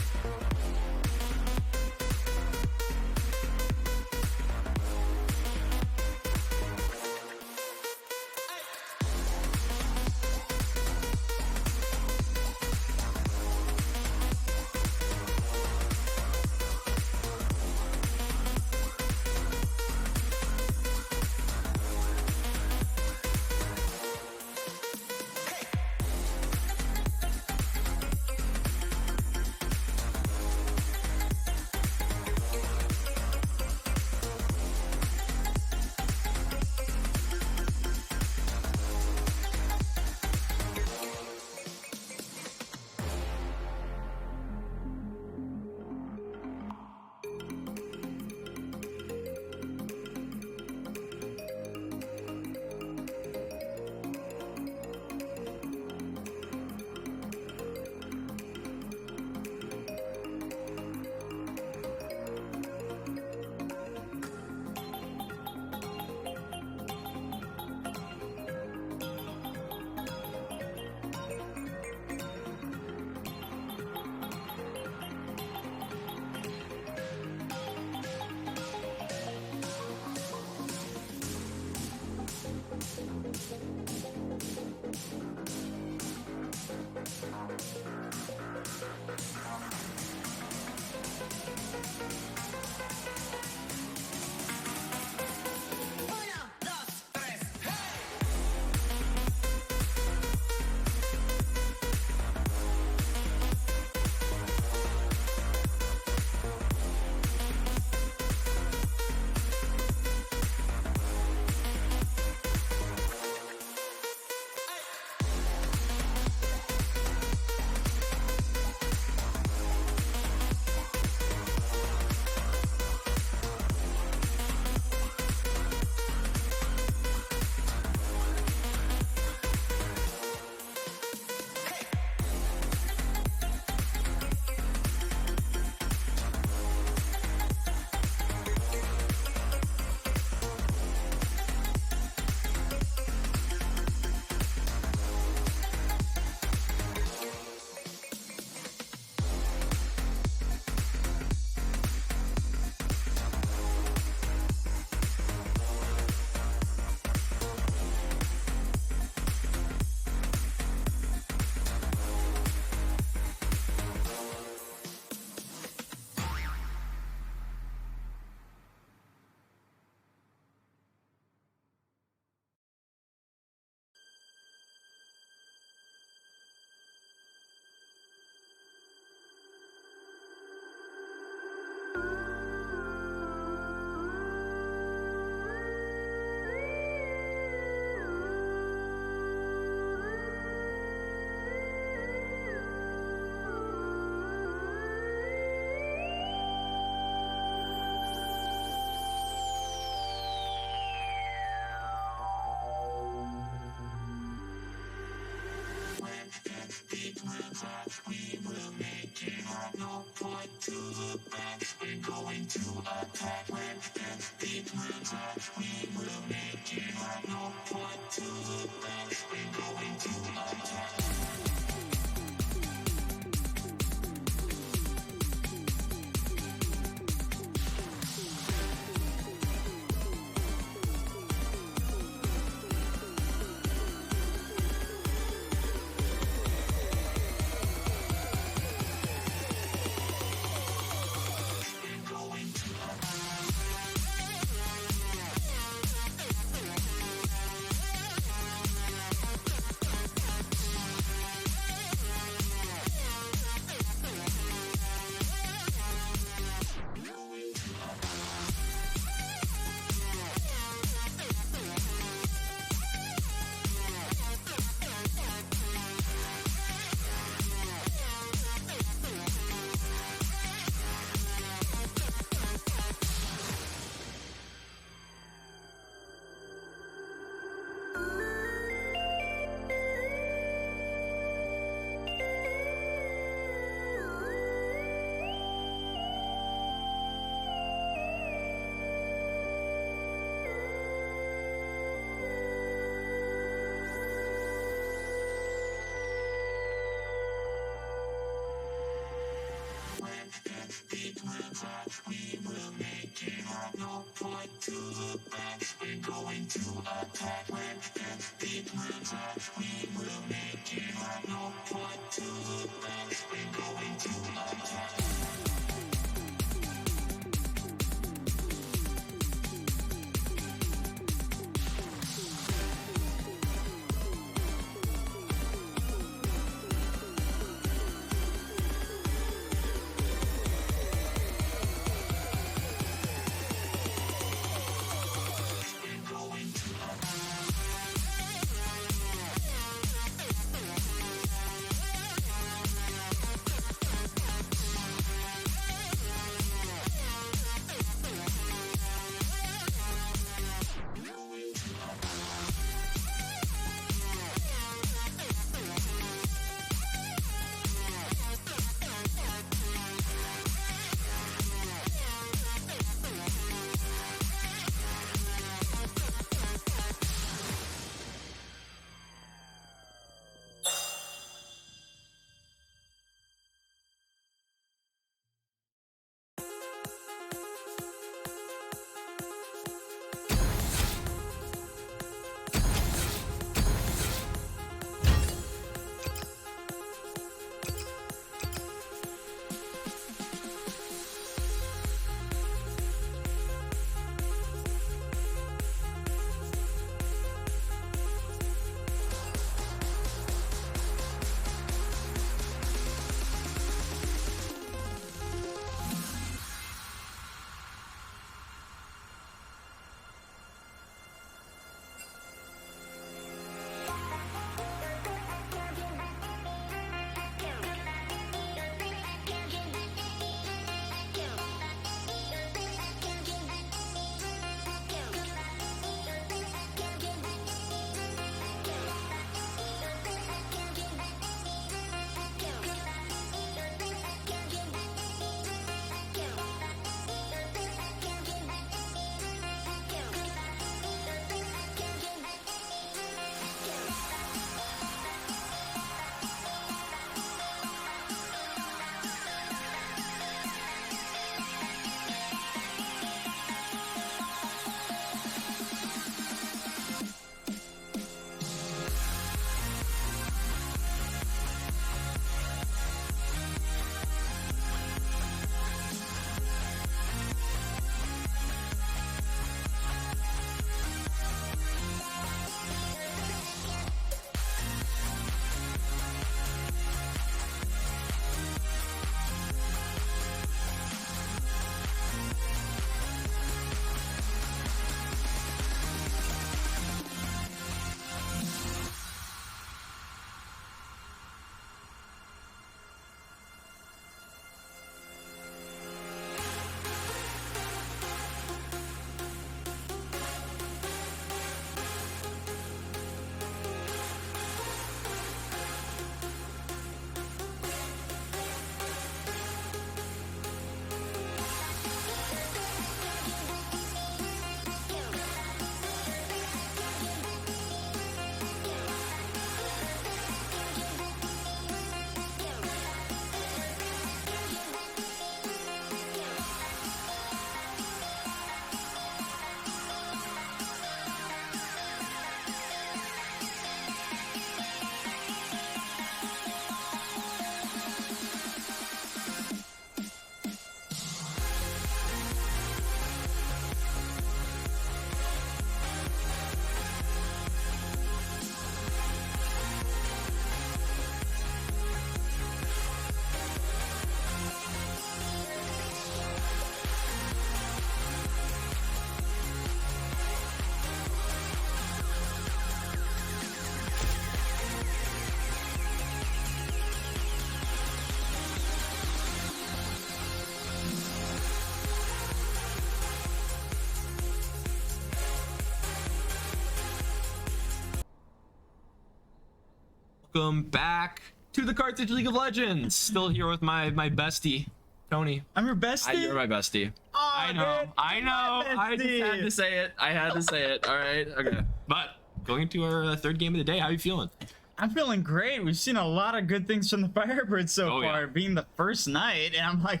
welcome back to the Carthage League of Legends. Still here with my bestie, Tony. I'm your bestie. You're my bestie. Oh, I know. dude, I know. I just had to say it. I had to say it. All right. Okay. But going into our third game of the day, how are you feeling? I'm feeling great. We've seen a lot of good things from the Firebirds so far, being the first night, and I'm like,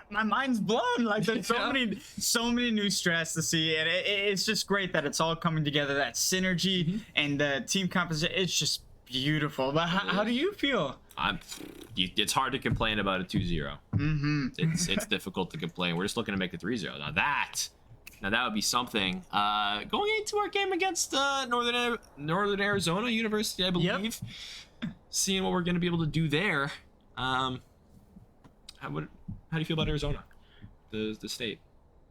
my mind's blown. Like there's so many new strats to see, and it's just great that it's all coming together. That synergy and the team composition, it's just beautiful. But how do you feel? It's hard to complain about a 2-0. It's difficult to complain. We're just looking to make a 3-0. Now that would be something. Going into our game against Northern Arizona University, I believe. Seeing what we're going to be able to do there. How do you feel about Arizona, the state?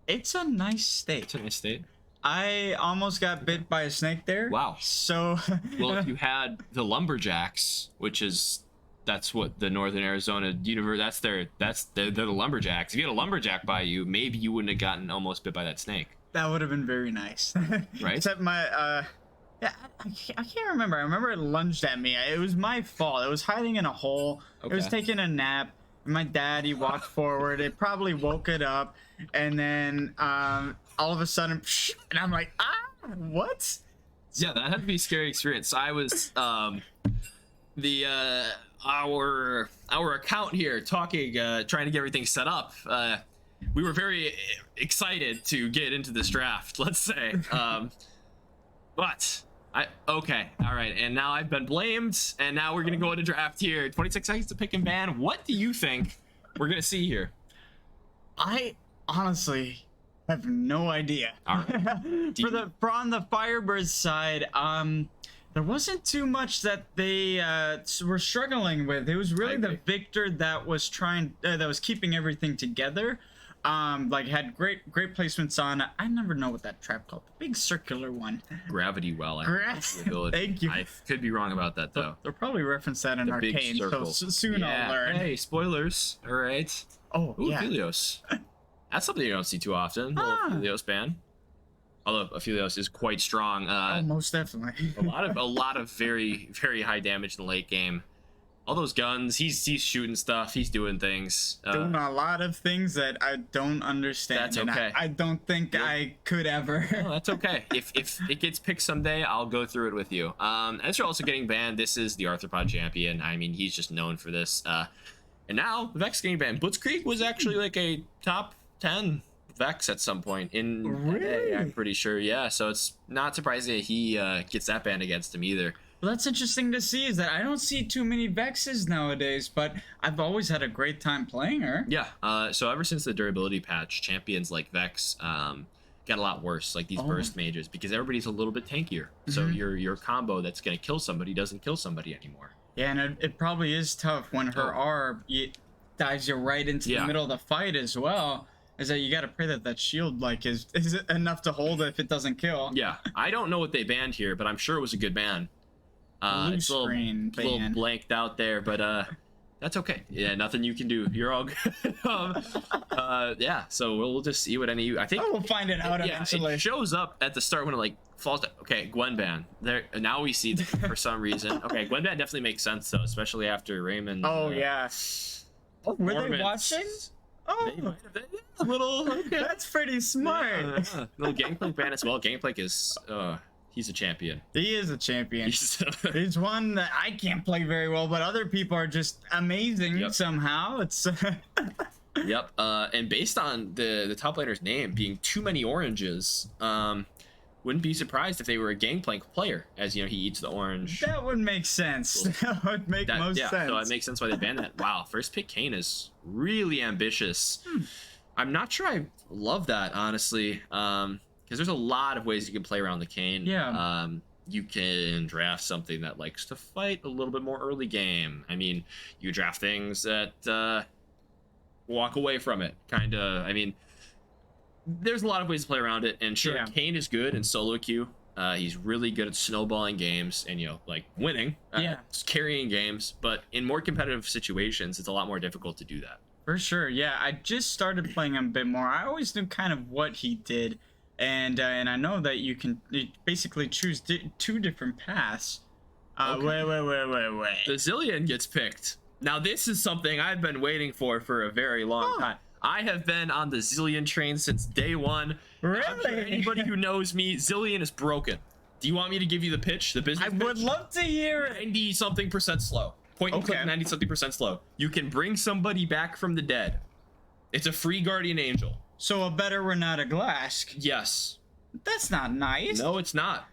It's a nice state. It's a nice state. I almost got bit by a snake there. Wow. So well, you had the Lumberjacks, that's what the Northern Arizona University, they're the Lumberjacks. If you had a lumberjack by you, maybe you wouldn't have gotten almost bit by that snake. That would have been very nice. Right? Except I can't remember. I remember it lunged at me. It was my fault. It was hiding in a hole. It was taking a nap. My daddy walked forward. It probably woke it up, and then all of a sudden, and I'm like, what? Yeah, that had to be a scary experience. I was our account here talking, trying to get everything set up. We were very excited to get into this draft, let's say. But okay, all right, and now I've been blamed, and now we're gonna go into draft here. 26 seconds to pick and ban. What do you think we're gonna see here? I honestly have no idea. All right. For on the Firebirds side, there wasn't too much that they were struggling with. It was really the Victor that was keeping everything together. Like had great placements on. I never know what that trap called. The big circular one. Gravity well. Thank you. I could be wrong about that though. They'll probably reference that in Arcane, so soon I'll learn. Hey, spoilers. All right. Oh, yeah. Aphelios. That's something you don't see too often. Aphelios ban. Although Aphelios is quite strong. Most definitely. a lot of very, very high damage in the late game. All those guns, he's shooting stuff, he's doing things. Doing a lot of things that I don't understand. That's okay. I don't think I could ever. No, that's okay. If it gets picked someday, I'll go through it with you. As you're also getting banned, this is the Arthropod champion. I mean, he's just known for this. And now Vex getting banned. Blitzkrieg was actually like a top 10 Vex at some point in really? I'm pretty sure. Yeah, so it's not surprising that he gets that banned against him either. Well, that's interesting to see, is that I don't see too many Vexes nowadays, but I've always had a great time playing her. Yeah, so ever since the durability patch, champions like Vex got a lot worse, like these burst mages, because everybody's a little bit tankier. So your combo that's going to kill somebody doesn't kill somebody anymore. Yeah, and it probably is tough when her R dives you right into the middle of the fight as well. Is that you got to pray that shield is enough to hold it if it doesn't kill. Yeah, I don't know what they banned here, but I'm sure it was a good ban. It's a little blanked out there, but that's okay. Yeah, nothing you can do. You're all good. Yeah, so we'll just see what I think we'll find it out eventually. It shows up at the start when it falls down. Okay, Gwen ban. There now we see for some reason. Okay, Gwen ban definitely makes sense though, especially after Raymond. Yeah. Were they watching? A little. Okay. That's pretty smart. Little Gangplank ban as well. Gangplank is he's a champion. He is a champion. He's one that I can't play very well, but other people are just amazing somehow. It's Yep. And based on the top laner's name being Too Many Oranges, wouldn't be surprised if they were a Gangplank player, as he eats the orange. That would make sense. That would make most sense. So it makes sense why they banned that. Wow, first pick Kayn is really ambitious. I'm not sure I love that, honestly. Because there's a lot of ways you can play around the Kayn. Yeah. You can draft something that likes to fight a little bit more early game. I mean, you draft things that walk away from it, kind of. I mean, there's a lot of ways to play around it. And sure, Kayn is good in solo queue. He's really good at snowballing games and, winning. Carrying games. But in more competitive situations, it's a lot more difficult to do that. For sure, yeah. I just started playing him a bit more. I always knew kind of what he did. And I know that you can basically choose two different paths Wait. The Zillion gets picked. Now, this is something I've been waiting for a very long time. I have been on the Zillion train since day one. Really? I'm sure anybody who knows me, Zillion is broken. Do you want me to give you the pitch, the business pitch? I would love to hear it. 90-something% slow. Point and click, 90-something% slow. You can bring somebody back from the dead. It's a free guardian angel. So a better Renata Glask. Yes. That's not nice. No, it's not.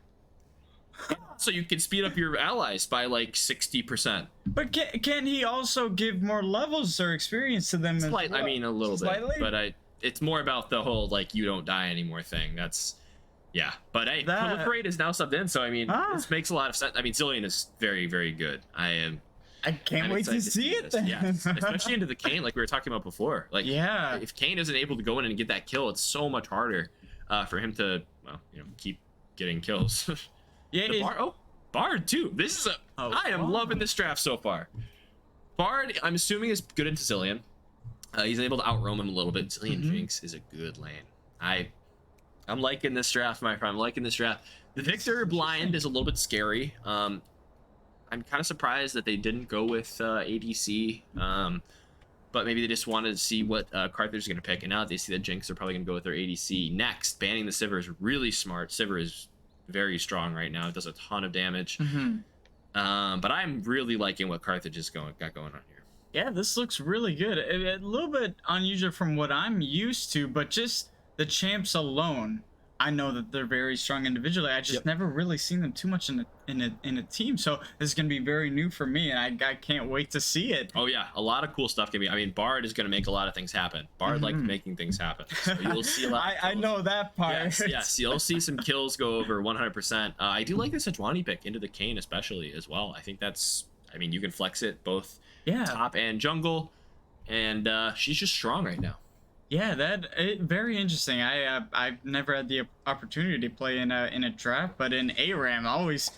So you can speed up your allies by like 60%. But can he also give more levels or experience to them? Slight, as well? I mean, a little Slightly? bit. But it's more about the whole like you don't die anymore thing. That's But hey, Proliferate is now subbed in, so I mean, this makes a lot of sense. I mean, Zillion is very, very good. I'm can't wait to see it then. Yes, especially into the Kane, like we were talking about before. Like, yeah, if Kane isn't able to go in and get that kill, it's so much harder for him to, well, keep getting kills. Yeah, Bard too. This is I am loving this draft so far. Bard, I'm assuming, is good into Zillion. He's able to outroam him a little bit. Zillion Jinx is a good lane. I'm liking this draft, my friend. I'm liking this draft. The Victor blind is a little bit scary. I'm kind of surprised that they didn't go with ADC. But maybe they just wanted to see what Carthage is going to pick. And now that they see that Jinx, they're probably going to go with their ADC. Next, banning the Sivir is really smart. Sivir is very strong right now. It does a ton of damage. But I'm really liking what Carthage has got going on here. Yeah, this looks really good. A little bit unusual from what I'm used to, but just the champs alone, I know that they're very strong individually. I just never really seen them too much in a team. So this is going to be very new for me, and I can't wait to see it. Oh yeah, a lot of cool stuff can be. I mean, Bard is going to make a lot of things happen. Bard likes making things happen. So you'll see a lot. I know that part. Yes, you'll see some kills go over 100%. I do like the Sejuani pick into the Kane especially as well. I think that's. I mean, you can flex it both top and jungle, and she's just strong right now. Yeah, very interesting. I've never had the opportunity to play in a draft, but in ARAM, always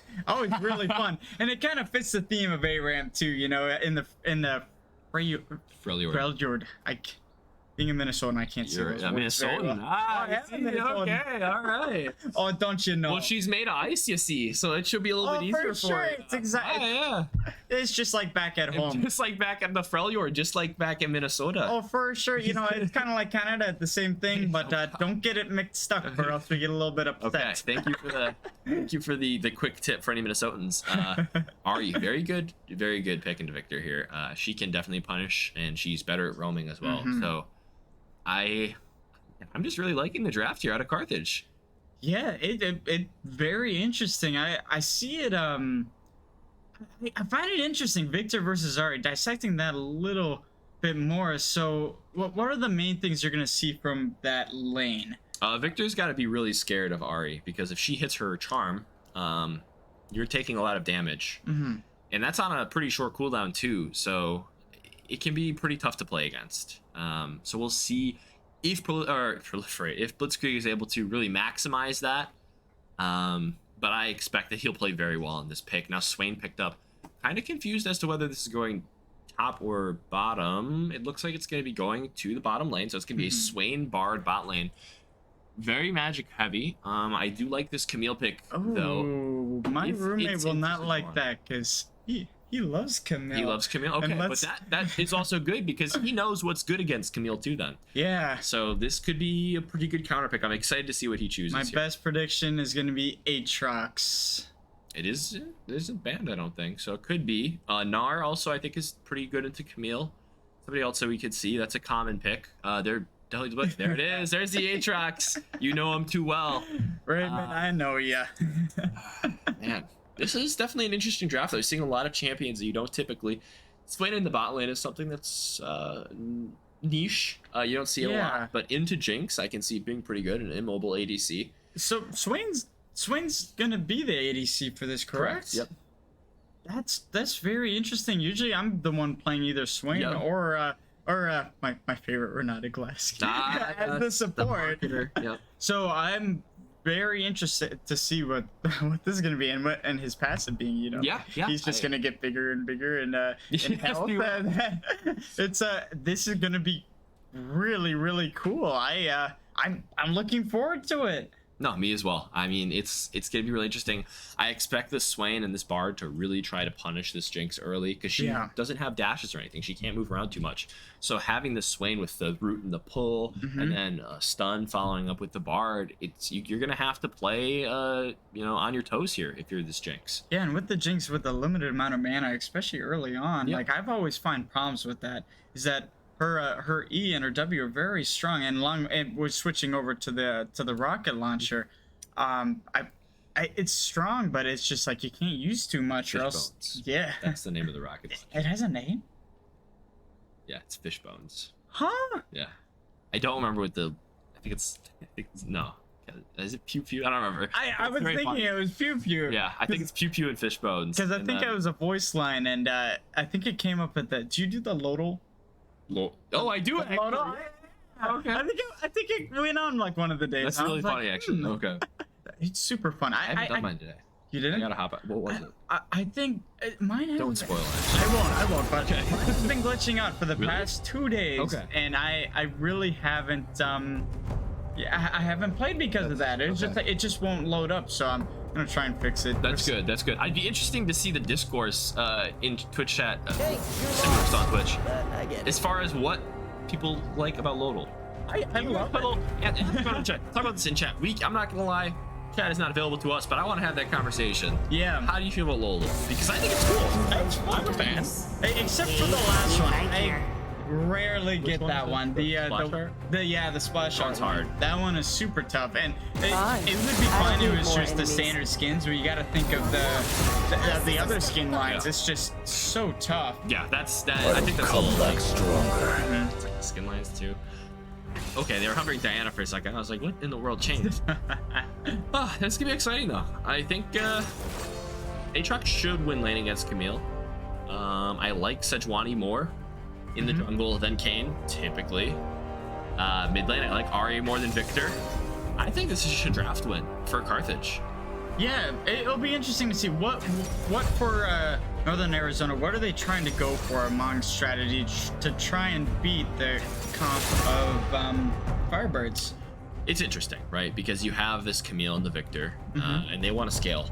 really fun, and it kind of fits the theme of ARAM too. You know, in the Freljord. Being a Minnesotan, I can't see those a words very Minnesotan. well. Okay, all right. Oh, don't you know? Well, she's made of ice, you see, so it should be a little bit easier for her. It's exactly. Yeah. It's just like back at home. Just like back at the Freljord, just like back in Minnesota. Oh, for sure. You know, it's kind of like Canada, the same thing, but don't get it mixed up, or else we get a little bit upset. Okay, thank you for the quick tip for any Minnesotans. Ari, very good pick into Victor here. She can definitely punish, and she's better at roaming as well. So I'm just really liking the draft here out of Carthage. Yeah, it very interesting. I see it. I find it interesting. Victor versus Ari, dissecting that a little bit more. So, what are the main things you're gonna see from that lane? Victor's got to be really scared of Ari, because if she hits her charm, you're taking a lot of damage, and that's on a pretty short cooldown too. So it can be pretty tough to play against. So we'll see if Proliferate, if Blitzkrieg is able to really maximize that. But I expect that he'll play very well in this pick. Now Swain picked up, kind of confused as to whether this is going top or bottom. It looks like it's going to be going to the bottom lane, so it's going to be a Swain Bard bot lane. Very magic heavy. I do like this Camille pick though. My roommate will not like that, because he loves Camille. He loves Camille. Okay, but that is also good, because he knows what's good against Camille too then. Yeah. So this could be a pretty good counter pick. I'm excited to see what he chooses. My best prediction is going to be Aatrox. It isn't banned, I don't think. So it could be. Gnar also, I think, is pretty good into Camille. Somebody else that we could see. That's a common pick. There it is. There's the Aatrox. You know him too well. Right, man. I know ya. Man. This is definitely an interesting draft. I'm seeing a lot of champions that you don't typically. Swain in the bot lane is something that's niche. You don't see it a lot, but into Jinx, I can see being pretty good. An immobile ADC. So Swain's gonna be the ADC for this, correct? Yep. That's very interesting. Usually, I'm the one playing either Swain or my favorite Renata Glask as the support. Yep. So I'm very interested to see what this is gonna be, and his passive being, you know, he's just gonna get bigger and bigger in health. It's this is gonna be really cool. I'm looking forward to it. No, me as well. I mean, it's gonna be really interesting. I expect this Swain and this Bard to really try to punish this Jinx early because she doesn't have dashes or anything. She can't move around too much. So having the Swain with the root and the pull, and then stun following up with the Bard, you're gonna have to play on your toes here if you're this Jinx. Yeah, and with the Jinx with the limited amount of mana, especially early on, like I've always find problems with that. Is that her E and her W are very strong, and we're switching over to the rocket launcher. It's strong, but it's just like you can't use too much, or else. Fishbones. Yeah, That's the name of the rocket launcher. it has a name. Yeah, it's Fishbones. Huh? Yeah, I don't remember what I think it's no. Is it Pew Pew? I don't remember. I was thinking it was Pew Pew. Yeah, I think it's Pew Pew and Fishbones. Because I think it was a voice line, and I think it came up at the. Do you do the Lodal? Oh, I do. Okay. I think it went on like one of the days. That's really funny, actually. Okay. It's super fun. I haven't done mine today. You didn't? I gotta hop out. What was it? I think mine. Don't spoil it. I won't. But it's been glitching out for the past 2 days, and I really haven't. I haven't played because of that. It's just it just won't load up. So I'm gonna try and fix it. That's good. That's good. I'd be interesting to see the discourse in Twitch chat. Similar on Twitch. As far as what people like about Lodal. I love it. Talk about this in chat. I'm not gonna lie. Chat is not available to us, but I want to have that conversation. Yeah. How do you feel about Lodal? Because I think it's cool. I'm a fan. Except for the last one. I rarely get that one. The splash art. That's hard. That one is super tough, and it would be fine if it was just the standard skins, where you got to think of the other skin lines. It's just so tough. Yeah, I think that's a little like stronger. It's like the skin lines too. Okay, they were hovering Diana for a second. I was like, what in the world changed? That's gonna be exciting though. I think Aatrox should win lane against Camille. I like Sejuani more in the jungle than Kayn, typically. Mid lane, I like Ahri more than Victor. I think this is just a draft win for Carthage. Yeah, it'll be interesting to see what for Northern Arizona. What are they trying to go for among strategy to try and beat the comp of Firebirds? It's interesting, right? Because you have this Camille and the Victor, and they want to scale.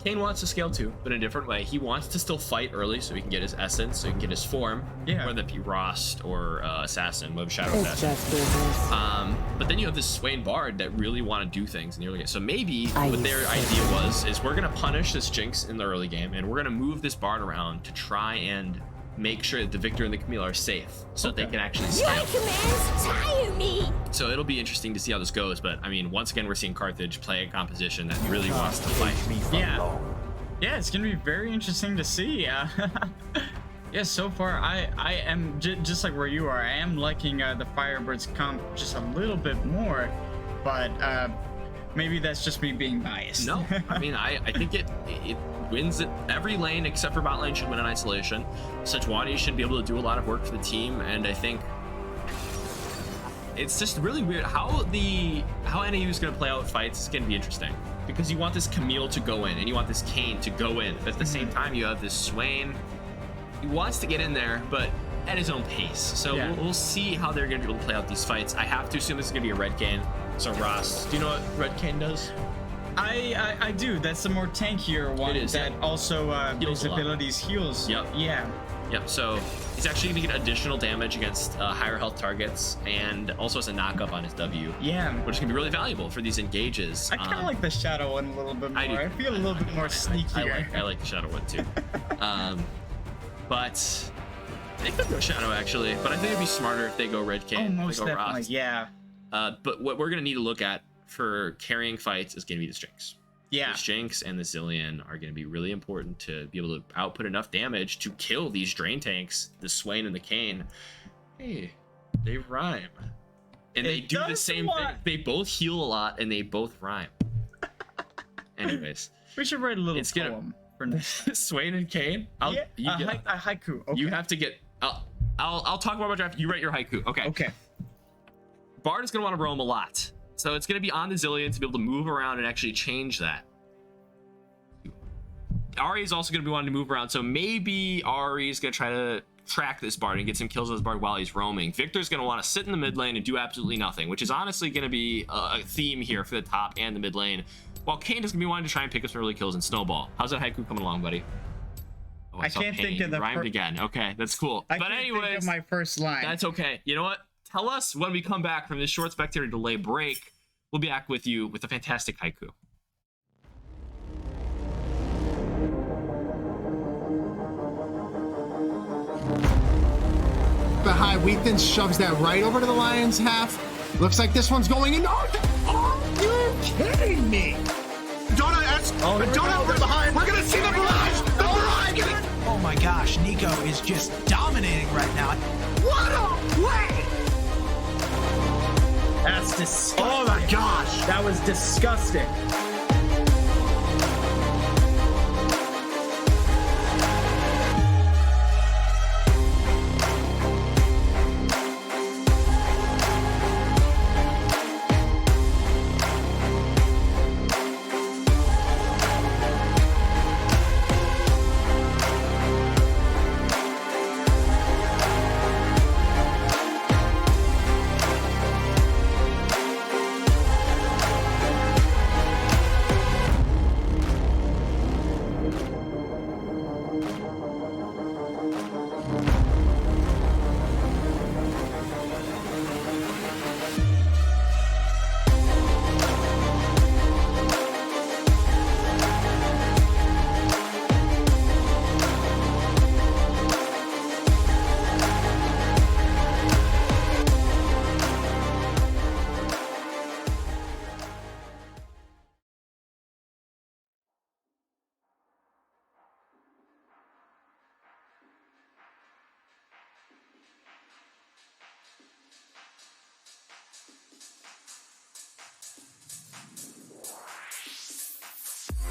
Kayn wants to scale too, but in a different way. He wants to still fight early so he can get his essence, so he can get his form, whether it be Rost or Assassin, Web Shadow Assassin. But then you have this Swain Bard that really want to do things in the early game. So maybe what their idea is we're going to punish this Jinx in the early game, and we're going to move this Bard around to try and make sure that the Victor and the Camille are safe, so that they can actually scale. Your commands tire me. So it'll be interesting to see how this goes, but I mean, once again, we're seeing Carthage play a composition that really wants to fight. Yeah, it's gonna be very interesting to see. Yeah, so far I am just like where you are. I am liking the Firebirds comp just a little bit more, but maybe that's just me being biased. No, I mean, I think it wins at every lane except for bot lane should win in isolation. Sejuani should be able to do a lot of work for the team, and I think it's just really weird how NAU is going to play out fights. Is going to be interesting because you want this Camille to go in and you want this Kayn to go in, but at the same time you have this Swain. He wants to get in there, but at his own pace. So we'll see how they're going to be able to play out these fights. I have to assume this is going to be a red Kayn. So Ross, do you know what red Kayn does? I do. That's the more tankier one. It is, that also his abilities heals. Yep. Yeah. Yep. So he's actually going to get additional damage against higher health targets, and also has a knock-up on his W. Yeah. Which can be really valuable for these engages. I kind of like the Shadow one a little bit more. I feel a little bit more sneakier. I like the Shadow one too. But they could go Shadow actually, but I think it'd be smarter if they go red Kayn. Oh, most they go definitely. Rost. Yeah. But what we're going to need to look at for carrying fights is going to be the Jinx. Yeah. The Jinx and the Zillion are going to be really important to be able to output enough damage to kill these drain tanks, the Swain and the Kayn. Hey, they rhyme. And they do the same thing. They both heal a lot and they both rhyme. Anyways. We should write a little poem for next. Swain and Kayn? A haiku. Okay. You have to get... I'll talk about my draft. You write your haiku. Okay. Okay. Bard is going to want to roam a lot. So it's going to be on the Zillion to be able to move around and actually change that. Ahri is also going to be wanting to move around. So maybe Ahri is going to try to track this Bard and get some kills on this Bard while he's roaming. Victor's going to want to sit in the mid lane and do absolutely nothing, which is honestly going to be a theme here for the top and the mid lane, while Kane is going to be wanting to try and pick up some early kills and snowball. How's that haiku coming along, buddy? Oh, I can't think of the rhymed again. Okay, that's cool. But anyways, think of my first line. that's okay. You know what? Tell us when we come back from this short spectator delay break. We'll be back with you with a fantastic haiku. The high Wheaton shoves that right over to the Lions half. Looks like this one's going in. Oh, you're kidding me! Don't ask. Don't have her behind. We're gonna see the barrage. The barrage. Oh my gosh, Nico is just dominating right now. What a play! That's disgusting. Oh my gosh. That was disgusting.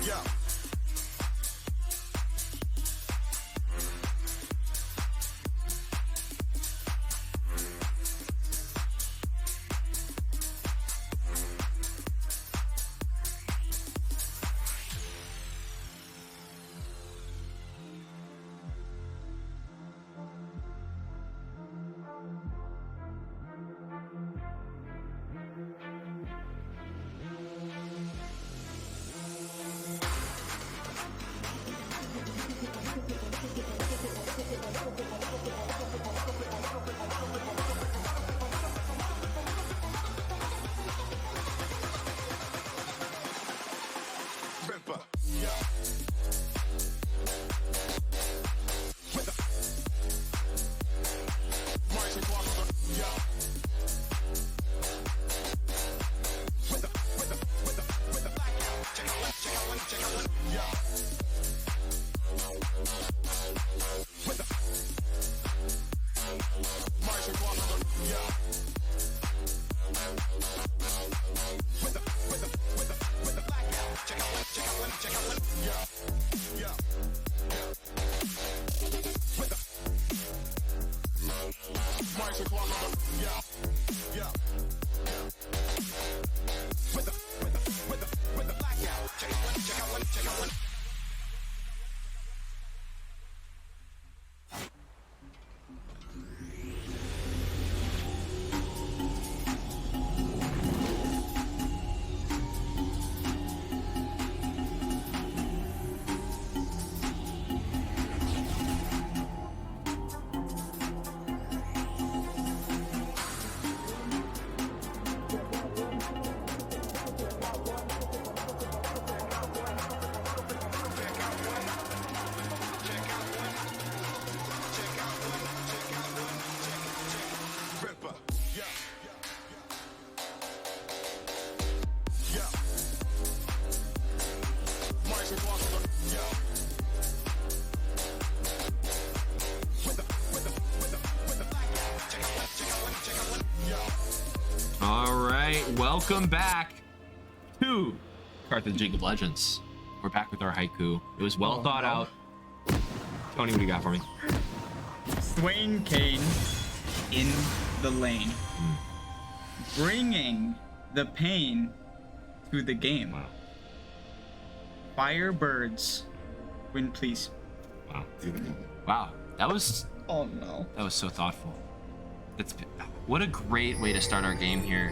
Yeah. Welcome back to Carthage League of Legends. We're back with our haiku. It was well thought out. Tony, what do you got for me? Swain Kane in the lane. Bringing the pain to the game. Wow. Firebirds, win please. Wow. Wow. That was Oh no. That was so thoughtful. What a great way to start our game here.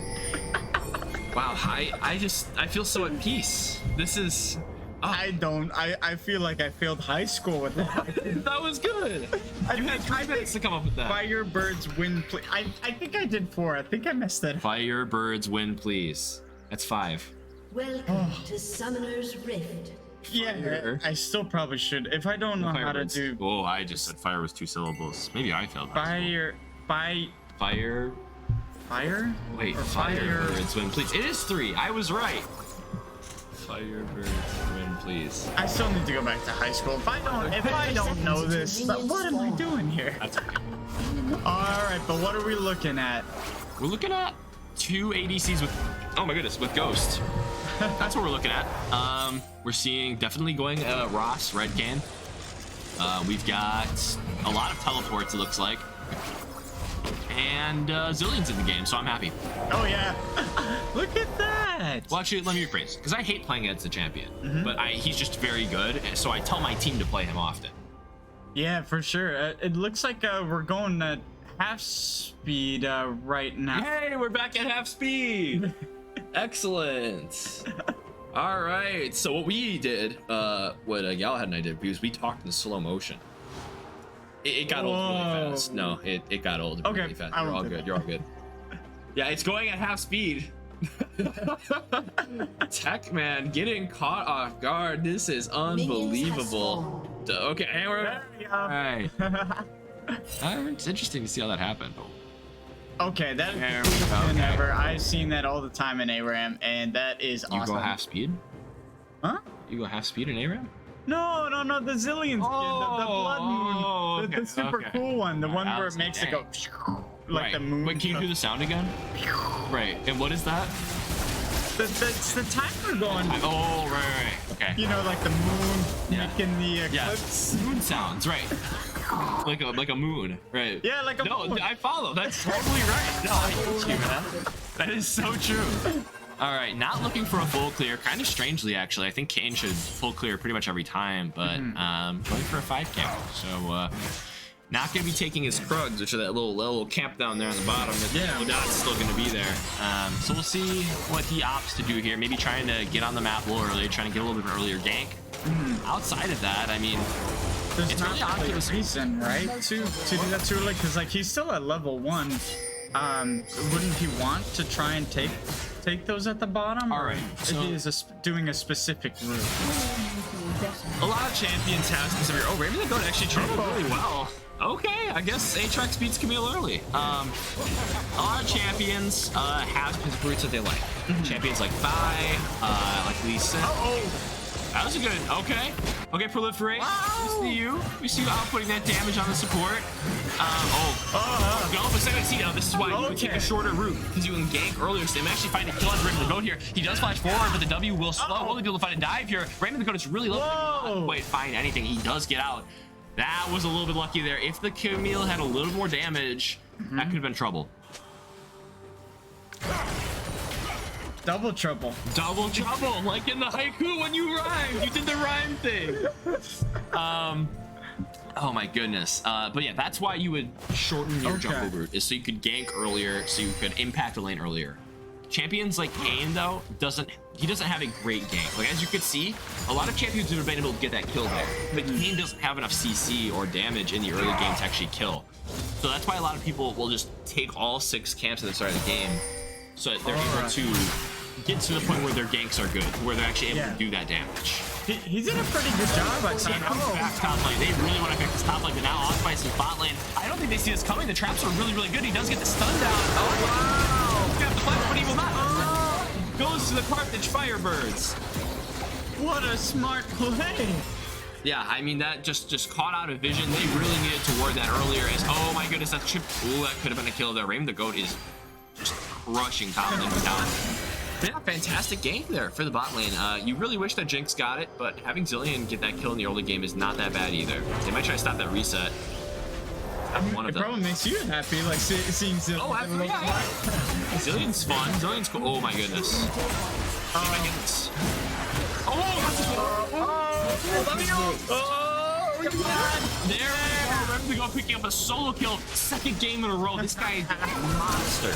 Wow, I feel so at peace. This is. Oh. I feel like I failed high school with that. That was good. You had 3 minutes to come up with that. Firebirds win, please. I think I did 4. I think I messed that up. Firebirds win, please. That's 5. Welcome to Summoner's Rift. Yeah, I still probably should. If I don't know how to do. Oh, I just said fire was 2 syllables. Maybe I failed. Fire. Fire. Wait, Firebirds win, please. It is 3. I was right. Firebirds win, please. I still need to go back to high school. If I don't know this, what am I doing here? That's okay. All right, but what are we looking at? We're looking at 2 ADCs with, oh my goodness, with Ghost. That's what we're looking at. We're seeing definitely going Ross, Redcan. We've got a lot of teleports, it looks like. And Zillion's in the game, so I'm happy. Oh yeah, look at that. Well, actually, let me rephrase, because I hate playing against the champion, but he's just very good, so I tell my team to play him often. Yeah, for sure. It looks like we're going at half speed right now. Hey, we're back at half speed. Excellent. All right, so what we did, what Galahad and I did, because we talked in slow motion. It got old really fast. No, it got old really fast. You're all good. You're all good. Yeah, it's going at half speed. Tech man getting caught off guard. This is unbelievable. Okay, we're all right. It's interesting to see how that happened. Okay, that is never. I've seen that all the time in ARAM, and that is awesome. You go half speed? Huh? You go half speed in ARAM? No, the Zillion skin, the Blood Moon, the super cool one, the one where it makes it go like the moon. Wait, can you do the sound again? Right, and what is that? It's the timer going. Oh, right. Okay. You know, like the moon making the eclipse. Yeah, moon sounds, right. Like a moon, right? Yeah, like a moon. No, I follow. That's totally right. No, I hate you, man. That is so true. All right, not looking for a full clear. Kind of strangely, actually. I think Kane should full clear pretty much every time, but going for a 5 camp. So not going to be taking his Krugs, which are that little camp down there on the bottom. That's still going to be there. So we'll see what he opts to do here. Maybe trying to get on the map a little earlier, trying to get a little bit earlier gank. Outside of that, I mean, there's not really a reason, right, to do that too early, because like he's still at level 1. Wouldn't he want to try and take those at the bottom? All right, so is doing a specific route. A lot of champions have specific. Oh, Raven the Goat actually traded really well. Okay, I guess A-Track speeds Camille early. A lot of champions have specific routes that they like. Champions like Vi, like Lisa. That was a good. Okay, Proliferate. Wow. We see you outputting that damage on the support. Go, but see now. This is why you would take a shorter route, because you can gank earlier. So I'm actually finding a kill on Raven the Goat here. He does flash forward, but the W will slow. Only be able to find a dive here. Raven the Goat is really low. Not quite find anything. He does get out. That was a little bit lucky there. If the Camille had a little more damage, that could have been trouble. Double trouble. Double trouble, like in the haiku when you rhymed. You did the rhyme thing. Oh my goodness. But yeah, that's why you would shorten your jumbo route, is so you could gank earlier, so you could impact a lane earlier. Champions like Kane, though, doesn't have a great gank. Like, as you could see, a lot of champions would have been able to get that kill there, but Kane doesn't have enough CC or damage in the early game to actually kill. So that's why a lot of people will just take all 6 camps at the start of the game, so that they're able to get to the point where their ganks are good, where they're actually able to do that damage. He's in a pretty good job. Back top lane. They really want to pick this top lane, but now Occupy's in bot lane. I don't think they see this coming. The traps are really, really good. He does get the stun down. Oh, wow. He's gonna have to flash, but he will not. Goes to the Carthage Firebirds. What a smart play. Yeah, I mean, that just caught out of vision. They really needed to ward that earlier. As, oh my goodness, that chip. Ooh, that could have been a kill there. Raven the Goat is just crushing top lane down. Yeah, fantastic game there for the bot lane. You really wish that Jinx got it, but having Zillion get that kill in the early game is not that bad either. They might try to stop that reset. It probably makes you happy, like seeing Zillion. Oh, absolutely. Yeah. Zillion's fun. Zillion's cool. Oh my goodness. Oh my goodness. Let me know. Oh, there we go. to go picking up a solo kill, second game in a row. This guy is a monster.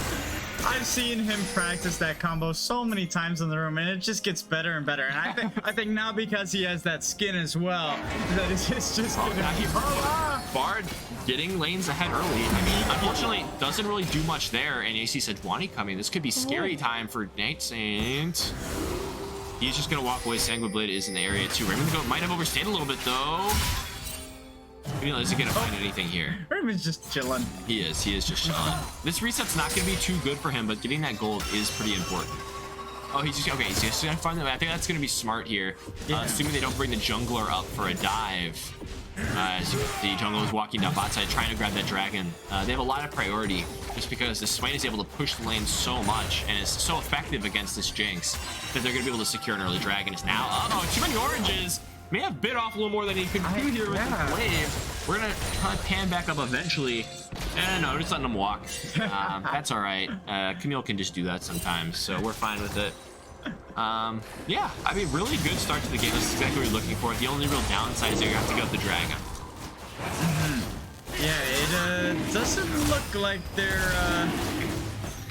I've seen him practice that combo so many times in the room, and it just gets better and better. And I think now because he has that skin as well, that it's just gonna be. Bard getting lanes ahead early. I mean, unfortunately, doesn't really do much there. And AC Sejuani coming. This could be scary time for Night Saint. He's just gonna walk away. Sanguine Blade is in the area too. Raymond the Goat might have overstayed a little bit though. Camille isn't gonna find anything here. Raymond's just chilling. He is just chilling. This reset's not gonna be too good for him, but getting that gold is pretty important. Oh, he's just gonna find them. I think that's gonna be smart here. Assuming they don't bring the jungler up for a dive. As the jungler is walking down bot side trying to grab that dragon. They have a lot of priority just because the Swain is able to push the lane so much and is so effective against this Jinx that they're gonna be able to secure an early dragon. It's now, too many oranges. May have bit off a little more than he could do here with the wave. We're gonna kind of pan back up eventually. And no, just letting him walk. That's all right. Camille can just do that sometimes, so we're fine with it. Yeah, I mean, really good start to the game. That's exactly what you're looking for. The only real downside is that you have to go with the dragon. Yeah, it doesn't look like they're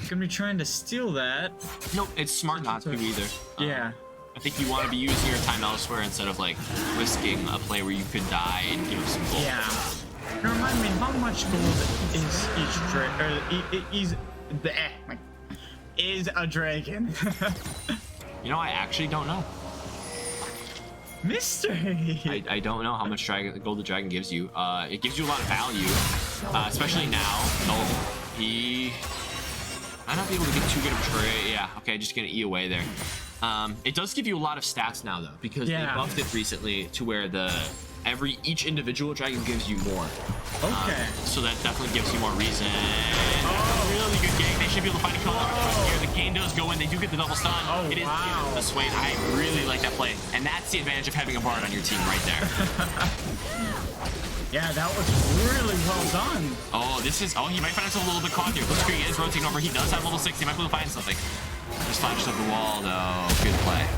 gonna be trying to steal that. Nope, it's smart not to either. Yeah. I think you want to be using your time elsewhere instead of like risking a play where you could die and give up some gold. Yeah. Now remind me, how much gold is each dragon? Is a dragon? You know, I actually don't know. Mystery. I don't know how much gold the dragon gives you. It gives you a lot of value, especially now. Oh, he might not be able to get too good of a trade. Yeah, okay, just gonna E away there. It does give you a lot of stats now though, because they buffed it recently to where each individual dragon gives you more. Okay. So that definitely gives you more reason. Oh, really good game. They should be able to find a kill here. The game does go in. They do get the double stun. Oh, it is the Swain. I really like that play, and that's the advantage of having a Bard on your team right there. Yeah, that was really well done. Oh, he might find himself a little bit caught here. Blitzkrieg is rotating over. He does have level 6. He might be able to find something. Just flashes up the wall, though. Good play.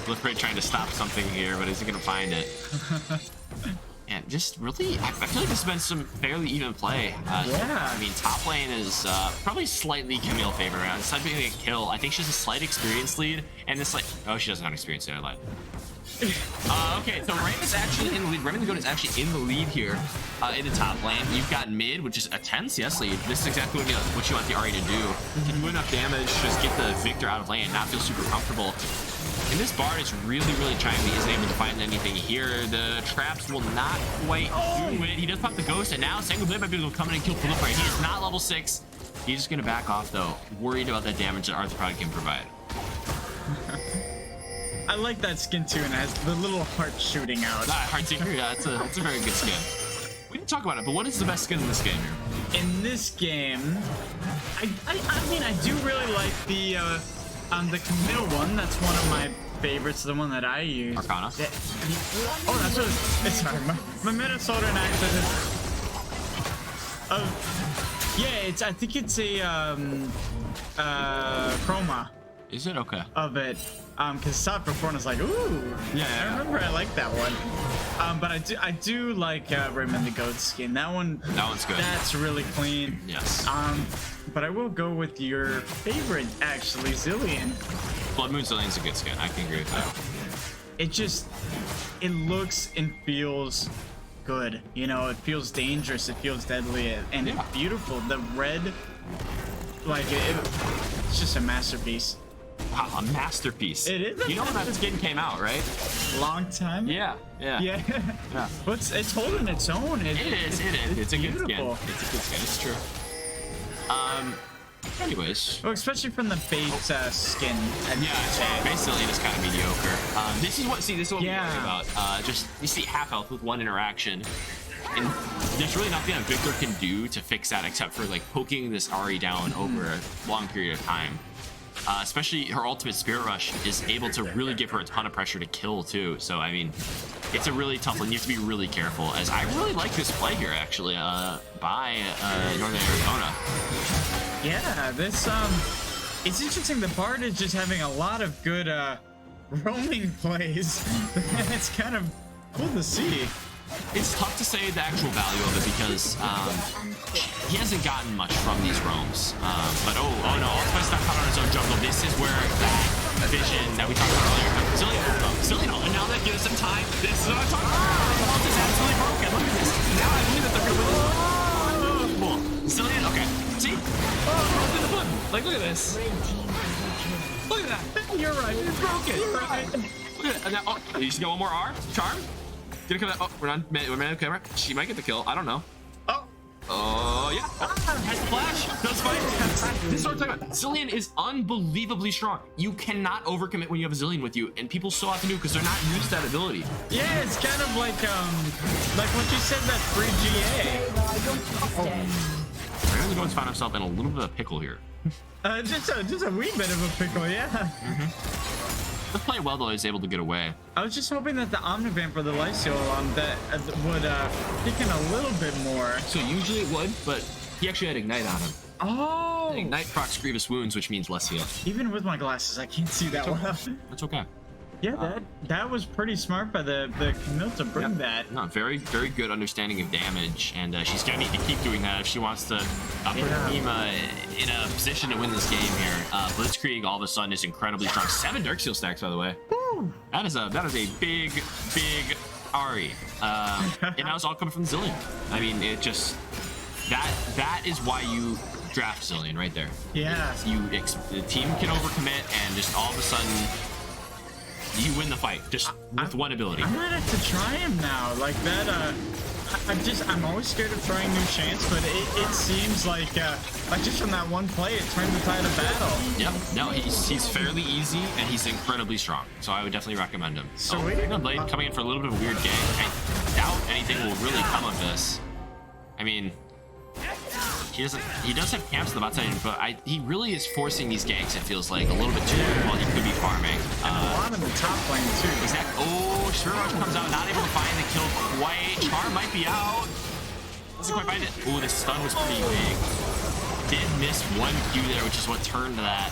Blitzkrieg trying to stop something here, but isn't going to find it. And just really, I feel like this has been some fairly even play. I mean, top lane is probably slightly Camille favor. Instead of being a kill, I think she has a slight experience lead. And this oh, she doesn't have experience there. I lied. Okay, so Raymond's actually in the lead. Raymond the Goat is actually in the lead here in the top lane. You've got mid, which is a 10 CS lead. This is exactly what you want the Ahri to do. Can do enough damage, just get the Victor out of lane and not feel super comfortable. And this Bard is really, really trying to be isn't able to find anything here. The traps will not quite do it. He does pop the Ghost, and now Sanguine Blade might be able to come in and kill Proliferate. He is not level 6. He's just going to back off, though. Worried about that damage that Arthropod can provide. I like that skin too, and it has the little heart shooting out. Heartseeker, yeah, that's a very good skin. We didn't talk about it, but what is the best skin in this game here? In this game, I mean, I do really like the Camille one. That's one of my favorites, the one that I use. Arcana? Yeah. Oh, that's what it's sorry, my Minnesota accent is... yeah, I think it's a chroma. Is it? Okay. Of it. Because South Performance is like, ooh. Yeah, I remember I like that one. But I do like Raymond the Goat skin. That one's good. That's really clean. Yes. But I will go with your favorite, actually, Zillion. Blood Moon Zillion's a good skin. I can agree with that. It looks and feels good. You know, it feels dangerous. It feels deadly, and it's beautiful. The red, like it's just a masterpiece. Wow, a masterpiece. It is. You know when that skin came out, right? Long time. Yeah. But it's holding its own. It is. It's a good skin. beautiful. It's a good skin. It's true. Anyways. Well, especially from the base skin. Yeah, basically just kind of mediocre. This is what we worry about. Just you see half health with one interaction. And there's really nothing that Victor can do to fix that except for like poking this Ahri down over a long period of time. Especially her ultimate Spirit Rush is able to really give her a ton of pressure to kill too. So I mean, it's a really tough one. You have to be really careful. As I really like this play here actually by Northern Arizona. Yeah, this it's interesting. The Bard is just having a lot of good roaming plays. It's kind of cool to see. It's tough to say the actual value of it because he hasn't gotten much from these roams. But oh no, Allspice not caught on his own jungle. This is where that vision that we talked about earlier. Zillion, and now that gives him time. This is what I'm talking about. The ult is absolutely broken. Look at this. Now I believe that they're gonna win. Zillion, okay. See? Broken the button. Like, look at this. Look at that. You're right. It's broken. You're right. Look at that. Oh, you just get one more R. Charm. Gonna come out. Oh, we're on camera. She might get the kill. I don't know. Oh, yeah. Has the flash. Does fight. This is what I'm talking about. Zillion is unbelievably strong. You cannot overcommit when you have a Zillion with you, and people so often do because they're not used to that ability. Yeah, it's kind of like what you said, that free GA. Really going to find himself in a little bit of a pickle here. Just a wee bit of a pickle, yeah. The play well though is able to get away. I was just hoping that the Omnivamp for the Lysio that would kick in a little bit more. So usually it would, but he actually had Ignite on him. Oh! Ignite procs grievous wounds, which means less heal. Even with my glasses, I can't see that well. That's okay. Yeah, that was pretty smart by the Camille to bring that. No, very good understanding of damage, and she's gonna need to keep doing that if she wants to put her team in a position to win this game here. Blitzkrieg all of a sudden is incredibly strong. 7 Dark Seal stacks, by the way. Woo. That is a big Ari, and that was all coming from Zillion. I mean, it just that is why you draft Zillion right there. Yeah. The team can overcommit, and just all of a sudden, you win the fight just with one ability. I might have to try him now. Like that, I'm always scared of trying new champs, but it seems like just from that one play, it turned the tide of battle. Yep. No, he's fairly easy and he's incredibly strong. So I would definitely recommend him. So Blade coming in for a little bit of a weird game. I doubt anything will really come of this. I mean, he does have camps on the bot side, but he really is forcing these ganks, it feels like, a little bit too early while he could be farming. And a lot in the top lane too. Exactly. Oh, Spirit comes out, not able to find the kill quite. Charm might be out. Doesn't quite find it. Oh, the stun was pretty big. Did miss one Q there, which is what turned to that.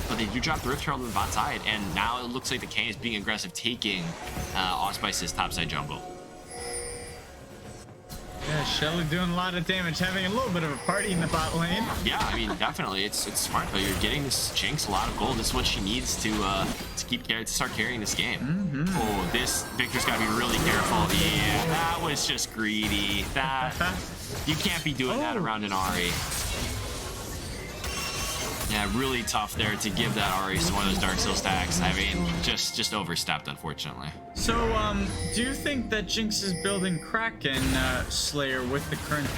But they do drop the Rift Herald on the bot side, and now it looks like the Kane is being aggressive, taking Allspice's topside jungle. Yeah, Shelly doing a lot of damage, having a little bit of a party in the bot lane. Yeah, I mean, definitely, it's smart though. You're getting this Jinx a lot of gold. This is what she needs to start carrying this game. Oh, this Victor's got to be really careful. Yeah, that was just greedy. That you can't be doing that around an Ahri. Yeah, really tough there to give that Ahri to one of those Dark Seal stacks. I mean, just overstepped, unfortunately. So, do you think that Jinx is building Kraken Slayer with the current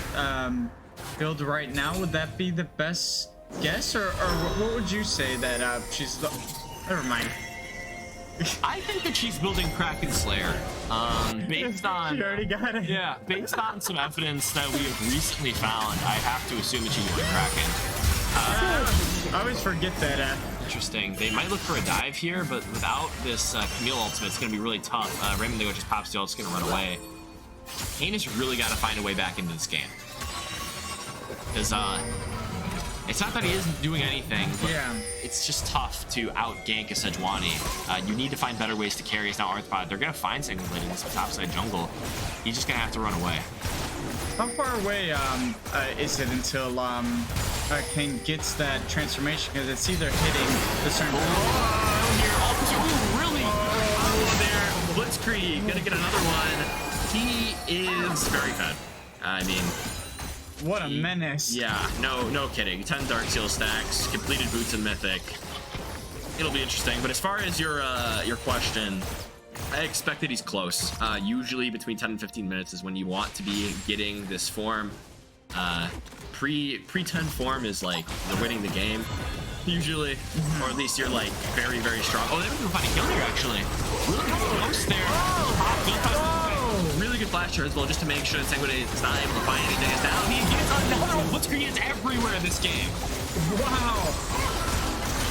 build right now? Would that be the best guess, or what would you say that she's? Never mind. I think that she's building Kraken Slayer. Based on you already got it. Yeah, based on some evidence that we have recently found, I have to assume that she's building Kraken. I always forget that. Interesting. They might look for a dive here, but without this Camille ultimate, it's going to be really tough. Raymond Digo just pops the ult, it's going to run away. Kane has really got to find a way back into this game. Because it's not that he isn't doing anything, but it's just tough to out-gank a Sejuani. You need to find better ways to carry us now. Arthpod, they're going to find Single Blade in this topside jungle. He's just going to have to run away. How far away is it until Kane gets that transformation? Because it's either hitting the certain. Really? Oh, there. Blitzkrieg gonna get another one. He is very fed. I mean, what a menace. Yeah, no kidding. 10 Dark Seal stacks, completed boots and Mythic. It'll be interesting. But as far as your question, I expect that he's close. Usually between 10 and 15 minutes is when you want to be getting this form. Pre-10 form is like you're winning the game, usually. Or at least you're like very, very strong. Oh, they were finding kill here, actually. Really close there. Really good flash turns, well, just to make sure that Sanguine is not able to find anything. Is now he gets another one. Blitzkrieg is everywhere in this game. Wow.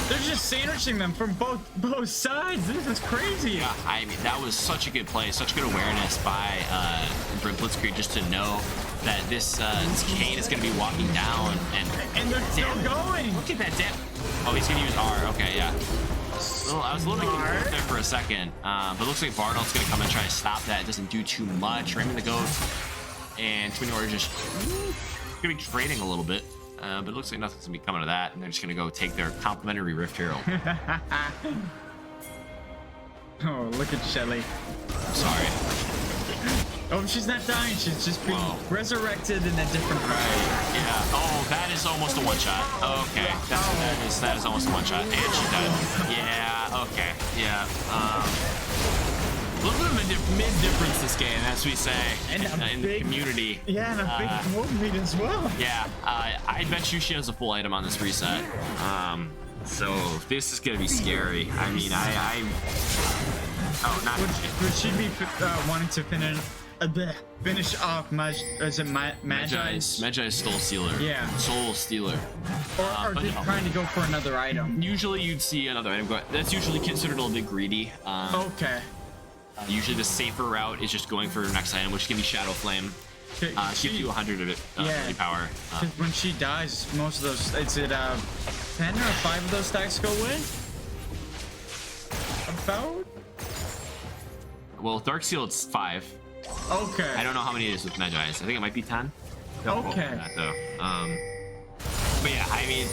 They're just sandwiching them from both sides. This is crazy. Yeah, I mean, that was such a good play, such good awareness by Blitzkrieg just to know that this Kane is going to be walking down. And they're still going. Look at that damn. Oh, he's going to use R. Okay, yeah. I was a little bit confused there for a second, but it looks like Bardock's gonna come and try to stop that. It doesn't do too much. Raymond the Goat and Twin are just gonna be trading a little bit, but it looks like nothing's gonna be coming of that, and they're just gonna go take their complimentary Rift Herald. Oh, look at Shelly. Sorry. Oh, she's not dying. She's just being resurrected in a different way. Yeah. Oh, that is almost a one-shot. Okay. That is almost a one-shot. And she died. Yeah. Okay. Yeah. A little bit of a mid-difference this game, as we say, in the community. Yeah, and a big wolf meat as well. Yeah. I bet you she has a full item on this reset. So this is gonna be scary. I mean, oh, not. Would she be wanting to finish off Magi's Soul Stealer? Yeah. Soul Stealer. Or just trying to go for another item. Usually you'd see another item go. That's usually considered a little bit greedy. Okay. Usually the safer route is just going for your next item, which can be Shadow Flame. Gives you 100 of it, really power. Because when she dies, most of those, is it 10 or 5 of those stacks go away? About? Well, Dark Seal, it's 5. Okay. I don't know how many it is with Magi's. I think it might be 10. Okay. That, though. But yeah, I mean,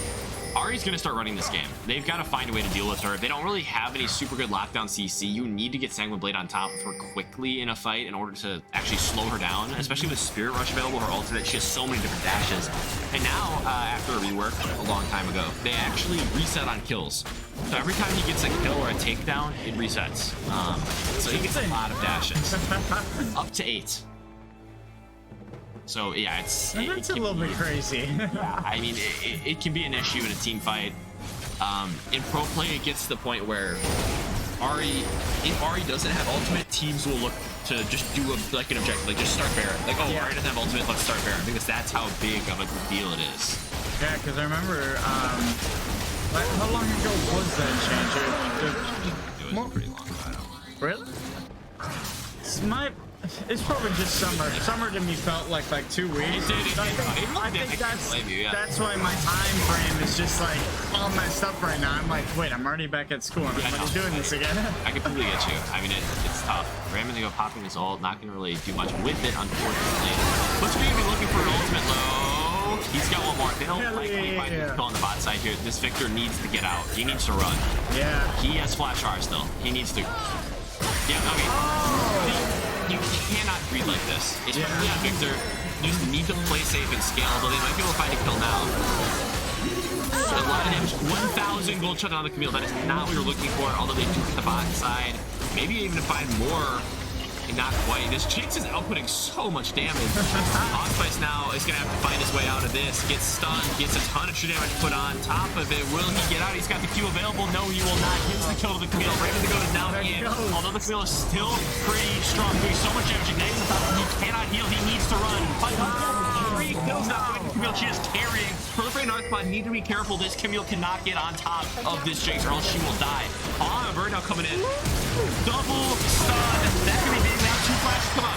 Ahri's gonna start running this game. They've got to find a way to deal with her. They don't really have any super good lockdown CC. You need to get Sanguine Blade on top of her quickly in a fight in order to actually slow her down, especially with Spirit Rush available, her ultimate. She has so many different dashes. And now, after a rework a long time ago, they actually reset on kills. So every time he gets a kill or a takedown, it resets. So he gets a lot of dashes. Up to 8. So yeah, that's a little bit crazy. Yeah, I mean, it can be an issue in a team fight. In pro play, it gets to the point where if Ahri doesn't have ultimate, teams will look to just do an objective, like just start Baron. Like, oh, Ahri doesn't have ultimate, let's start Baron, because that's how big of a deal it is. Yeah, because I remember, how long ago was that change? It was a pretty long time. Really? It's probably just summer. Summer to me felt like 2 weeks. I think that's why my time frame is just like all messed up right now. I'm like, wait, I'm already back at school. I'm doing this again. I completely get you. I mean, it's tough. Raymond to go popping his ult, not gonna really do much with it, unfortunately. What's gonna be looking for an ultimate low? He's got one more. They don't likely find the kill on the bot side here. This Victor needs to get out. He needs to run. Yeah. He has Flash R still. He needs to. Yeah. Okay. You cannot breathe like this. It's probably on Victor. You just need to play safe and scale, though they might be able to find a kill now. So a lot of damage. 1,000 gold shut on the Camille. That is not what you're looking for, although they do hit the bot side. Maybe even to find more. Not quite. This Jinx is outputting so much damage. Allspice now is going to have to find his way out of this. Gets stunned, gets a ton of true damage put on top of it. Will he get out? He's got the Q available. No, he will not. Gives the kill to the Camille. Raven the Goat is now in. Although the Camille is still pretty strong, doing so much damage. Ignites on top of him. He cannot heal. He needs to run. 3 kills now. Camille, she is carrying. Proliferating Arthpod, need to be careful. This Camille cannot get on top of this Jinx, or else she will die. However, now coming in. Double stun. That could be big now. 2 flashes come up.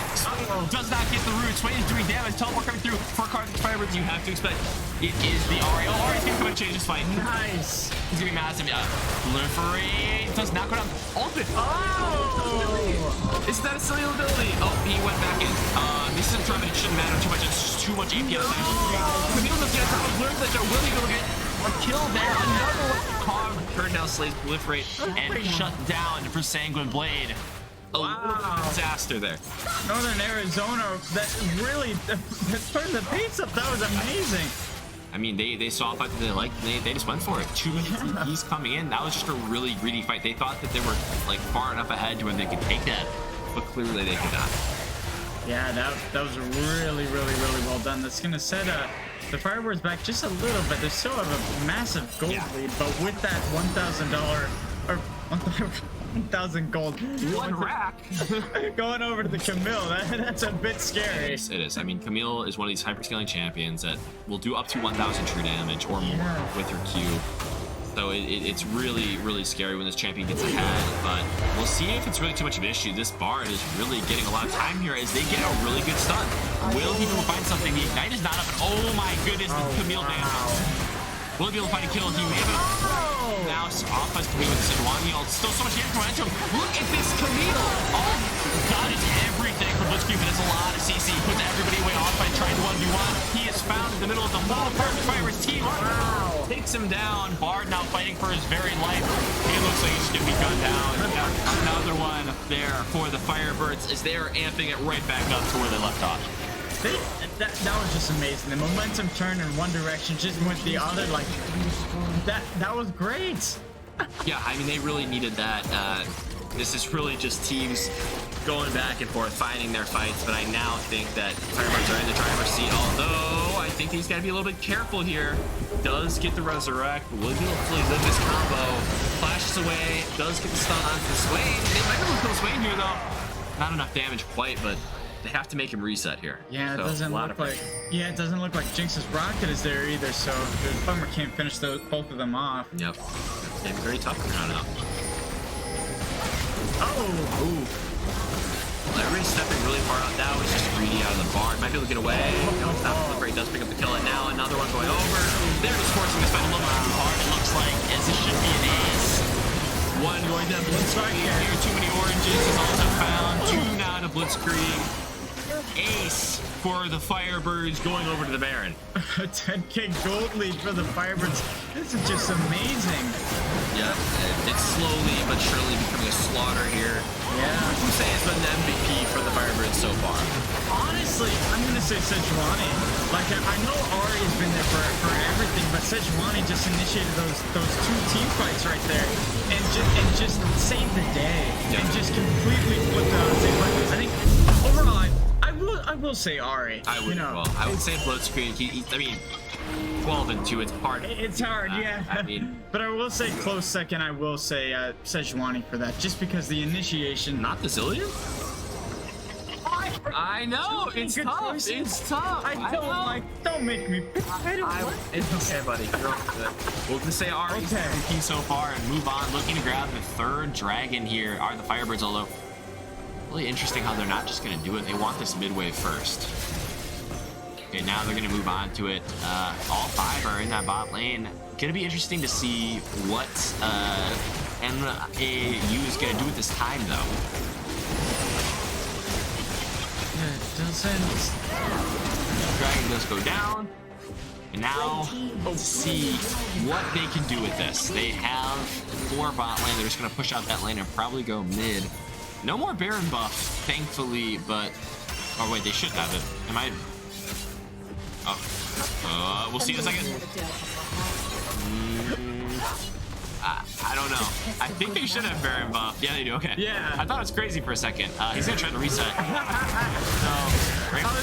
Does not get the roots. Wayne is doing damage. Teleport coming through for cards and firebirds. You have to expect it is the Ahri. Oh, Ahri's gonna come and change this fight. Nice. He's gonna be massive. Proliferate does not go down. Ultimate. Oh! Is that a silly ability? Oh, he went back in. This isn't trying, but it shouldn't matter too much. It's too much AP on the Camille doesn't get a learn that they're willing to get a kill there. Another Cog turn now slays Proliferate and shut down for Sanguine Blade. A little disaster there. Northern Arizona, that really turned the pace up. That was amazing. I mean, they saw a fight that they liked, and they just went for it. 2 minutes TPs coming in. That was just a really greedy fight. They thought that they were like far enough ahead to where they could take that, but clearly they could not. Yeah, that was really well done. That's gonna set the Firebirds back just a little bit. They still have a massive gold lead, but with that $1,000 or 1,000 gold, 1 rack going over to the Camille, that's a bit scary. It is. I mean, Camille is one of these hyperscaling champions that will do up to 1,000 true damage or more with her Q. So it's really scary when this champion gets ahead, but we'll see if it's really too much of an issue. This Bard is really getting a lot of time here as they get a really good stun. Will he be able to find something? The Ignite is not up, and oh my goodness, the Camille damage. Will he be able to find a kill? He may have now house. Offense coming with Sidwani. Still so much damage momentum. Look at this Camille. Oh, God, it's everything for Blitzkrieg, but it's a lot of CC. Puts everybody away off by trying to 1v1. He is found in the middle of the whole perfect Firebirds team. Wow. Takes him down. Bard now fighting for his very life. It looks like he's going to be gunned down. Another one there for the Firebirds as they are amping it right back up to where they left off. That was just amazing. The momentum turned in one direction, just went the other. Like that was great. Yeah, I mean, they really needed that. This is really just teams going back and forth, finding their fights. But I now think that Firebirds are in the driver's seat. Although I think he's got to be a little bit careful here. Does get the resurrect. Will hopefully live this combo. Flashes away. Does get the stun onto Swain. They might be able to kill Swain here though. Not enough damage quite, but they have to make him reset here. Yeah, it so, doesn't look like. Yeah, it doesn't look like Jinx's rocket is there either. So the Bummer can't finish both of them off. Yep, it's gonna be very tough to count out. Oh, ooh. Well, everybody's stepping really far out now. He's just greedy out of the barn. Might be able to get away. No, it's not deliberate. Does pick up the kill, and now another one going over. They're just forcing this fight a little bit too hard. It looks like as it should be an ace. One going down Blitzkrieg here. Too many oranges is also found. Two now to Blitzkrieg. Ace for the Firebirds going over to the Baron. 10k gold lead for the Firebirds. This is just amazing. Yeah, it's slowly but surely becoming a slaughter here. Yeah. What would you say has been the MVP for the Firebirds so far? Honestly, I'm gonna say Sejuani. Like I know Ari has been there for everything, but Sejuani just initiated those two team fights right there, and just saved the day, and just completely flipped it on the same fight. I think overall, I will say Ari. I would, well, I would say Blitzkrieg. I mean, 12 and 2. It's hard. It's hard, yeah. I mean, but I will say close second. I will say Sejuani for that, just because the initiation. Not the Zillion. I know it's tough. Choices. It's tough. Don't make me. It's okay, buddy. You're all good. We'll just say Ari's MVP so far and move on. Looking to grab the third dragon here are the Firebirds, although really interesting how they're not just going to do it. They want this midway first. Okay, now they're going to move on to it. All five are in that bot lane. Going to be interesting to see what NAU is going to do with this time, though. It doesn't. Dragon does go down. And now, let's see what they can do with this. They have 4 bot lane. They're just going to push out that lane and probably go mid. No more Baron buff, thankfully, but... Oh, wait, they should have it. Am I... Oh. We'll see in a second. I don't know. I think they should have Baron buff. Yeah, they do. Okay. Yeah. I thought it was crazy for a second. He's going to try to reset. So, Rainbow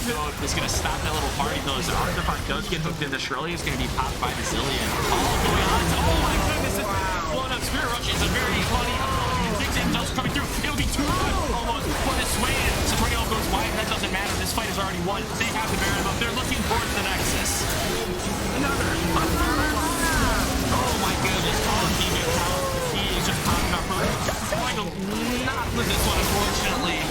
is going to stop that little party, though. As Arthropod does get hooked into Shirley, is going to be popped by the Zillion. All going on. Oh, my goodness. It's blown up Spirit Rush. It's a very funny... Does coming through. It'll be too good. Almost. But it's Swain. Satoriano goes wide. That doesn't matter. This fight is already won. They have the Baron buff. They're looking towards the Nexus. Another. Oh my goodness. Oh, he is just popping up. Michael not with this one, unfortunately.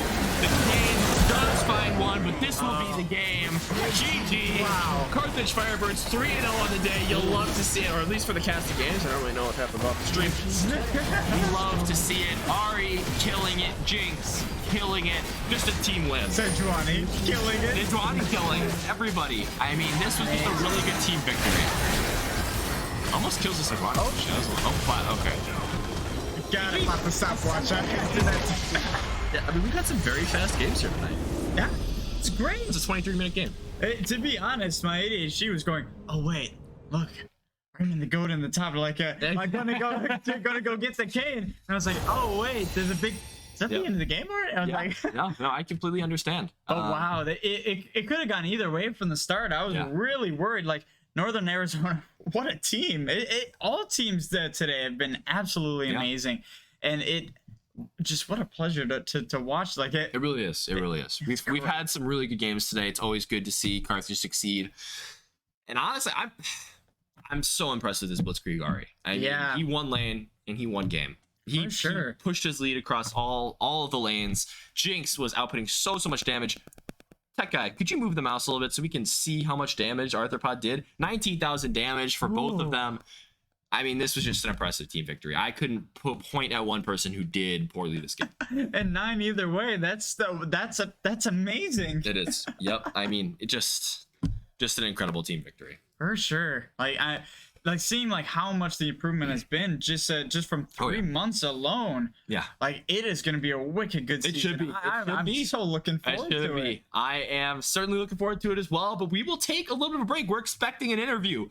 The game does find one, but this will be the game. GG. Wow. Carthage Firebirds 3-0 on the day. You'll love to see it, or at least for the cast of games. I don't really know what happened off the stream. We love to see it. Ari killing it. Jinx killing it. Just a team win. Sejuani killing it. Sejuani killing everybody. I mean, this was just a really good team victory. Almost kills the Sejuani. Oh, okay. Got it. About the stopwatch. I can't do that. Yeah, I mean, we've had some very fast games here tonight. Yeah, it's great. It's a 23-minute game. To be honest, my ADHD was going, oh wait, look, I'm in the goat in the top. Like, am I gonna go get the cane? And I was like, oh wait, there's a big. Is that the end of the game already? I was like, no, I completely understand. Oh wow, it could have gone either way from the start. I was really worried. Like Northern Arizona, what a team! All teams today have been absolutely amazing, and just what a pleasure to watch. Like it really is. It really is. We've had some really good games today. It's always good to see Carthage succeed. And honestly, I'm so impressed with this Blitzkrieg Ari. I mean, he won lane and he won game. He pushed his lead across all of the lanes. Jinx was outputting so much damage. Tech guy, could you move the mouse a little bit so we can see how much damage Arthropod did? 19,000 damage for both of them. I mean, this was just an impressive team victory. I couldn't point at one person who did poorly this game. And 9 either way. That's amazing. It is. Yep. I mean, it just an incredible team victory. For sure. Like seeing like how much the improvement has been just from 3 months alone. Yeah. Like it is going to be a wicked good season. It should be. I'm so looking forward to it. I am certainly looking forward to it as well, but we will take a little bit of a break. We're expecting an interview,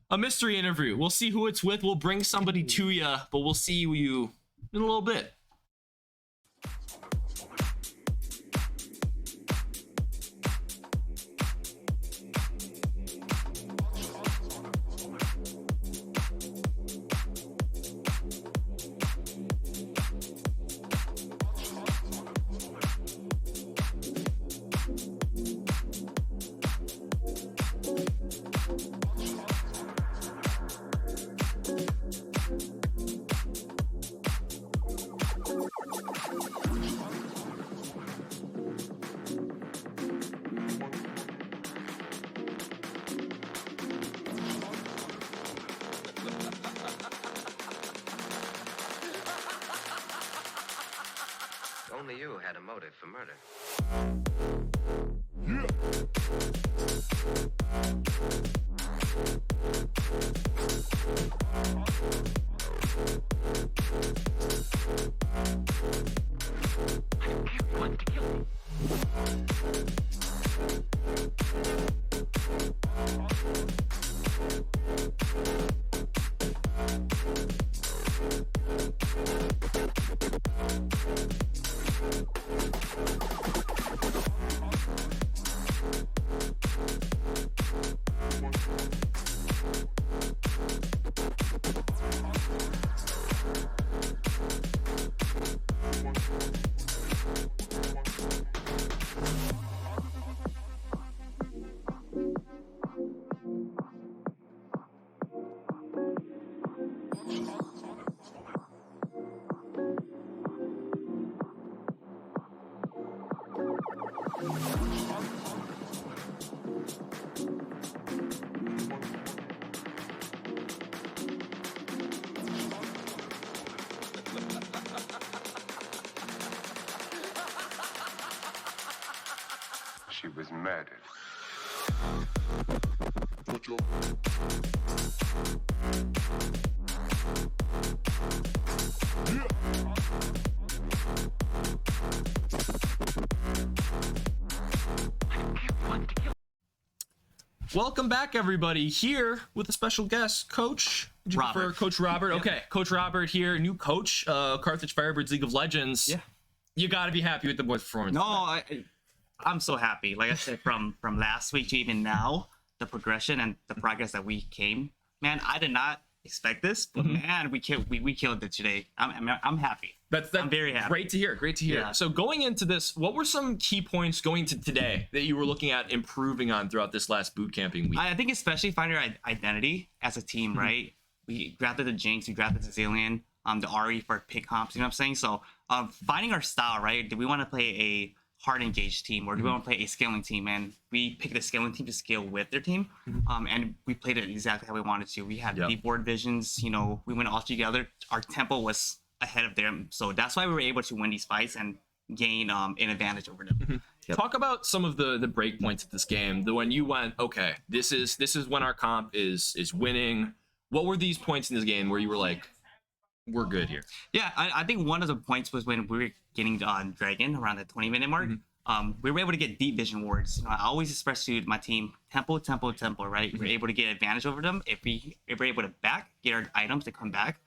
a mystery interview. We'll see who it's with. We'll bring somebody to you, but we'll see you in a little bit. Only you had a motive for murder. She was murdered. Welcome back, everybody. Here with a special guest, Coach Robert. Coach Robert. Yep. Okay, Coach Robert here, new coach, Carthage Firebirds League of Legends. Yeah. You got to be happy with the boys' performance. No, I'm so happy. Like I said, from last week to even now, the progression and the progress that we came. Man, I did not expect this, but man, we killed it today. I'm happy. I'm very happy. Great to hear. Great to hear. Yeah. So going into this, what were some key points going to today that you were looking at improving on throughout this last boot camping week? I think especially finding our identity as a team, right? We drafted the Jinx, we drafted the Zillion, the Ari for pick comps, you know what I'm saying? So finding our style, right? Do we want to play a hard engaged team or do we want to play a scaling team? And we picked a scaling team to scale with their team. And we played it exactly how we wanted to. We had deep board visions, you know, we went all together. Our tempo was ahead of them. So that's why we were able to win these fights and gain an advantage over them. Talk about some of the break points of this game. When you went, okay, this is when our comp is winning. What were these points in this game where you were like, we're good here? Yeah, I think one of the points was when we were getting Dragon around the 20-minute mark. We were able to get deep vision wards. You know, I always express to my team, tempo, right? We're able to get advantage over them if we're able to get our items to come back,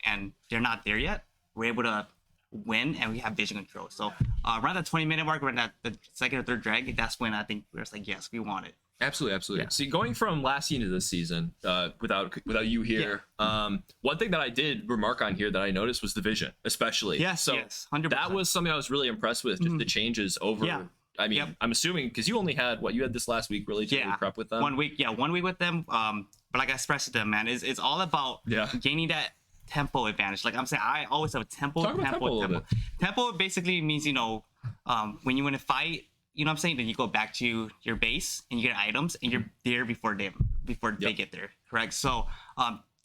and they're not there yet. We're able to win, and we have vision control. So around the 20-minute mark, when at the second or third drag, that's when I think we were just like, yes, we want it. Absolutely. Yeah. See, going from last season to this season, without you here, one thing that I did remark on here that I noticed was the vision, especially. Yes, so 100%. That was something I was really impressed with, just the changes over. Yeah. I mean, I'm assuming because you only had you had this last week really to prep with them. 1 week, 1 week with them. But like I expressed to them, man, it's all about gaining that tempo advantage. Like I'm saying, I always have a tempo. Tempo basically means, you know, when you win a fight, you know what I'm saying, then you go back to your base and you get items and you're there before they get there, correct? So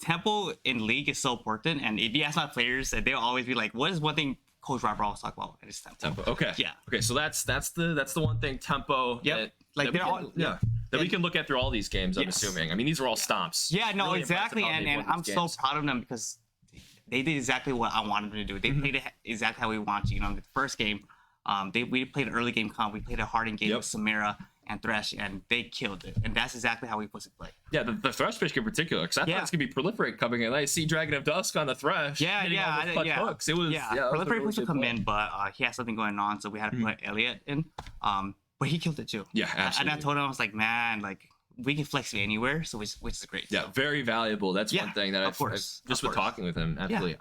tempo in league is so important. And if you ask my players, they'll always be like, "What is one thing Coach Robert always talk about?" And it's tempo. Okay. Yeah. Okay. So that's the one thing, tempo. Yep. That we can look at through all these games. I'm assuming. I mean, these are all stomps. Yeah. No. Really Exactly. impressive how And they won I'm these so games. proud of them because they did exactly what I wanted them to do. They played it exactly how we want to. You know, the first game, we played an early game comp. We played a hard game with Samira and Thresh, and they killed it. And that's exactly how we supposed to play. Yeah, the Thresh pick in particular, because I thought it's gonna be Proliferate coming in. I see Dragon of Dusk on the Thresh. Hitting all those clutch hooks. It was Proliferate was supposed to come in, but he had something going on, so we had to put Elliot in. But he killed it too. Yeah, absolutely. And I told him, I was like, man, like we can flex you anywhere, so which is great. Yeah, very valuable. That's one thing that I've just with talking with him. Absolutely.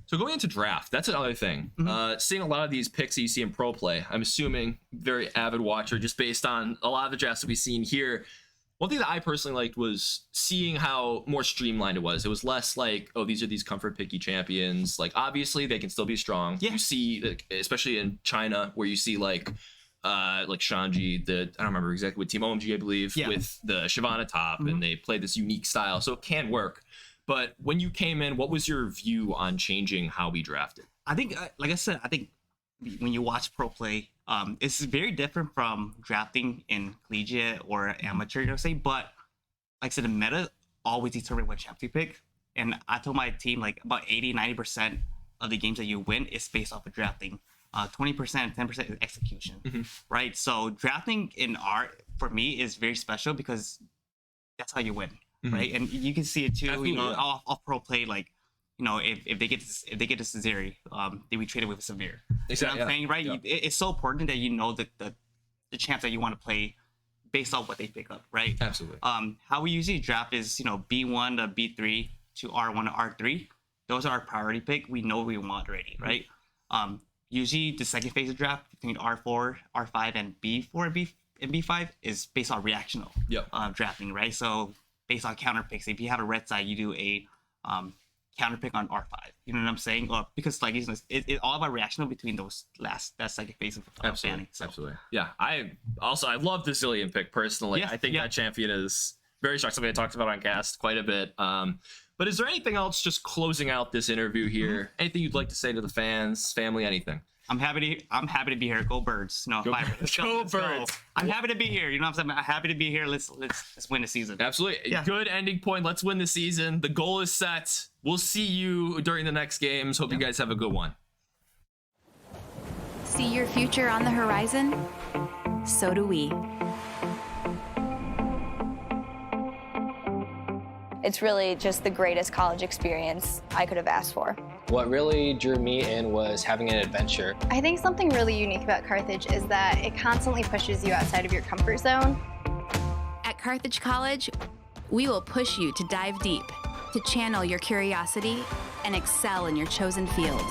So going into draft, that's another thing. Seeing a lot of these picks that you see in pro play, I'm assuming very avid watcher, just based on a lot of the drafts that we've seen here. One thing that I personally liked was seeing how more streamlined it was. It was less like, oh, these are these comfort picky champions. Like, obviously, they can still be strong. You see, like, especially in China, where you see like Shanji, I don't remember exactly what team, OMG, I believe, with the Shyvana top, and they play this unique style, so it can work. But when you came in, what was your view on changing how we drafted? I think, like I said, I think when you watch pro play, it's very different from drafting in collegiate or amateur, you know, say. But like I said, the meta always determine what champ you pick. And I told my team like about 80-90% of the games that you win is based off of drafting. 20%, 10% is execution, right? So drafting in art for me is very special because that's how you win, right? And you can see it too. Absolutely, you know, off pro play, like, you know, if they get this Zeri, they be traded with Samir. Exactly. You know what I'm saying, right? It's so important that you know the champs that you want to play based off what they pick up, right? Absolutely. How we usually draft is, you know, B1 to B3 to R1 to R3. Those are our priority pick. We know what we want already, right? Usually the second phase of draft between R4, R5, and B4 and B5 is based on reactional drafting, right? So based on counter picks, if you have a red side, you do a counter pick on R5. You know what I'm saying? Or because like it's all about reactional between that second phase of banning. So. Absolutely. Yeah. I love the Zillion pick personally. I think that champion is very strong. Something I talked about on cast quite a bit. But is there anything else just closing out this interview here? Anything you'd like to say to the fans, family, anything? I'm happy to be here. Go Birds. No, go Birds. Go. I'm happy to be here. You know what I'm saying? I'm happy to be here. Let's win the season. Absolutely. Yeah. Good ending point. Let's win the season. The goal is set. We'll see you during the next games. Hope you guys have a good one. See your future on the horizon? So do we. It's really just the greatest college experience I could have asked for. What really drew me in was having an adventure. I think something really unique about Carthage is that it constantly pushes you outside of your comfort zone. At Carthage College, we will push you to dive deep, to channel your curiosity, and excel in your chosen field.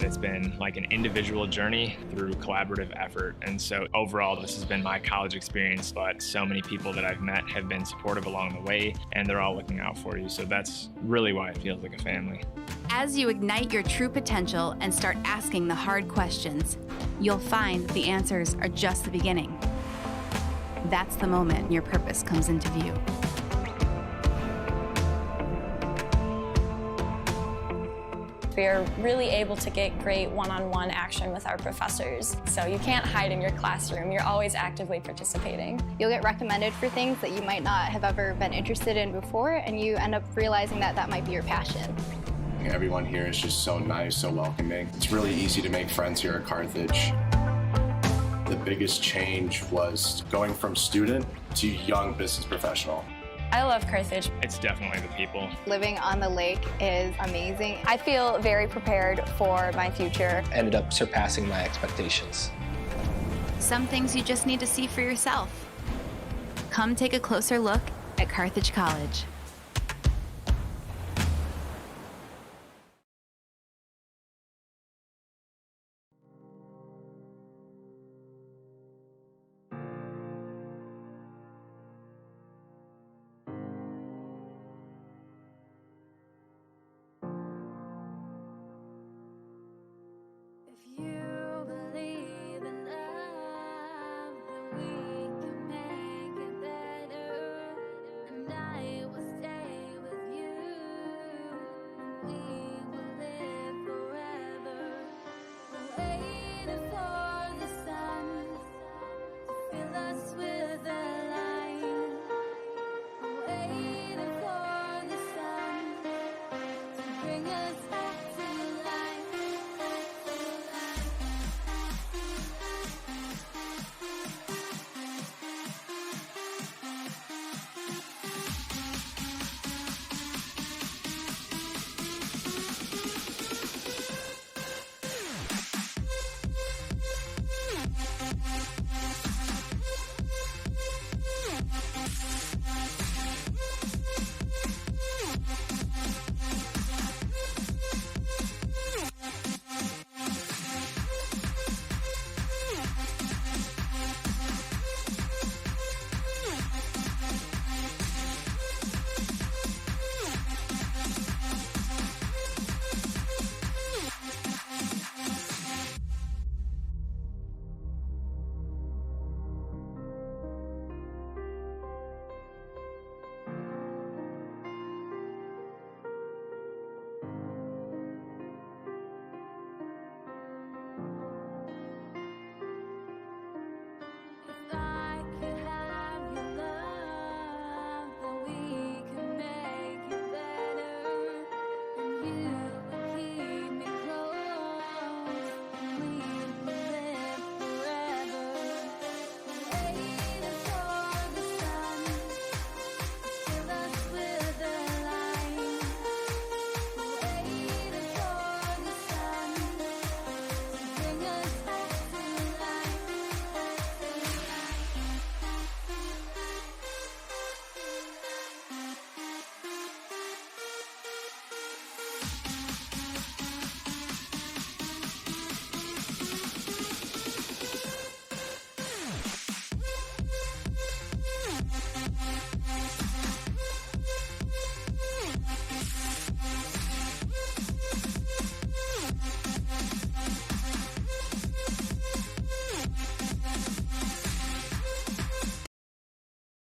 It's been like an individual journey through collaborative effort. And so overall, this has been my college experience, but so many people that I've met have been supportive along the way, and they're all looking out for you. So that's really why it feels like a family. As you ignite your true potential and start asking the hard questions, you'll find the answers are just the beginning. That's the moment your purpose comes into view. We are really able to get great one-on-one action with our professors. So you can't hide in your classroom. You're always actively participating. You'll get recommended for things that you might not have ever been interested in before, and you end up realizing that that might be your passion. Everyone here is just so nice, so welcoming. It's really easy to make friends here at Carthage. The biggest change was going from student to young business professional. I love Carthage. It's definitely the people. Living on the lake is amazing. I feel very prepared for my future. Ended up surpassing my expectations. Some things you just need to see for yourself. Come take a closer look at Carthage College.